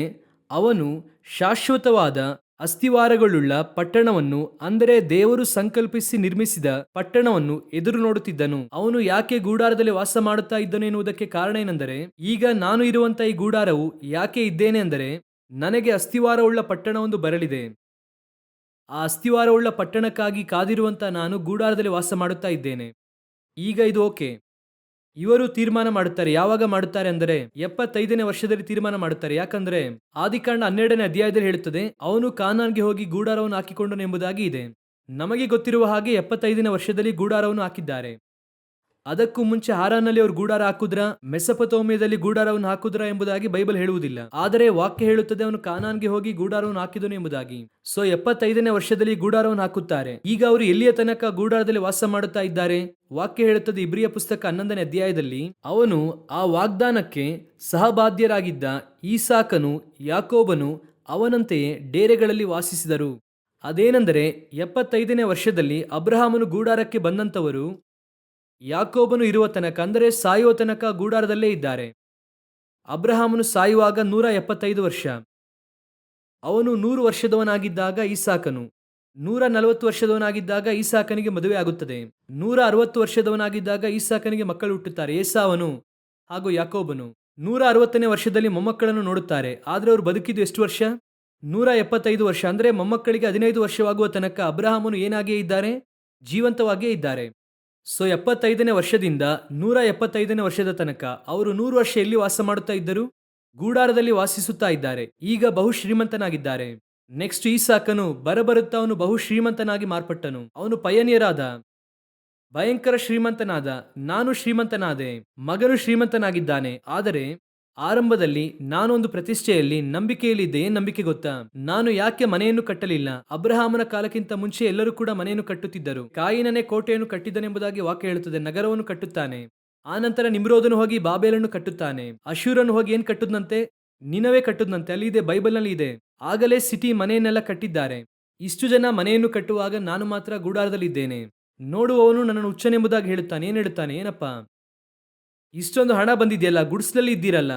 ಅವನು ಶಾಶ್ವತವಾದ ಅಸ್ತಿವಾರಗಳುಳ್ಳ ಪಟ್ಟಣವನ್ನು, ಅಂದರೆ ದೇವರು ಸಂಕಲ್ಪಿಸಿ ನಿರ್ಮಿಸಿದ ಪಟ್ಟಣವನ್ನು ಎದುರು ನೋಡುತ್ತಿದ್ದನು. ಅವನು ಯಾಕೆ ಗೂಡಾರದಲ್ಲಿ ವಾಸ ಮಾಡುತ್ತಾ ಇದ್ದನು ಎನ್ನುವುದಕ್ಕೆ ಕಾರಣ ಏನೆಂದರೆ, ಈಗ ನಾನು ಇರುವಂತ ಈ ಗೂಡಾರವು ಯಾಕೆ ಇದ್ದೇನೆ ಅಂದರೆ, ನನಗೆ ಅಸ್ತಿವಾರವುಳ್ಳ ಪಟ್ಟಣವೊಂದು ಬರಲಿದೆ. ಆ ಅಸ್ತಿವಾರವುಳ್ಳ ಪಟ್ಟಣಕ್ಕಾಗಿ ಕಾದಿರುವಂತ ನಾನು ಗೂಡಾರದಲ್ಲಿ ವಾಸ ಮಾಡುತ್ತಾ ಇದ್ದೇನೆ. ಈಗ ಇದು ಓಕೆ. ಇವರು ತೀರ್ಮಾನ ಮಾಡುತ್ತಾರೆ. ಯಾವಾಗ ಮಾಡುತ್ತಾರೆ ಅಂದರೆ 75ನೇ ವರ್ಷದಲ್ಲಿ ತೀರ್ಮಾನ ಮಾಡುತ್ತಾರೆ. ಯಾಕಂದ್ರೆ ಆದಿಕಾಂಡ 12ನೇ ಅಧ್ಯಾಯದಲ್ಲಿ ಹೇಳುತ್ತದೆ, ಅವನು ಕಾನಾನ್ಗೆ ಹೋಗಿ ಗೂಡಾರವನ್ನು ಹಾಕಿಕೊಂಡನು ಎಂಬುದಾಗಿ ಇದೆ. ನಮಗೆ ಗೊತ್ತಿರುವ ಹಾಗೆ 75ನೇ ವರ್ಷದಲ್ಲಿ ಗೂಡಾರವನ್ನು ಹಾಕಿದ್ದಾರೆ. ಅದಕ್ಕೂ ಮುಂಚೆ ಹಾರಾನಲ್ಲಿ ಅವರು ಗೂಡಾರ ಹಾಕುದ್ರ, ಮೆಸೊಪೊತಾಮಿಯಾದಲ್ಲಿ ಗೂಡಾರವನ್ನು ಹಾಕುದ್ರ ಎಂಬುದಾಗಿ ಬೈಬಲ್ ಹೇಳುವುದಿಲ್ಲ. ಆದರೆ ವಾಕ್ಯ ಹೇಳುತ್ತದೆ ಅವನು ಕಾನಾನ್ಗೆ ಹೋಗಿ ಗೂಡಾರವನ್ನು ಹಾಕಿದನು ಎಂಬುದಾಗಿ. ಸೊ 75ನೇ ವರ್ಷದಲ್ಲಿ ಗೂಡಾರವನ್ನು ಹಾಕುತ್ತಾರೆ. ಈಗ ಅವರು ಎಲ್ಲಿಯ ತನಕ ಗೂಡಾರದಲ್ಲಿ ವಾಸ ಮಾಡುತ್ತಾ ಇದ್ದಾರೆ? ವಾಕ್ಯ ಹೇಳುತ್ತದೆ ಇಬ್ರಿಯ ಪುಸ್ತಕ 11ನೇ ಅಧ್ಯಾಯದಲ್ಲಿ, ಅವನು ಆ ವಾಗ್ದಾನಕ್ಕೆ ಸಹಬಾಧ್ಯರಾಗಿದ್ದ ಈಸಾಕನು ಯಾಕೋಬನು ಅವನಂತೆಯೇ ಡೇರೆಗಳಲ್ಲಿ ವಾಸಿಸಿದರು. ಅದೇನೆಂದರೆ 75ನೇ ವರ್ಷದಲ್ಲಿ ಅಬ್ರಹಾಮನು ಗೂಡಾರಕ್ಕೆ ಬಂದಂತವರು ಯಾಕೋಬನು ಇರುವ ತನಕ, ಅಂದರೆ ಸಾಯುವ ತನಕ ಗೂಡಾರದಲ್ಲೇ ಇದ್ದಾರೆ. ಅಬ್ರಹಾಮನು ಸಾಯುವಾಗ 175 ವರ್ಷ. ಅವನು 100 ವರ್ಷದವನಾಗಿದ್ದಾಗ ಈಸಾಕನು, 140 ವರ್ಷದವನಾಗಿದ್ದಾಗ ಈಸಾಕನಿಗೆ ಮದುವೆ ಆಗುತ್ತದೆ. 160 ವರ್ಷದವನಾಗಿದ್ದಾಗ ಈಸಾಕನಿಗೆ ಮಕ್ಕಳು ಹುಟ್ಟುತ್ತಾರೆ, ಏಸಾವನು ಹಾಗೂ ಯಾಕೋಬನು. 160ನೇ ವರ್ಷದಲ್ಲಿ ಮೊಮ್ಮಕ್ಕಳನ್ನು ನೋಡುತ್ತಾರೆ. ಆದರೆ ಅವರು ಬದುಕಿದ್ದು ಎಷ್ಟು ವರ್ಷ? 175 ವರ್ಷ. ಅಂದರೆ ಮೊಮ್ಮಕ್ಕಳಿಗೆ 15 ವರ್ಷವಾಗುವ ತನಕ ಅಬ್ರಹಾಮನು ಏನಾಗಿಯೇ ಇದ್ದಾರೆ? ಜೀವಂತವಾಗಿಯೇ ಇದ್ದಾರೆ. ಸೊ 75ನೇ ವರ್ಷದಿಂದ 175ನೇ ವರ್ಷದ ತನಕ ಅವರು 100 ವರ್ಷ ಎಲ್ಲಿ ವಾಸ ಮಾಡುತ್ತಾ ಇದ್ದರು? ಗೂಡಾರದಲ್ಲಿ ವಾಸಿಸುತ್ತಾ ಇದ್ದಾರೆ. ಈಗ ಬಹು ಶ್ರೀಮಂತನಾಗಿದ್ದಾರೆ. ನೆಕ್ಸ್ಟ್ ಈಸಾಕನು ಬರಬರುತ್ತಾ ಅವನು ಬಹು ಶ್ರೀಮಂತನಾಗಿ ಮಾರ್ಪಟ್ಟನು. ಅವನು ಪಯನಿಯರಾದ, ಭಯಂಕರ ಶ್ರೀಮಂತನಾದ. ನಾನು ಶ್ರೀಮಂತನಾದೆ, ಮಗನು ಶ್ರೀಮಂತನಾಗಿದ್ದಾನೆ. ಆದರೆ ಆರಂಭದಲ್ಲಿ ನಾನೊಂದು ಪ್ರತಿಷ್ಠೆಯಲ್ಲಿ ನಂಬಿಕೆಯಲ್ಲಿದ್ದೆ. ಏನ್ ನಂಬಿಕೆ ಗೊತ್ತಾ? ನಾನು ಯಾಕೆ ಮನೆಯನ್ನು ಕಟ್ಟಲಿಲ್ಲ? ಅಬ್ರಹಾಮನ ಕಾಲಕ್ಕಿಂತ ಮುಂಚೆ ಎಲ್ಲರೂ ಕೂಡ ಮನೆಯನ್ನು ಕಟ್ಟುತ್ತಿದ್ದರು. ಕಾಯಿನನೇ ಕೋಟೆಯನ್ನು ಕಟ್ಟಿದನೆಂಬುದಾಗಿ ವಾಕ್ಯ ಹೇಳುತ್ತದೆ. ನಗರವನ್ನು ಕಟ್ಟುತ್ತಾನೆ. ಆನಂತರ ನಿಮ್ರೋದನು ಹೋಗಿ ಬಾಬೇಲನ್ನು ಕಟ್ಟುತ್ತಾನೆ. ಅಶೂರನು ಹೋಗಿ ಏನ್ ಕಟ್ಟುದಂತೆ? ನಿನವೇ ಕಟ್ಟುದಂತೆ. ಅಲ್ಲಿ ಇದೆ, ಬೈಬಲ್ನಲ್ಲಿ ಇದೆ. ಆಗಲೇ ಸಿಟಿ ಮನೆಯನ್ನೆಲ್ಲ ಕಟ್ಟಿದ್ದಾರೆ. ಇಷ್ಟು ಜನ ಮನೆಯನ್ನು ಕಟ್ಟುವಾಗ ನಾನು ಮಾತ್ರ ಗೂಡಾರದಲ್ಲಿದ್ದೇನೆ. ನೋಡುವವನು ನನ್ನನ್ನು ಹುಚ್ಚನೆಂಬುದಾಗಿ ಹೇಳುತ್ತಾನೆ. ಏನ್ ಹೇಳುತ್ತಾನೆ? ಏನಪ್ಪ, ಇಷ್ಟೊಂದು ಹಣ ಬಂದಿದೆಯಲ್ಲ, ಗುಡಿಸಲಲ್ಲಿ ಇದ್ದೀರಲ್ಲ,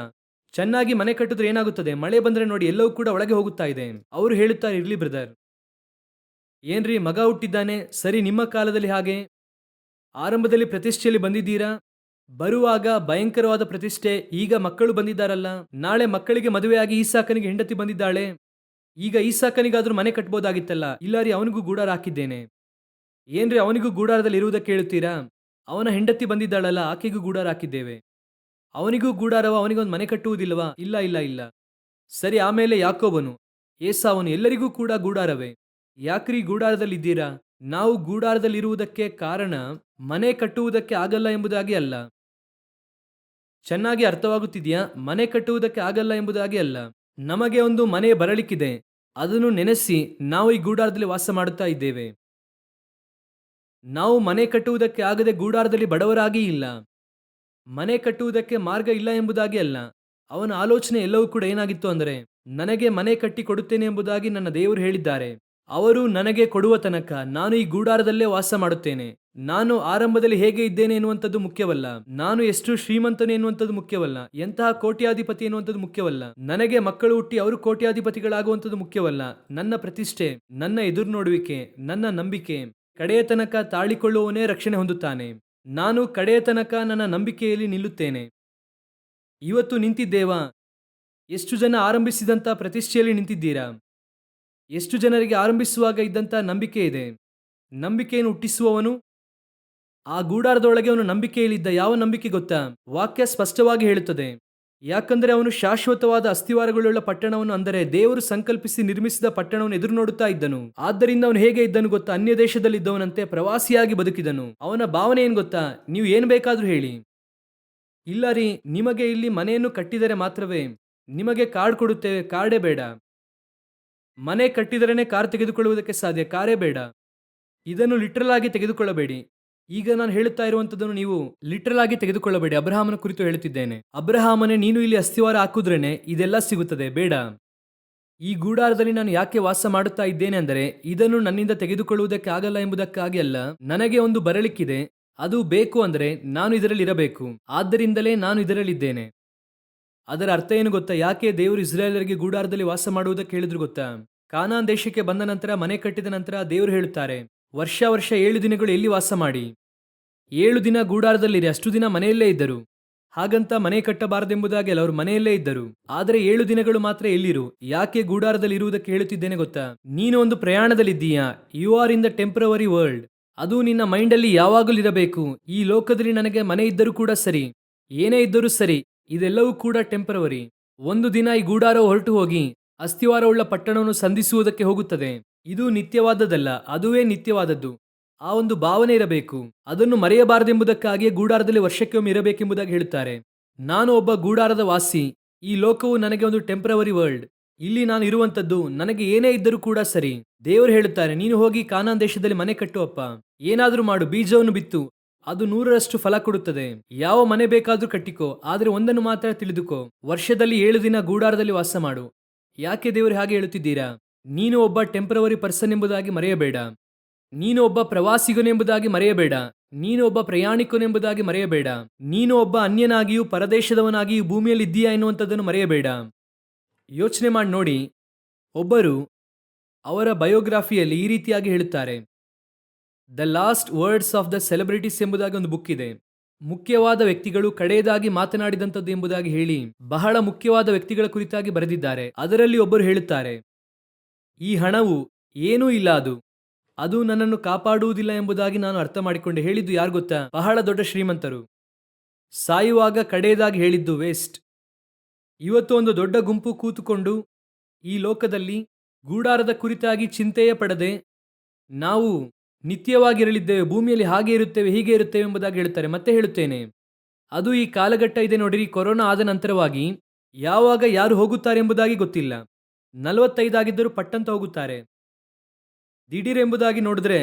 ಚೆನ್ನಾಗಿ ಮನೆ ಕಟ್ಟಿದ್ರೆ ಏನಾಗುತ್ತದೆ? ಮಳೆ ಬಂದ್ರೆ ನೋಡಿ ಎಲ್ಲವೂ ಕೂಡ ಒಳಗೆ ಹೋಗುತ್ತಾ ಇದೆ. ಅವರು ಹೇಳುತ್ತಾರೆ, ಇರ್ಲಿ ಬ್ರದರ್, ಏನ್ರಿ ಮಗ ಹುಟ್ಟಿದ್ದಾನೆ, ಸರಿ, ನಿಮ್ಮ ಕಾಲದಲ್ಲಿ ಹಾಗೆ ಆರಂಭದಲ್ಲಿ ಪ್ರತಿಷ್ಠೆಯಲ್ಲಿ ಬಂದಿದ್ದೀರಾ, ಬರುವಾಗ ಭಯಂಕರವಾದ ಪ್ರತಿಷ್ಠೆ, ಈಗ ಮಕ್ಕಳು ಬಂದಿದ್ದಾರಲ್ಲ, ನಾಳೆ ಮಕ್ಕಳಿಗೆ ಮದುವೆಯಾಗಿ ಈಸಾಕನಿಗೆ ಹೆಂಡತಿ ಬಂದಿದ್ದಾಳೆ, ಈಗ ಈಸಾಕನಿಗಾದ್ರೂ ಮನೆ ಕಟ್ಬೋದಾಗಿತ್ತಲ್ಲ. ಇಲ್ಲ ರೀ, ಅವನಿಗೂ ಗೂಡಾರ ಹಾಕಿದ್ದೇನೆ. ಏನ್ರಿ, ಅವನಿಗೂ ಗೂಡಾರದಲ್ಲಿ ಇರುವುದಕ್ಕೆ ಹೇಳುತ್ತೀರಾ? ಅವನ ಹೆಂಡತಿ ಬಂದಿದ್ದಾಳಲ್ಲ, ಆಕೆಗೂ ಗೂಡಾರ ಹಾಕಿದ್ದೇವೆ. ಅವನಿಗೂ ಗೂಡಾರವ, ಅವನಿಗೊಂದು ಮನೆ ಕಟ್ಟುವುದಿಲ್ಲವಾ? ಇಲ್ಲ ಇಲ್ಲ ಇಲ್ಲ. ಸರಿ, ಆಮೇಲೆ ಯಾಕೋಬನು, ಏಸಾವನು, ಎಲ್ಲರಿಗೂ ಕೂಡ ಗೂಡಾರವೇ. ಯಾಕ್ರಿ ಗೂಡಾರದಲ್ಲಿದ್ದೀರಾ? ನಾವು ಗೂಡಾರದಲ್ಲಿರುವುದಕ್ಕೆ ಕಾರಣ ಮನೆ ಕಟ್ಟುವುದಕ್ಕೆ ಆಗಲ್ಲ ಎಂಬುದಾಗಿ ಅಲ್ಲ. ಚೆನ್ನಾಗಿ ಅರ್ಥವಾಗುತ್ತಿದೆಯಾ? ಮನೆ ಕಟ್ಟುವುದಕ್ಕೆ ಆಗಲ್ಲ ಎಂಬುದಾಗಿ ಅಲ್ಲ. ನಮಗೆ ಒಂದು ಮನೆ ಬರಲಿಕ್ಕಿದೆ. ಅದನ್ನು ನೆನೆಸಿ ನಾವು ಈ ಗೂಡಾರದಲ್ಲಿ ವಾಸ ಮಾಡುತ್ತಾ ಇದ್ದೇವೆ. ನಾವು ಮನೆ ಕಟ್ಟುವುದಕ್ಕೆ ಆಗದೆ ಗೂಡಾರದಲ್ಲಿ ಬಡವರಾಗಿ ಇಲ್ಲ. ಮನೆ ಕಟ್ಟುವುದಕ್ಕೆ ಮಾರ್ಗ ಇಲ್ಲ ಎಂಬುದಾಗಿ ಅಲ್ಲ. ಅವನ ಆಲೋಚನೆ ಎಲ್ಲವೂ ಕೂಡ ಏನಾಗಿತ್ತು ಅಂದರೆ, ನನಗೆ ಮನೆ ಕಟ್ಟಿ ಕೊಡುತ್ತೇನೆ ಎಂಬುದಾಗಿ ನನ್ನ ದೇವರು ಹೇಳಿದ್ದಾರೆ. ಅವರು ನನಗೆ ಕೊಡುವ ತನಕ ನಾನು ಈ ಗೂಡಾರದಲ್ಲೇ ವಾಸ ಮಾಡುತ್ತೇನೆ. ನಾನು ಆರಂಭದಲ್ಲಿ ಹೇಗೆ ಇದ್ದೇನೆ ಎನ್ನುವಂಥದ್ದು ಮುಖ್ಯವಲ್ಲ. ನಾನು ಎಷ್ಟು ಶ್ರೀಮಂತನು ಎನ್ನುವಂಥದ್ದು ಮುಖ್ಯವಲ್ಲ. ಎಂತಹ ಕೋಟ್ಯಾಧಿಪತಿ ಎನ್ನುವಂಥದ್ದು ಮುಖ್ಯವಲ್ಲ. ನನಗೆ ಮಕ್ಕಳು ಹುಟ್ಟಿ ಅವರು ಕೋಟ್ಯಾಧಿಪತಿಗಳಾಗುವಂಥದ್ದು ಮುಖ್ಯವಲ್ಲ. ನನ್ನ ಪ್ರತಿಷ್ಠೆ, ನನ್ನ ಎದುರು ನೋಡುವಿಕೆ, ನನ್ನ ನಂಬಿಕೆ, ಕಡೆಯ ತನಕ ತಾಳಿಕೊಳ್ಳುವವನೇ ರಕ್ಷಣೆ ಹೊಂದುತ್ತಾನೆ. ನಾನು ಕಡೆಯ ತನಕ ನನ್ನ ನಂಬಿಕೆಯಲ್ಲಿ ನಿಲ್ಲುತ್ತೇನೆ. ಇವತ್ತು ನಿಂತಿದ್ದೇವಾ? ಎಷ್ಟು ಜನ ಆರಂಭಿಸಿದಂಥ ಪ್ರತಿಷ್ಠೆಯಲ್ಲಿ ನಿಂತಿದ್ದೀರಾ? ಎಷ್ಟು ಜನರಿಗೆ ಆರಂಭಿಸುವಾಗ ಇದ್ದಂಥ ನಂಬಿಕೆ ಇದೆ? ನಂಬಿಕೆಯನ್ನು ಹುಟ್ಟಿಸುವವನು ಆ ಗೂಡಾರದೊಳಗೆ ಅವನು ನಂಬಿಕೆಯಲ್ಲಿದ್ದ. ಯಾವ ನಂಬಿಕೆ ಗೊತ್ತಾ? ವಾಕ್ಯ ಸ್ಪಷ್ಟವಾಗಿ ಹೇಳುತ್ತದೆ. ಯಾಕಂದರೆ ಅವನು ಶಾಶ್ವತವಾದ ಅಸ್ಥಿವಾರಗಳುಳ್ಳ ಪಟ್ಟಣವನ್ನು, ಅಂದರೆ ದೇವರು ಸಂಕಲ್ಪಿಸಿ ನಿರ್ಮಿಸಿದ ಪಟ್ಟಣವನ್ನು ಎದುರು ನೋಡುತ್ತಾ ಇದ್ದನು. ಆದ್ದರಿಂದ ಅವನು ಹೇಗೆ ಇದ್ದನು ಗೊತ್ತಾ? ಅನ್ಯ ದೇಶದಲ್ಲಿದ್ದವನಂತೆ ಪ್ರವಾಸಿಯಾಗಿ ಬದುಕಿದನು. ಅವನ ಭಾವನೆ ಏನು ಗೊತ್ತಾ? ನೀವು ಏನು ಬೇಕಾದ್ರೂ ಹೇಳಿ, ಇಲ್ಲ ರೀ, ನಿಮಗೆ ಇಲ್ಲಿ ಮನೆಯನ್ನು ಕಟ್ಟಿದರೆ ಮಾತ್ರವೇ ನಿಮಗೆ ಕಾರ್ಡ್ ಕೊಡುತ್ತೇವೆ. ಕಾರ್ಡೇ ಬೇಡ. ಮನೆ ಕಟ್ಟಿದರೇನೆ ಕಾರ್ ತೆಗೆದುಕೊಳ್ಳುವುದಕ್ಕೆ ಸಾಧ್ಯ, ಕಾರೇ ಬೇಡ. ಇದನ್ನು ಲಿಟ್ರಲ್ ಆಗಿ ತೆಗೆದುಕೊಳ್ಳಬೇಡಿ. ಈಗ ನಾನು ಹೇಳುತ್ತಾ ಇರುವಂತದ್ದನ್ನು ನೀವು ಲಿಟ್ರಲ್ ಆಗಿ ತೆಗೆದುಕೊಳ್ಳಬೇಡಿ. ಅಬ್ರಹಾಮನ ಕುರಿತು ಹೇಳುತ್ತಿದ್ದೇನೆ. ಅಬ್ರಹಾಮನೇ, ನೀನು ಇಲ್ಲಿ ಅಸ್ಥಿವಾರ ಹಾಕುದ್ರೇನೆ ಇದೆಲ್ಲ ಸಿಗುತ್ತದೆ, ಬೇಡ. ಈ ಗೂಡಾರದಲ್ಲಿ ನಾನು ಯಾಕೆ ವಾಸ ಮಾಡುತ್ತಾ ಇದ್ದೇನೆ ಅಂದರೆ, ಇದನ್ನು ನನ್ನಿಂದ ತೆಗೆದುಕೊಳ್ಳುವುದಕ್ಕೆ ಆಗಲ್ಲ ಎಂಬುದಕ್ಕಾಗಿ ಅಲ್ಲ. ನನಗೆ ಒಂದು ಬರಲಿಕ್ಕಿದೆ, ಅದು ಬೇಕು ಅಂದರೆ ನಾನು ಇದರಲ್ಲಿ ಇರಬೇಕು. ಆದ್ದರಿಂದಲೇ ನಾನು ಇದರಲ್ಲಿದ್ದೇನೆ. ಅದರ ಅರ್ಥ ಏನು ಗೊತ್ತಾ? ಯಾಕೆ ದೇವರು ಇಸ್ರಾಯೇಲರಿಗೆ ಗೂಡಾರದಲ್ಲಿ ವಾಸ ಮಾಡುವುದಕ್ಕೆ ಹೇಳಿದ್ರು ಗೊತ್ತಾ? ಕಾನಾನ್ ದೇಶಕ್ಕೆ ಬಂದ ನಂತರ, ಮನೆ ಕಟ್ಟಿದ ನಂತರ ದೇವರು ಹೇಳುತ್ತಾರೆ, ವರ್ಷ 7 ದಿನಗಳು ಎಲ್ಲಿ ವಾಸ ಮಾಡಿ? 7 ದಿನ ಗೂಡಾರದಲ್ಲಿರಿ. ಅಷ್ಟು ದಿನ ಮನೆಯಲ್ಲೇ ಇದ್ದರು. ಹಾಗಂತ ಮನೆ ಕಟ್ಟಬಾರದೆಂಬುದಾಗಿ ಅಲ್ಲ, ಅವರು ಮನೆಯಲ್ಲೇ ಇದ್ದರು. ಆದರೆ 7 ದಿನಗಳು ಮಾತ್ರ ಎಲ್ಲಿರು. ಯಾಕೆ ಗೂಡಾರದಲ್ಲಿ ಇರುವುದಕ್ಕೆ ಹೇಳುತ್ತಿದ್ದೇನೆ ಗೊತ್ತಾ? ನೀನು ಒಂದು ಪ್ರಯಾಣದಲ್ಲಿದ್ದೀಯಾ. You are in the temporary world. ಅದು ನಿನ್ನ ಮೈಂಡಲ್ಲಿ ಯಾವಾಗಲೂ ಇರಬೇಕು. ಈ ಲೋಕದಲ್ಲಿ ನನಗೆ ಮನೆ ಇದ್ದರೂ ಕೂಡ ಸರಿ, ಏನೇ ಇದ್ದರೂ ಸರಿ, ಇದೆಲ್ಲವೂ ಕೂಡ ಟೆಂಪರವರಿ. ಒಂದು ದಿನ ಈ ಗೂಡಾರ ಹೊರಟು ಹೋಗಿ ಅಸ್ಥಿವಾರವುಳ್ಳ ಪಟ್ಟಣವನ್ನು ಸಂಧಿಸುವುದಕ್ಕೆ ಹೋಗುತ್ತದೆ. ಇದು ನಿತ್ಯವಾದದ್ದಲ್ಲ, ಅದುವೇ ನಿತ್ಯವಾದದ್ದು. ಆ ಒಂದು ಭಾವನೆ ಇರಬೇಕು. ಅದನ್ನು ಮರೆಯಬಾರದೆಂಬುದಕ್ಕಾಗಿಯೇ ಗೂಡಾರದಲ್ಲಿ ವರ್ಷಕ್ಕೊಮ್ಮೆ ಇರಬೇಕೆಂಬುದಾಗಿ ಹೇಳುತ್ತಾರೆ. ನಾನು ಒಬ್ಬ ಗೂಡಾರದ ವಾಸಿ. ಈ ಲೋಕವು ನನಗೆ ಒಂದು ಟೆಂಪರವರಿ ವರ್ಲ್ಡ್. ಇಲ್ಲಿ ನಾನು ಇರುವಂತದ್ದು ನನಗೆ ಏನೇ ಇದ್ದರೂ ಕೂಡ ಸರಿ. ದೇವರು ಹೇಳುತ್ತಾರೆ, ನೀನು ಹೋಗಿ ಕಾನಾನ್ ದೇಶದಲ್ಲಿ ಮನೆ ಕಟ್ಟುವಪ್ಪ. ಏನಾದರೂ ಮಾಡು, ಬೀಜವನ್ನು ಬಿತ್ತು, ಅದು 100ರಷ್ಟು ಫಲ ಕೊಡುತ್ತದೆ. ಯಾವ ಮನೆ ಬೇಕಾದ್ರೂ ಕಟ್ಟಿಕೋ, ಆದರೆ ಒಂದನ್ನು ಮಾತ್ರ ತಿಳಿದುಕೋ, ವರ್ಷದಲ್ಲಿ 7 ದಿನ ಗೂಡಾರದಲ್ಲಿ ವಾಸ ಮಾಡು. ಯಾಕೆ ದೇವರು ಹಾಗೆ ಹೇಳುತ್ತಿದ್ದೀರಾ? ನೀನು ಒಬ್ಬ ಟೆಂಪರವರಿ ಪರ್ಸನ್ ಎಂಬುದಾಗಿ ಮರೆಯಬೇಡ. ನೀನು ಒಬ್ಬ ಪ್ರವಾಸಿಗನೆಂಬುದಾಗಿ ಮರೆಯಬೇಡ. ನೀನು ಒಬ್ಬ ಪ್ರಯಾಣಿಕನೆಂಬುದಾಗಿ ಮರೆಯಬೇಡ. ನೀನು ಒಬ್ಬ ಅನ್ಯನಾಗಿಯೂ ಪರದೇಶದವನಾಗಿಯೂ ಭೂಮಿಯಲ್ಲಿದ್ದೀಯಾ ಎನ್ನುವಂಥದ್ದನ್ನು ಮರೆಯಬೇಡ. ಯೋಚನೆ ಮಾಡಿ ನೋಡಿ. ಒಬ್ಬರು ಅವರ ಬಯೋಗ್ರಫಿಯಲ್ಲಿ ಈ ರೀತಿಯಾಗಿ ಹೇಳುತ್ತಾರೆ, the last words of the celebrities ಎಂಬುದಾಗಿ ಒಂದು ಬುಕ್ ಇದೆ. ಮುಖ್ಯವಾದ ವ್ಯಕ್ತಿಗಳು ಕಡೆಯದಾಗಿ ಮಾತನಾಡಿದಂಥದ್ದು ಎಂಬುದಾಗಿ ಹೇಳಿ ಬಹಳ ಮುಖ್ಯವಾದ ವ್ಯಕ್ತಿಗಳ ಕುರಿತಾಗಿ ಬರೆದಿದ್ದಾರೆ. ಅದರಲ್ಲಿ ಒಬ್ಬರು ಹೇಳುತ್ತಾರೆ, ಈ ಹಣವು ಏನೂ ಇಲ್ಲ, ಅದು ನನ್ನನ್ನು ಕಾಪಾಡುವುದಿಲ್ಲ ಎಂಬುದಾಗಿ ನಾನು ಅರ್ಥ ಮಾಡಿಕೊಂಡೆ. ಹೇಳಿದ್ದು ಯಾರು ಗೊತ್ತಾ? ಬಹಳ ದೊಡ್ಡ ಶ್ರೀಮಂತರು. ಸಾಯುವಾಗ ಕಡೆಯದಾಗಿ ಹೇಳಿದ್ದು ವೇಸ್ಟ್. ಇವತ್ತು ಒಂದು ದೊಡ್ಡ ಗುಂಪು ಕೂತುಕೊಂಡು ಈ ಲೋಕದಲ್ಲಿ ಗೂಡಾರದ ಕುರಿತಾಗಿ ಚಿಂತೆಯೇ ಪಡದೆ ನಾವು ನಿತ್ಯವಾಗಿರಲಿದ್ದೇವೆ, ಭೂಮಿಯಲ್ಲಿ ಹಾಗೆ ಇರುತ್ತೇವೆ, ಹೀಗೆ ಇರುತ್ತೇವೆ ಎಂಬುದಾಗಿ ಹೇಳುತ್ತಾರೆ. ಮತ್ತೆ ಹೇಳುತ್ತೇನೆ, ಅದು ಈ ಕಾಲಘಟ್ಟ ಇದೆ ನೋಡಿರಿ. ಕೊರೋನಾ ಆದ ನಂತರವಾಗಿ ಯಾವಾಗ ಯಾರು ಹೋಗುತ್ತಾರೆ ಎಂಬುದಾಗಿ ಗೊತ್ತಿಲ್ಲ. 45 ಆಗಿದ್ದರೂ ಪಟ್ಟಂತ ಹೋಗುತ್ತಾರೆ. ದಿಢೀರ್ ಎಂಬುದಾಗಿ ನೋಡಿದ್ರೆ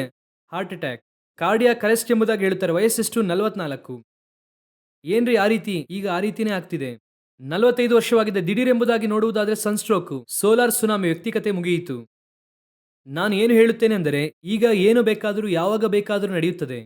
ಹಾರ್ಟ್ ಅಟ್ಯಾಕ್, ಕಾರ್ಡಿಯಾಕ್ ಅರೆಸ್ಟ್ ಎಂಬುದಾಗಿ ಹೇಳುತ್ತಾರೆ. ವಯಸ್ಸೆಷ್ಟು? 44. ಏನ್ರಿ ಆ ರೀತಿ? ಈಗ ಆ ರೀತಿನೇ ಆಗ್ತಿದೆ. 45 ವರ್ಷವಾಗಿದೆ. ದಿಢೀರ್ ಎಂಬುದಾಗಿ ನೋಡುವುದಾದ್ರೆ ಸನ್ಸ್ಟ್ರೋಕ್, ಸೋಲಾರ್ ಸುನಾಮಿ, ವ್ಯಕ್ತಿಗತೆ ಮುಗಿಯಿತು. ನಾನು ಏನು ಹೇಳುತ್ತೇನೆ ಅಂದರೆ, ಈಗ ಏನು ಬೇಕಾದರೂ ಯಾವಾಗ ಬೇಕಾದರೂ ನಡೆಯುತ್ತದೆ.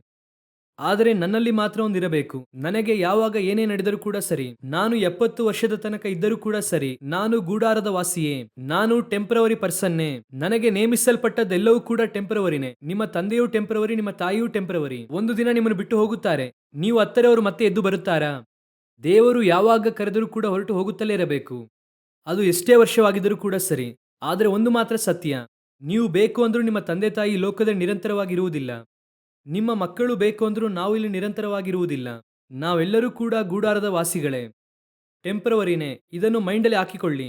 ಆದರೆ ನನ್ನಲ್ಲಿ ಮಾತ್ರ ಒಂದಿರಬೇಕು. ನನಗೆ ಯಾವಾಗ ಏನೇ ನಡೆದರೂ ಕೂಡ ಸರಿ. ನಾನು 70 ವರ್ಷದ ತನಕ ಇದ್ದರೂ ಕೂಡ ಸರಿ. ನಾನು ಗೂಡಾರದ ವಾಸಿಯೇ. ನಾನು ಟೆಂಪರವರಿ ಪರ್ಸನ್ನೇ. ನನಗೆ ನೇಮಿಸಲ್ಪಟ್ಟದ್ದೆಲ್ಲವೂ ಕೂಡ ಟೆಂಪರವರಿನೇ. ನಿಮ್ಮ ತಂದೆಯೂ ಟೆಂಪರವರಿ, ನಿಮ್ಮ ತಾಯಿಯೂ ಟೆಂಪರವರಿ. ಒಂದು ದಿನ ನಿಮ್ಮನ್ನು ಬಿಟ್ಟು ಹೋಗುತ್ತಾರೆ. ನೀವು ಹತ್ತರವರು ಮತ್ತೆ ಎದ್ದು ಬರುತ್ತಾರಾ? ದೇವರು ಯಾವಾಗ ಕರೆದರೂ ಕೂಡ ಹೊರಟು ಹೋಗುತ್ತಲೇ ಇರಬೇಕು. ಅದು ಎಷ್ಟೇ ವರ್ಷವಾಗಿದ್ದರೂ ಕೂಡ ಸರಿ. ಆದರೆ ಒಂದು ಮಾತ್ರ ಸತ್ಯ, ನೀವು ಬೇಕು ಅಂದ್ರೂ ನಿಮ್ಮ ತಂದೆ ತಾಯಿ ಈ ಲೋಕದಲ್ಲಿ ನಿರಂತರವಾಗಿರುವುದಿಲ್ಲ. ನಿಮ್ಮ ಮಕ್ಕಳು ಬೇಕು ಅಂದ್ರೂ ನಾವು ಇಲ್ಲಿ ನಿರಂತರವಾಗಿರುವುದಿಲ್ಲ. ನಾವೆಲ್ಲರೂ ಕೂಡ ಗೂಡಾರದ ವಾಸಿಗಳೇ, ಟೆಂಪರವರಿನೇ. ಇದನ್ನು ಮೈಂಡಲ್ಲಿ ಹಾಕಿಕೊಳ್ಳಿ.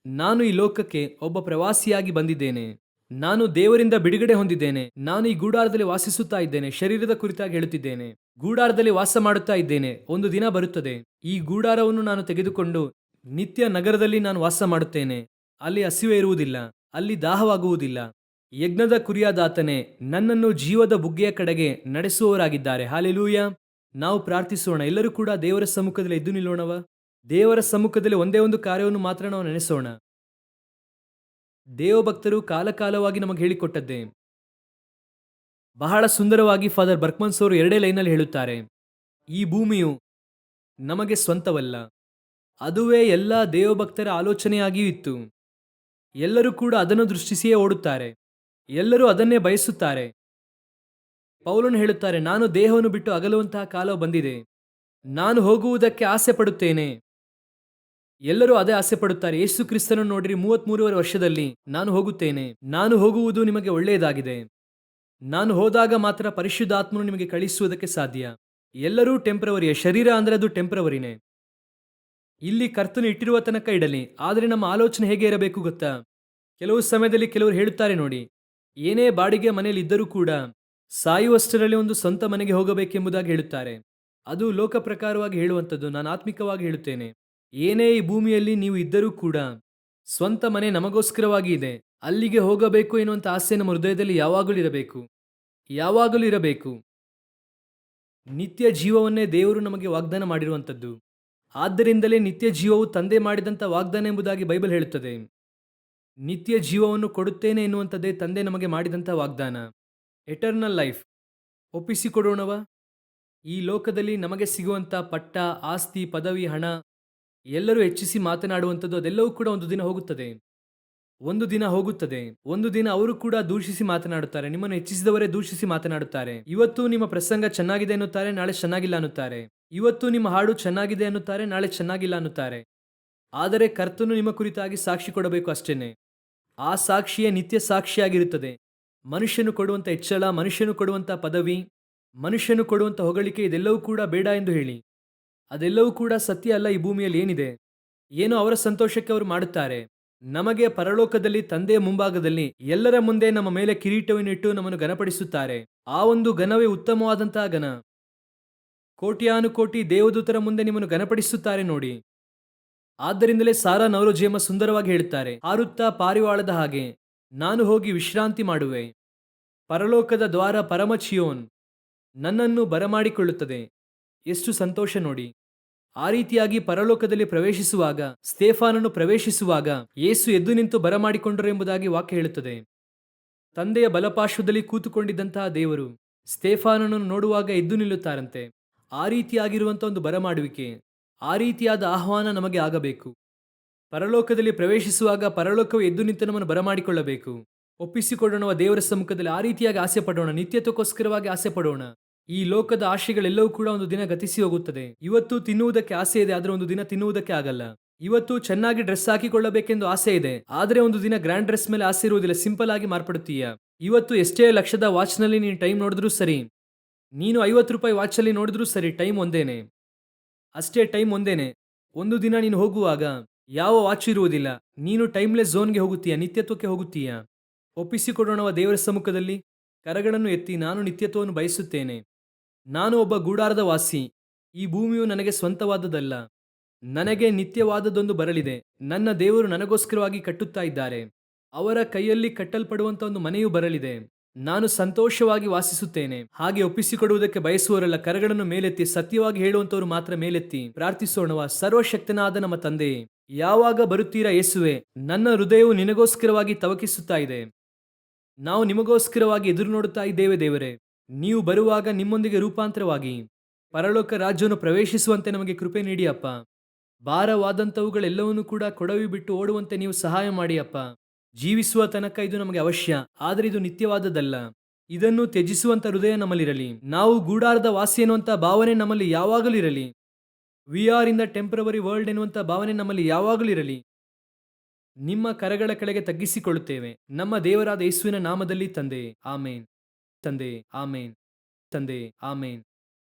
ನಾನು ಈ ಲೋಕಕ್ಕೆ ಒಬ್ಬ ಪ್ರವಾಸಿಯಾಗಿ ಬಂದಿದ್ದೇನೆ. ನಾನು ದೇವರಿಂದ ಬಿಡುಗಡೆ ಹೊಂದಿದ್ದೇನೆ. ನಾನು ಈ ಗೂಡಾರದಲ್ಲಿ ವಾಸಿಸುತ್ತಾ ಇದ್ದೇನೆ. ಶರೀರದ ಕುರಿತಾಗಿ ಹೇಳುತ್ತಿದ್ದೇನೆ. ಗೂಡಾರದಲ್ಲಿ ವಾಸ ಮಾಡುತ್ತಾ ಇದ್ದೇನೆ. ಒಂದು ದಿನ ಬರುತ್ತದೆ, ಈ ಗೂಡಾರವನ್ನು ನಾನು ತೆಗೆದುಕೊಂಡು ನಿತ್ಯ ನಗರದಲ್ಲಿ ನಾನು ವಾಸ ಮಾಡುತ್ತೇನೆ. ಅಲ್ಲಿ ಹಸಿವೆ ಇರುವುದಿಲ್ಲ, ಅಲ್ಲಿ ದಾಹವಾಗುವುದಿಲ್ಲ. ಯಜ್ಞದ ಕುರಿಯಾದಾತನೇ ನನ್ನನ್ನು ಜೀವದ ಬುಗ್ಗೆಯ ಕಡೆಗೆ ನಡೆಸುವವರಾಗಿದ್ದಾರೆ. ಹಾಲೆಲೂಯ. ನಾವು ಪ್ರಾರ್ಥಿಸೋಣ. ಎಲ್ಲರೂ ಕೂಡ ದೇವರ ಸಮ್ಮುಖದಲ್ಲಿ ಎದ್ದು ನಿಲ್ಲೋಣವ. ದೇವರ ಸಮ್ಮುಖದಲ್ಲಿ ಒಂದೇ ಒಂದು ಕಾರ್ಯವನ್ನು ಮಾತ್ರ ನಾವು ನೆನೆಸೋಣ. ದೇವಭಕ್ತರು ಕಾಲಕಾಲವಾಗಿ ನಮಗೆ ಹೇಳಿಕೊಟ್ಟದ್ದೇ ಬಹಳ ಸುಂದರವಾಗಿ ಫಾದರ್ ಬರ್ಕ್ಮನ್ಸ್ ಅವರು 2 ಲೈನಲ್ಲಿ ಹೇಳುತ್ತಾರೆ. ಈ ಭೂಮಿಯು ನಮಗೆ ಸ್ವಂತವಲ್ಲ, ಅದುವೇ ಎಲ್ಲ ದೇವಭಕ್ತರ ಆಲೋಚನೆಯಾಗಿಯೂ ಇತ್ತು. ಎಲ್ಲರೂ ಕೂಡ ಅದನ್ನು ದೃಷ್ಟಿಸಿಯೇ ಓಡುತ್ತಾರೆ. ಎಲ್ಲರೂ ಅದನ್ನೇ ಬಯಸುತ್ತಾರೆ. ಪೌಲನು ಹೇಳುತ್ತಾರೆ, ನಾನು ದೇಹವನ್ನು ಬಿಟ್ಟು ಅಗಲುವಂತಹ ಕಾಲವು ಬಂದಿದೆ. ನಾನು ಹೋಗುವುದಕ್ಕೆ ಆಸೆ ಪಡುತ್ತೇನೆ. ಎಲ್ಲರೂ ಅದೇ ಆಸೆ ಪಡುತ್ತಾರೆ. ಯೇಸು ಕ್ರಿಸ್ತನನ್ನು ನೋಡಿರಿ, 33 ವರ್ಷದಲ್ಲಿ ನಾನು ಹೋಗುತ್ತೇನೆ. ನಾನು ಹೋಗುವುದು ನಿಮಗೆ ಒಳ್ಳೆಯದಾಗಿದೆ. ನಾನು ಹೋದಾಗ ಮಾತ್ರ ಪರಿಶುದ್ಧಾತ್ಮನು ನಿಮಗೆ ಕಳಿಸುವುದಕ್ಕೆ ಸಾಧ್ಯ. ಎಲ್ಲರೂ ಟೆಂಪ್ರವರಿಯೇ. ಶರೀರ ಅಂದರೆ ಅದು ಟೆಂಪ್ರವರಿನೇ. ಇಲ್ಲಿ ಕರ್ತನು ಇಟ್ಟಿರುವ ತನಕ ಇಡಲಿ. ಆದರೆ ನಮ್ಮ ಆಲೋಚನೆ ಹೇಗೆ ಇರಬೇಕು ಗೊತ್ತಾ? ಕೆಲವು ಸಮಯದಲ್ಲಿ ಕೆಲವರು ಹೇಳುತ್ತಾರೆ ನೋಡಿ, ಏನೇ ಬಾಡಿಗೆ ಮನೆಯಲ್ಲಿ ಇದ್ದರೂ ಕೂಡ ಸಾಯುವಷ್ಟರಲ್ಲಿ ಒಂದು ಸ್ವಂತ ಮನೆಗೆ ಹೋಗಬೇಕೆಂಬುದಾಗಿ ಹೇಳುತ್ತಾರೆ. ಅದು ಲೋಕ ಪ್ರಕಾರವಾಗಿ ಹೇಳುವಂಥದ್ದು. ನಾನು ಆತ್ಮಿಕವಾಗಿ ಹೇಳುತ್ತೇನೆ, ಏನೇ ಈ ಭೂಮಿಯಲ್ಲಿ ನೀವು ಇದ್ದರೂ ಕೂಡ ಸ್ವಂತ ಮನೆ ನಮಗೋಸ್ಕರವಾಗಿ ಇದೆ. ಅಲ್ಲಿಗೆ ಹೋಗಬೇಕು ಎನ್ನುವಂಥ ಆಸೆ ನಮ್ಮ ಹೃದಯದಲ್ಲಿ ಯಾವಾಗಲೂ ಇರಬೇಕು, ಯಾವಾಗಲೂ ಇರಬೇಕು. ನಿತ್ಯ ಜೀವವನ್ನೇ ದೇವರು ನಮಗೆ ವಾಗ್ದಾನ ಮಾಡಿರುವಂಥದ್ದು. ಆದ್ದರಿಂದಲೇ ನಿತ್ಯ ಜೀವವು ತಂದೆ ಮಾಡಿದಂಥ ವಾಗ್ದಾನ ಎಂಬುದಾಗಿ ಬೈಬಲ್ ಹೇಳುತ್ತದೆ. ನಿತ್ಯ ಜೀವವನ್ನು ಕೊಡುತ್ತೇನೆ ಎನ್ನುವಂಥದ್ದೇ ತಂದೆ ನಮಗೆ ಮಾಡಿದಂಥ ವಾಗ್ದಾನ, ಎಟರ್ನಲ್ ಲೈಫ್. ಒಪ್ಪಿಸಿಕೊಡೋಣವ. ಈ ಲೋಕದಲ್ಲಿ ನಮಗೆ ಸಿಗುವಂಥ ಪಟ್ಟ, ಆಸ್ತಿ, ಪದವಿ, ಹಣ ಎಲ್ಲರೂ ಹೆಚ್ಚಿಸಿ ಮಾತನಾಡುವಂಥದ್ದು, ಅದೆಲ್ಲವೂ ಕೂಡ ಒಂದು ದಿನ ಹೋಗುತ್ತದೆ. ಒಂದು ದಿನ ಹೋಗುತ್ತದೆ. ಒಂದು ದಿನ ಅವರು ಕೂಡ ದೂಷಿಸಿ ಮಾತನಾಡುತ್ತಾರೆ. ನಿಮ್ಮನ್ನು ಹೆಚ್ಚಿಸಿದವರೇ ದೂಷಿಸಿ ಮಾತನಾಡುತ್ತಾರೆ. ಇವತ್ತು ನಿಮ್ಮ ಪ್ರಸಂಗ ಚೆನ್ನಾಗಿದೆ ಅನ್ನುತ್ತಾರೆ, ನಾಳೆ ಚೆನ್ನಾಗಿಲ್ಲ ಅನ್ನುತ್ತಾರೆ. ಇವತ್ತು ನಿಮ್ಮ ಹಾಡು ಚೆನ್ನಾಗಿದೆ ಅನ್ನುತ್ತಾರೆ, ನಾಳೆ ಚೆನ್ನಾಗಿಲ್ಲ ಅನ್ನುತ್ತಾರೆ. ಆದರೆ ಕರ್ತನು ನಿಮ್ಮ ಕುರಿತಾಗಿ ಸಾಕ್ಷಿ ಕೊಡಬೇಕು ಅಷ್ಟೇನೆ. ಆ ಸಾಕ್ಷಿಯೇ ನಿತ್ಯ ಸಾಕ್ಷಿಯಾಗಿರುತ್ತದೆ. ಮನುಷ್ಯನು ಕೊಡುವಂಥ ಹೆಚ್ಚಳ, ಮನುಷ್ಯನು ಕೊಡುವಂಥ ಪದವಿ, ಮನುಷ್ಯನು ಕೊಡುವಂಥ ಹೊಗಳಿಕೆ, ಇದೆಲ್ಲವೂ ಕೂಡ ಬೇಡ ಎಂದು ಹೇಳಿ. ಅದೆಲ್ಲವೂ ಕೂಡ ಸತ್ಯ ಅಲ್ಲ. ಈ ಭೂಮಿಯಲ್ಲಿ ಏನಿದೆ, ಏನೋ ಅವರ ಸಂತೋಷಕ್ಕೆ ಅವರು ಮಾಡುತ್ತಾರೆ. ನಮಗೆ ಪರಲೋಕದಲ್ಲಿ ತಂದೆಯ ಮುಂಭಾಗದಲ್ಲಿ ಎಲ್ಲರ ಮುಂದೆ ನಮ್ಮ ಮೇಲೆ ಕಿರೀಟವನ್ನಿಟ್ಟು ನಮ್ಮನ್ನು ಘನಪಡಿಸುತ್ತಾರೆ. ಆ ಒಂದು ಘನವೇ ಉತ್ತಮವಾದಂತಹ ಘನ. ಕೋಟ್ಯಾನುಕೋಟಿ ದೇವದೂತರ ಮುಂದೆ ನಿಮ್ಮನ್ನು ಘನಪಡಿಸುತ್ತಾರೆ ನೋಡಿ. ಆದ್ದರಿಂದಲೇ ಸಾರಾ ನವರೋಜಿಯಮ್ಮ ಸುಂದರವಾಗಿ ಹೇಳುತ್ತಾರೆ, ಹಾರುತ್ತಾ ಪಾರಿವಾಳದ ಹಾಗೆ ನಾನು ಹೋಗಿ ವಿಶ್ರಾಂತಿ ಮಾಡುವೆ. ಪರಲೋಕದ ದ್ವಾರ ಪರಮಚಿಯೋನ್ ನನ್ನನ್ನು ಬರಮಾಡಿಕೊಳ್ಳುತ್ತದೆ. ಎಷ್ಟು ಸಂತೋಷ ನೋಡಿ. ಆ ರೀತಿಯಾಗಿ ಪರಲೋಕದಲ್ಲಿ ಪ್ರವೇಶಿಸುವಾಗ, ಸ್ತೆಫಾನನು ಪ್ರವೇಶಿಸುವಾಗ ಯೇಸು ಎದ್ದು ನಿಂತು ಬರಮಾಡಿಕೊಂಡರು ಎಂಬುದಾಗಿ ವಾಕ್ಯ ಹೇಳುತ್ತದೆ. ತಂದೆಯ ಬಲಪಾರ್ಶ್ವದಲ್ಲಿ ಕೂತುಕೊಂಡಿದ್ದಂತಹ ದೇವರು ಸ್ತೆಫಾನನನ್ನು ನೋಡುವಾಗ ಎದ್ದು ನಿಲ್ಲುತ್ತಾರಂತೆ. ಆ ರೀತಿಯಾಗಿರುವಂಥ ಒಂದು ಬರಮಾಡುವಿಕೆ, ಆ ರೀತಿಯಾದ ಆಹ್ವಾನ ನಮಗೆ ಆಗಬೇಕು. ಪರಲೋಕದಲ್ಲಿ ಪ್ರವೇಶಿಸುವಾಗ ಪರಲೋಕವು ಎದ್ದು ನಿಂತು ನಮ್ಮನ್ನು ಬರಮಾಡಿಕೊಳ್ಳಬೇಕು. ಒಪ್ಪಿಸಿಕೊಡೋಣ ದೇವರ ಸಮ್ಮುಖದಲ್ಲಿ. ಆ ರೀತಿಯಾಗಿ ಆಸೆ ಪಡೋಣ. ನಿತ್ಯತ್ವಕ್ಕೋಸ್ಕರವಾಗಿ ಆಸೆ ಪಡೋಣ. ಈ ಲೋಕದ ಆಶೆಗಳೆಲ್ಲವೂ ಕೂಡ ಒಂದು ದಿನ ಗತಿಸಿ ಹೋಗುತ್ತದೆ. ಇವತ್ತು ತಿನ್ನುವುದಕ್ಕೆ ಆಸೆ ಇದೆ, ಆದರೆ ಒಂದು ದಿನ ತಿನ್ನುವುದಕ್ಕೆ ಆಗಲ್ಲ. ಇವತ್ತು ಚೆನ್ನಾಗಿ ಡ್ರೆಸ್ ಹಾಕಿಕೊಳ್ಳಬೇಕೆಂದು ಆಸೆ ಇದೆ, ಆದರೆ ಒಂದು ದಿನ ಗ್ರ್ಯಾಂಡ್ ಡ್ರೆಸ್ ಮೇಲೆ ಆಸೆ ಇರುವುದಿಲ್ಲ. ಸಿಂಪಲ್ ಆಗಿ ಮಾರ್ಪಡುತ್ತೀಯ. ಇವತ್ತು ಎಷ್ಟೇ ಲಕ್ಷದ ವಾಚ್ನಲ್ಲಿ ನೀನು ಟೈಮ್ ನೋಡಿದ್ರೂ ಸರಿ, ನೀನು 50 ರೂಪಾಯಿ ವಾಚಲ್ಲಿ ನೋಡಿದ್ರೂ ಸರಿ, ಟೈಮ್ ಒಂದೇನೆ. ಅಷ್ಟೇ, ಟೈಮ್ ಒಂದೇನೆ. ಒಂದು ದಿನ ನೀನು ಹೋಗುವಾಗ ಯಾವ ವಾಚ್ ಇರುವುದಿಲ್ಲ. ನೀನು ಟೈಮ್ಲೆಸ್ ಝೋನ್ಗೆ ಹೋಗುತ್ತೀಯ, ನಿತ್ಯತ್ವಕ್ಕೆ ಹೋಗುತ್ತೀಯ. ಒಪ್ಪಿಸಿಕೊಡೋಣವ ದೇವರ ಸಮ್ಮುಖದಲ್ಲಿ. ಕರಗಳನ್ನು ಎತ್ತಿ, ನಾನು ನಿತ್ಯತ್ವವನ್ನು ಬಯಸುತ್ತೇನೆ. ನಾನು ಒಬ್ಬ ಗೂಡಾರದ ವಾಸಿ. ಈ ಭೂಮಿಯು ನನಗೆ ಸ್ವಂತವಾದದ್ದಲ್ಲ. ನನಗೆ ನಿತ್ಯವಾದದ್ದೊಂದು ಬರಲಿದೆ. ನನ್ನ ದೇವರು ನನಗೋಸ್ಕರವಾಗಿ ಕಟ್ಟುತ್ತಾ ಇದ್ದಾರೆ. ಅವರ ಕೈಯಲ್ಲಿ ಕಟ್ಟಲ್ಪಡುವಂಥ ಒಂದು ಮನೆಯು ಬರಲಿದೆ. ನಾನು ಸಂತೋಷವಾಗಿ ವಾಸಿಸುತ್ತೇನೆ. ಹಾಗೆ ಒಪ್ಪಿಸಿಕೊಡುವುದಕ್ಕೆ ಬಯಸುವವರೆಲ್ಲ ಕರಗಳನ್ನು ಮೇಲೆತ್ತಿ, ಸತ್ಯವಾಗಿ ಹೇಳುವಂಥವ್ರು ಮಾತ್ರ ಮೇಲೆತ್ತಿ ಪ್ರಾರ್ಥಿಸೋಣವ. ಸರ್ವಶಕ್ತನಾದ ನಮ್ಮ ತಂದೆಯೇ, ಯಾವಾಗ ಬರುತ್ತೀರಾ ಯೇಸುವೆ? ನನ್ನ ಹೃದಯವು ನಿನಗೋಸ್ಕರವಾಗಿ ತವಕಿಸುತ್ತಾ ಇದೆ. ನಾವು ನಿಮಗೋಸ್ಕರವಾಗಿ ಎದುರು ನೋಡುತ್ತಾ ಇದ್ದೇವೆ ದೇವರೇ. ನೀವು ಬರುವಾಗ ನಿಮ್ಮೊಂದಿಗೆ ರೂಪಾಂತರವಾಗಿ ಪರಲೋಕ ರಾಜ್ಯವನ್ನು ಪ್ರವೇಶಿಸುವಂತೆ ನಮಗೆ ಕೃಪೆ ನೀಡಿ ಅಪ್ಪ. ಭಾರವಾದಂಥವುಗಳೆಲ್ಲವನ್ನೂ ಕೂಡ ಕೊಡವಿ ಬಿಟ್ಟು ಓಡುವಂತೆ ನೀವು ಸಹಾಯ ಮಾಡಿ ಅಪ್ಪ. ಜೀವಿಸುವ ತನಕ ಇದು ನಮಗೆ ಅವಶ್ಯ, ಆದರೆ ಇದು ನಿತ್ಯವಾದದ್ದಲ್ಲ. ಇದನ್ನು ತ್ಯಜಿಸುವಂತ ಹೃದಯ ನಮ್ಮಲ್ಲಿರಲಿ. ನಾವು ಗೂಡಾರದ ವಾಸಿ ಎನ್ನುವಂಥ ಭಾವನೆ ನಮ್ಮಲ್ಲಿ ಯಾವಾಗಲೂ ಇರಲಿ. We are in the temporary world ಎನ್ನುವಂಥ ಭಾವನೆ ನಮ್ಮಲ್ಲಿ ಯಾವಾಗಲೂ ಇರಲಿ. ನಿಮ್ಮ ಕರಗಳ ಕೆಳಗೆ ತಗ್ಗಿಸಿಕೊಳ್ಳುತ್ತೇವೆ. ನಮ್ಮ ದೇವರಾದ ಯೇಸುವಿನ ನಾಮದಲ್ಲಿ ತಂದೆ, ಆಮೇನ್. ತಂದೆ, ಆಮೇನ್. ತಂದೆ, ಆಮೇನ್.